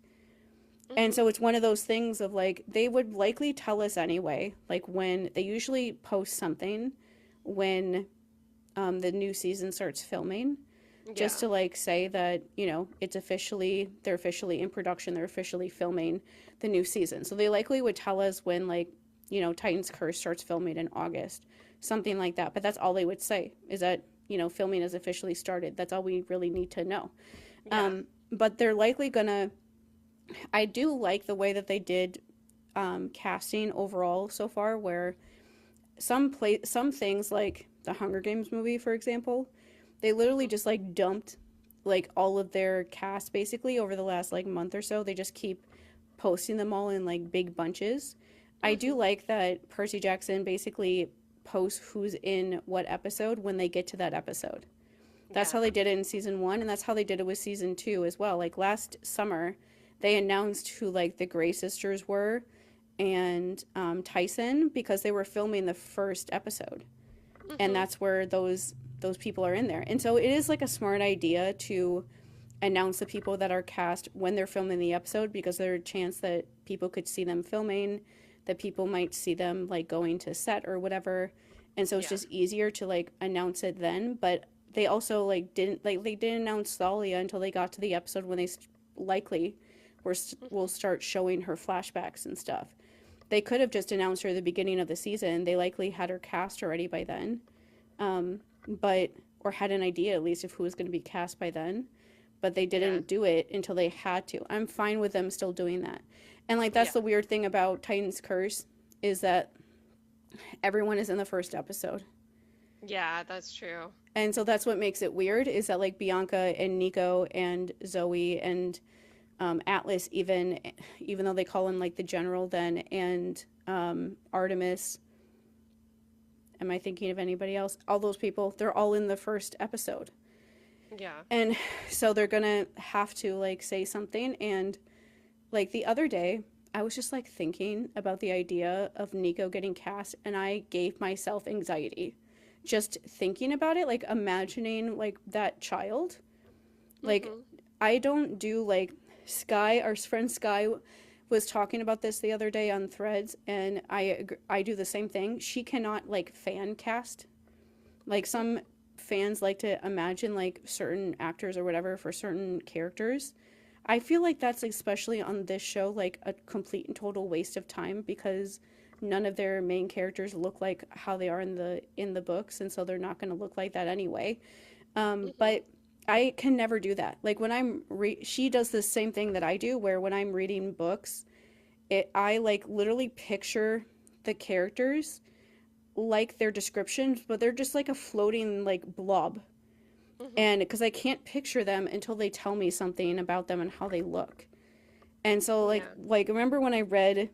And so it's one of those things of, like, they would likely tell us anyway, like, when they usually post something when the new season starts filming, just to, like, say that, you know, they're officially in production, they're officially filming the new season. So they likely would tell us when, like, you know, Titan's Curse starts filming in August, something like that. But that's all they would say, is that, you know, filming has officially started. That's all we really need to know. But they're likely gonna, I do like the way that they did casting overall so far, where some things, like the Hunger Games movie, for example, they literally just, like, dumped, like, all of their cast basically over the last, like, month or so. They just keep posting them all in, like, big bunches. I do like that Percy Jackson basically posts who's in what episode when they get to that episode. That's Yeah. how they did it in season 1, and that's how they did it with season 2 as well. Like last summer, they announced who like the Grey sisters were and Tyson because they were filming the first episode, and that's where those people are in there. And so it is like a smart idea to announce the people that are cast when they're filming the episode because there's a chance that people could see them filming, that people might see them like going to set or whatever. And so it's Yeah. just easier to like announce it then. But they also like didn't announce Thalia until they got to the episode when they likely will start showing her flashbacks and stuff. They could have just announced her at the beginning of the season. They likely had her cast already by then, but or had an idea at least of who was going to be cast by then. But they didn't do it until they had to. I'm fine with them still doing that. And like that's the weird thing about Titan's Curse is that everyone is in the first episode. Yeah, that's true. And so that's what makes it weird is that like Bianca and Nico and Zoe and Atlas even though they call him like the general then and Artemis. Am I thinking of anybody else? All those people, they're all in the first episode. Yeah. And so they're going to have to like say something. And like the other day, I was just like thinking about the idea of Nico getting cast and I gave myself anxiety just thinking about it, like imagining like that child. Like I don't do like Sky, our friend Sky was talking about this the other day on Threads and I do the same thing. She cannot like fan cast. Like some fans like to imagine like certain actors or whatever for certain characters. I feel like that's especially on this show like a complete and total waste of time because none of their main characters look like how they are in the books, and so they're not going to look like that anyway. But I can never do that. Like when I'm she does the same thing that I do, where when I'm reading books, I like literally picture the characters like their descriptions, but they're just like a floating like blob. And because I can't picture them until they tell me something about them and how they look. And so like remember when I read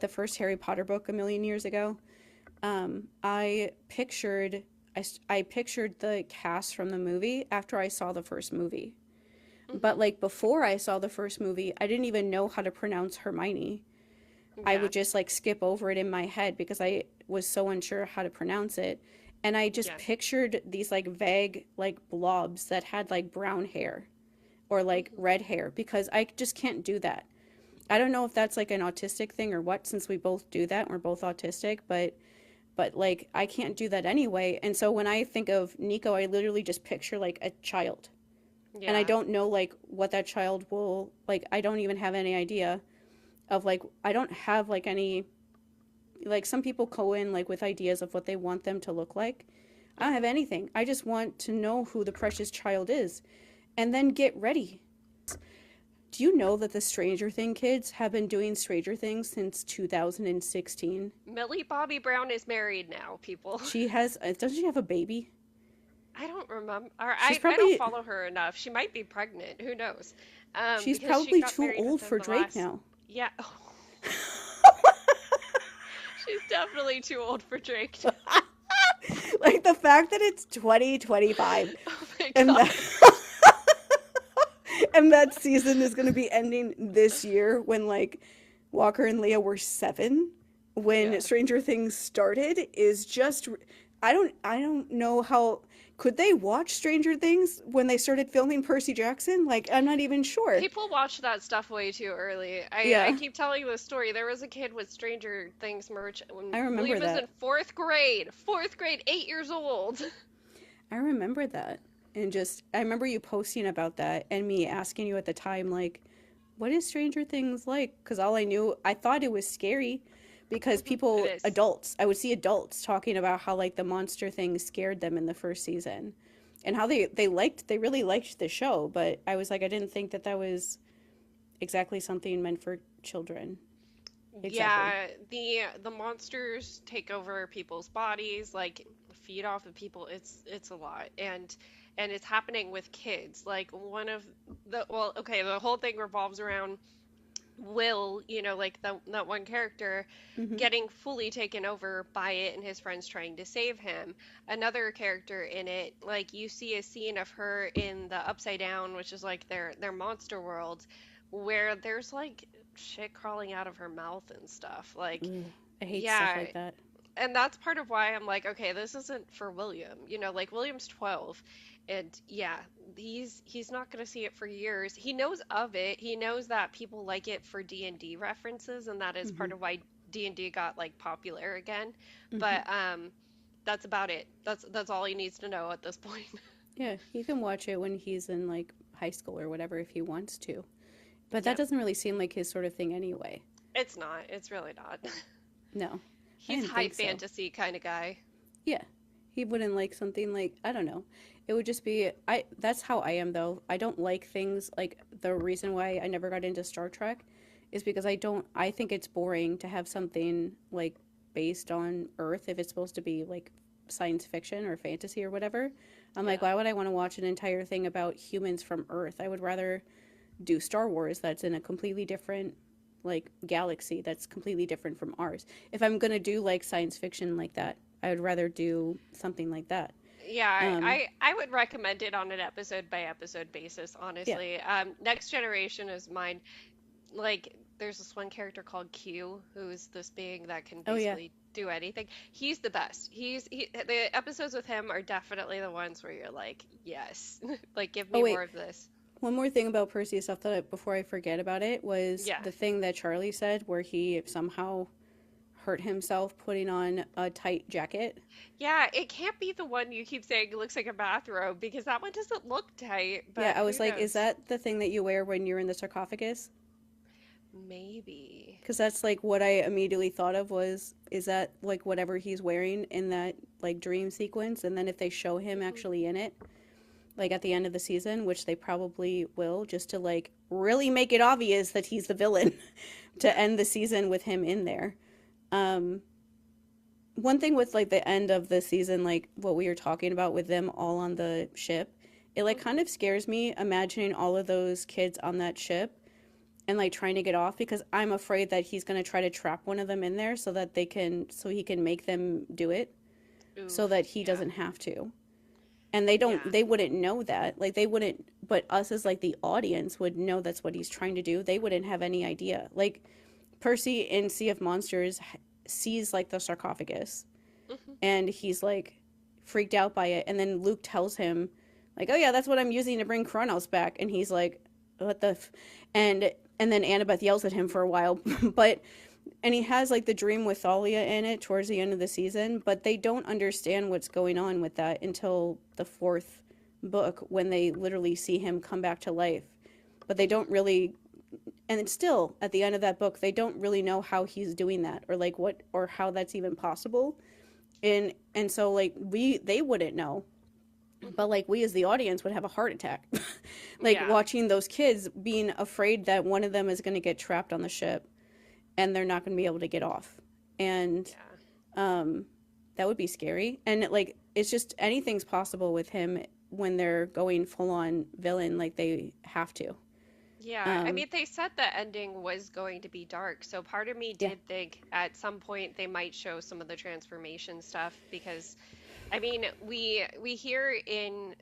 the first Harry Potter book a million years ago, I pictured the cast from the movie after I saw the first movie. But like before I saw the first movie, I didn't even know how to pronounce Hermione. I would just like skip over it in my head because I was so unsure how to pronounce it. And I just pictured these like vague like blobs that had like brown hair or like red hair because I just can't do that. I don't know if that's like an autistic thing or what, since we both do that. We're both autistic, but like I can't do that anyway. And so when I think of Nico, I literally just picture like a child. Yeah. And I don't know like what that child will like. I don't even have any idea of like, I don't have like any, like some people go in like with ideas of what they want them to look like. I don't have anything. I just want to know who the precious child is and then get ready. Do you know that the Stranger Thing kids have been doing Stranger Things since 2016? Millie Bobby Brown is married now, people. She has, doesn't she have a baby? I don't remember. She's I probably- don't follow her enough. She might be pregnant. Who knows? She's because she probably got too married old within for the Drake last- now. Yeah. She's definitely too old for Drake. Like the fact that it's 2025 Oh my and god. that, and that season is going to be ending this year when like Walker and Leah were 7 when Stranger Things started is just I don't know how could they watch Stranger Things when they started filming Percy Jackson? Like I'm not even sure. People watch that stuff way too early. I keep telling you the story. There was a kid with Stranger Things merch when I remember he was that. in 4th grade. 4th grade, 8 years old. I remember that. And just I remember you posting about that and me asking you at the time like what is Stranger Things like? Cuz all I thought it was scary because people adults, I would see adults talking about how like the monster thing scared them in the first season and how they really liked the show, but I was like I didn't think that was exactly something meant for children. Exactly. Yeah, the monsters take over people's bodies, like feed off of people. It's a lot, and it's happening with kids. Like one of the the whole thing revolves around Will, like that one character Hmm. getting fully taken over by it and his friends trying to save him. Another character in it, like you see a scene of her in the Upside Down, which is like their monster world, where there's like shit crawling out of her mouth and stuff. Like, I hate stuff yeah, like that. and that's part of why I'm like, okay, this isn't for William. Like William's 12, and yeah, he's not going to see it for years. He knows of it. He knows that people like it for D&D references, and that is Hmm. part of why D&D got like popular again. Hmm. But that's about it. That's all he needs to know at this point. Yeah, he can watch it when he's in like high school or whatever if he wants to. But that Yep. doesn't really seem like his sort of thing anyway. It's not. It's really not. No, I He's didn't high think so. fantasy kind of guy. Yeah, he wouldn't like something like, I don't know. It would just be I. That's how I am though. I don't like things like the reason why I never got into Star Trek is because I don't. I think it's boring to have something like based on Earth if it's supposed to be like science fiction or fantasy or whatever. I'm like, Yeah. why would I want to watch an entire thing about humans from Earth? I would rather do Star Wars that's in a completely different like galaxy that's completely different from ours. If I'm gonna do like science fiction like that, I would rather do something like that. Yeah, Um, I would recommend it on an episode by episode basis, yeah. honestly. Next Generation is mine. Like, there's this one character called Q, who's this being that can Oh yeah. basically do anything. He's the best. The episodes with him are definitely the ones where you're like, yes, like give Oh me more wait. of this. One more thing about Percy stuff that before I forget about it was Yeah. the thing that Charlie said where he somehow hurt himself putting on a tight jacket. Yeah, it can't be the one you keep saying looks like a bathrobe because that one doesn't look tight, Yeah, but I who was like, is knows? that the thing that you wear when you're in the sarcophagus? Maybe. Because that's like what I immediately thought of was, is that like whatever he's wearing in that like dream sequence? And then if they show him Hmm. actually in it, like at the end of the season, which they probably will, just to like really make it obvious that he's the villain to Yeah. end the season with him in there. Um, One thing with like the end of the season, like what we were talking about with them all on the ship, it like kind Hmm. of scares me imagining all of those kids on that ship and like trying to get off because I'm afraid that he's going to try to trap one of them in there so that so he can make them do it so Oof. that he Yeah. doesn't have to. And Yeah. they wouldn't know that. Like they wouldn't, but us as like the audience would know that's what he's trying to do. They wouldn't have any idea. Like Percy in Sea of Monsters sees like the sarcophagus Hmm. and he's like freaked out by it. And then Luke tells him, like, "Oh yeah, that's what I'm using to bring Kronos back." And he's like, "What the?" And then Annabeth yells at him for a while, but and he has like the dream with Thalia in it towards the end of the season, but they don't understand what's going on with that until the fourth book when they literally see him come back to life. But they don't really, and it's still at the end of that book, they don't really know how he's doing that or like what or how that's even possible. And so like they wouldn't know, but Hmm. like we as the audience would have a heart attack like Yeah. watching those kids being afraid that one of them is going to get trapped on the ship and they're not going to be able to get off. And Yeah. um that would be scary. And like it's just anything's possible with him when they're going full on villain like they have to. Yeah, I um mean, they said the ending was going to be dark, so part of me yeah. did think at some point they might show some of the transformation stuff because, I mean, we hear in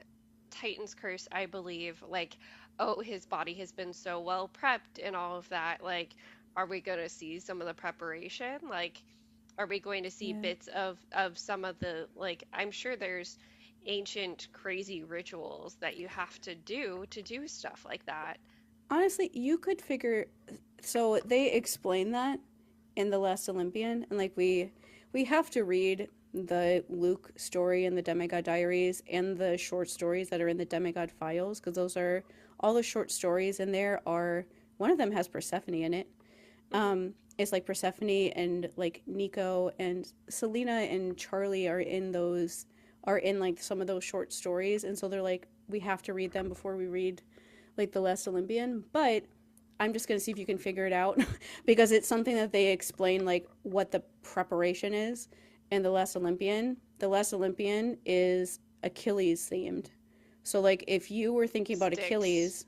Titan's Curse, I believe, like, oh, his body has been so well prepped and all of that. Like, are we going to see some of the preparation? Like, are we going to see Yeah, bits of some of the like? I'm sure there's ancient crazy rituals that you have to do stuff like that. honestly you could figure, so they explain that in The Last Olympian, and like we have to read the Luke story in the Demigod Diaries and the short stories that are in the Demigod Files because those are all the short stories in there are, one of them has Persephone in it. Hmm. It's like Persephone and like Nico and Selena and Charlie are in like some of those short stories, and so they're like we have to read them before we read like The Last Olympian. But I'm just gonna see if you can figure it out because it's something that they explain like what the preparation is in The Last Olympian. The Last Olympian is Achilles themed. So like if you were thinking about Sticks. Achilles,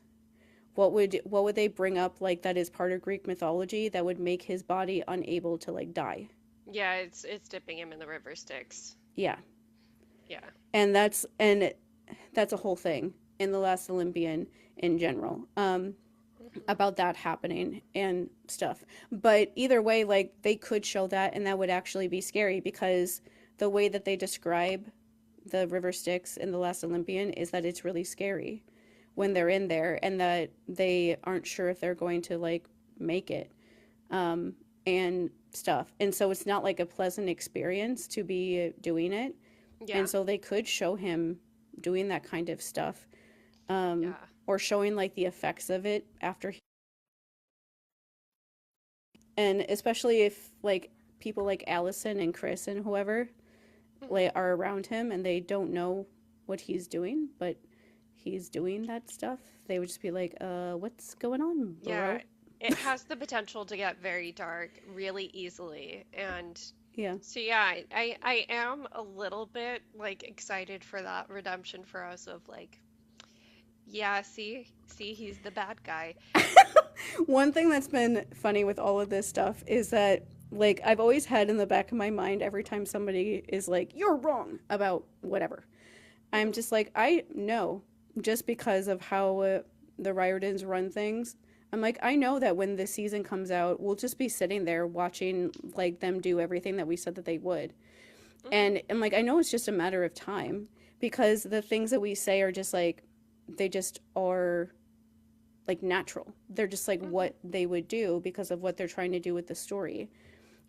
what would they bring up like that is part of Greek mythology that would make his body unable to like die? Yeah, it's dipping him in the river Styx. Yeah. Yeah. And that's a whole thing in The Last Olympian in general. Hmm. About that happening and stuff. But either way, like they could show that and that would actually be scary because the way that they describe the river Styx in The Last Olympian is that it's really scary when they're in there and that they aren't sure if they're going to like make it and stuff. And so it's not like a pleasant experience to be doing it. Yeah. And so they could show him doing that kind of stuff Yeah. or showing like the effects of it after and especially if like people like Allison and Chris and whoever Hmm. like are around him and they don't know what he's doing, but he's doing that stuff, they would just be like, what's going on, Yeah. bro? It has the potential to get very dark really easily. And Yeah. so yeah, I am a little bit like excited for that redemption for us of like, yeah, see, he's the bad guy. One thing that's been funny with all of this stuff is that like I've always had in the back of my mind every time somebody is like, you're wrong about whatever. I'm Hmm. just like, I know, just because of how the Riordans run things. I'm like, I know that when this season comes out, we'll just be sitting there watching like them do everything that we said that they would. Hmm. And I'm like, I know it's just a matter of time because the things that we say are just like, they just are like natural. They're just like Hmm. what they would do because of what they're trying to do with the story.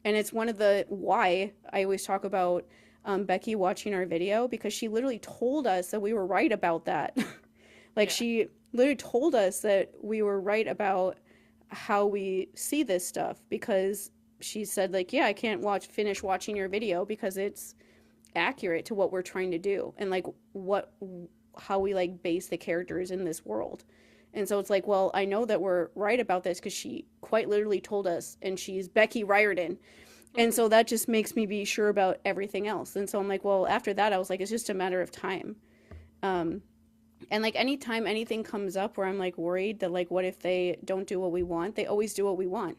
And it's one of the why I always talk about Becky watching our video because she literally told us that we were right about that. Like Yeah. she literally told us that we were right about how we see this stuff because she said like, yeah, I can't finish watching your video because it's accurate to what we're trying to do and like what how we like base the characters in this world. And so it's like, well, I know that we're right about this because she quite literally told us, and she's Becky Riordan. And Hmm. so that just makes me be sure about everything else. And so I'm like, well, after that, I was like, it's just a matter of time. Um, and like anytime anything comes up where I'm like worried that like, what if they don't do what we want? They always do what we want.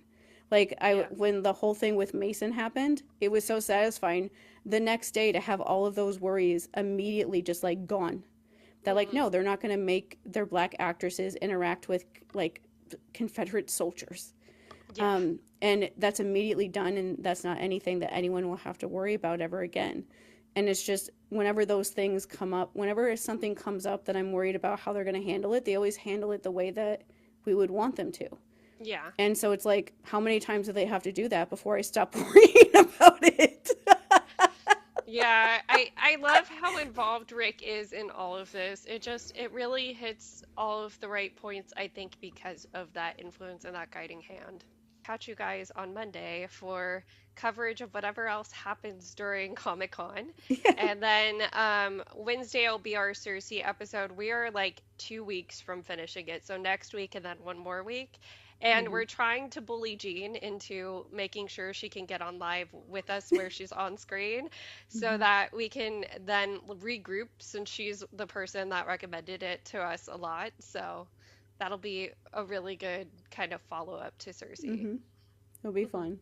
Like Yeah. when the whole thing with Mason happened, it was so satisfying the next day to have all of those worries immediately just like gone. That like, Hmm. no, they're not going to make their black actresses interact with like Confederate soldiers. Yeah. And that's immediately done, and that's not anything that anyone will have to worry about ever again. And it's just whenever those things come up, whenever something comes up that I'm worried about how they're going to handle it, they always handle it the way that we would want them to. Yeah. And so it's like, how many times do they have to do that before I stop worrying about it? Yeah, I love how involved Rick is in all of this. It really hits all of the right points, I think, because of that influence and that guiding hand. Catch you guys on Monday for coverage of whatever else happens during Comic-Con. Yeah. And then Wednesday will be our Circe episode. We are like 2 weeks from finishing it. So next week and then one more week. And Hmm. we're trying to bully Jean into making sure she can get on live with us where she's on screen so Hmm. that we can then regroup since she's the person that recommended it to us a lot. So that'll be a really good kind of follow up to Circe. Hmm. It'll be fun.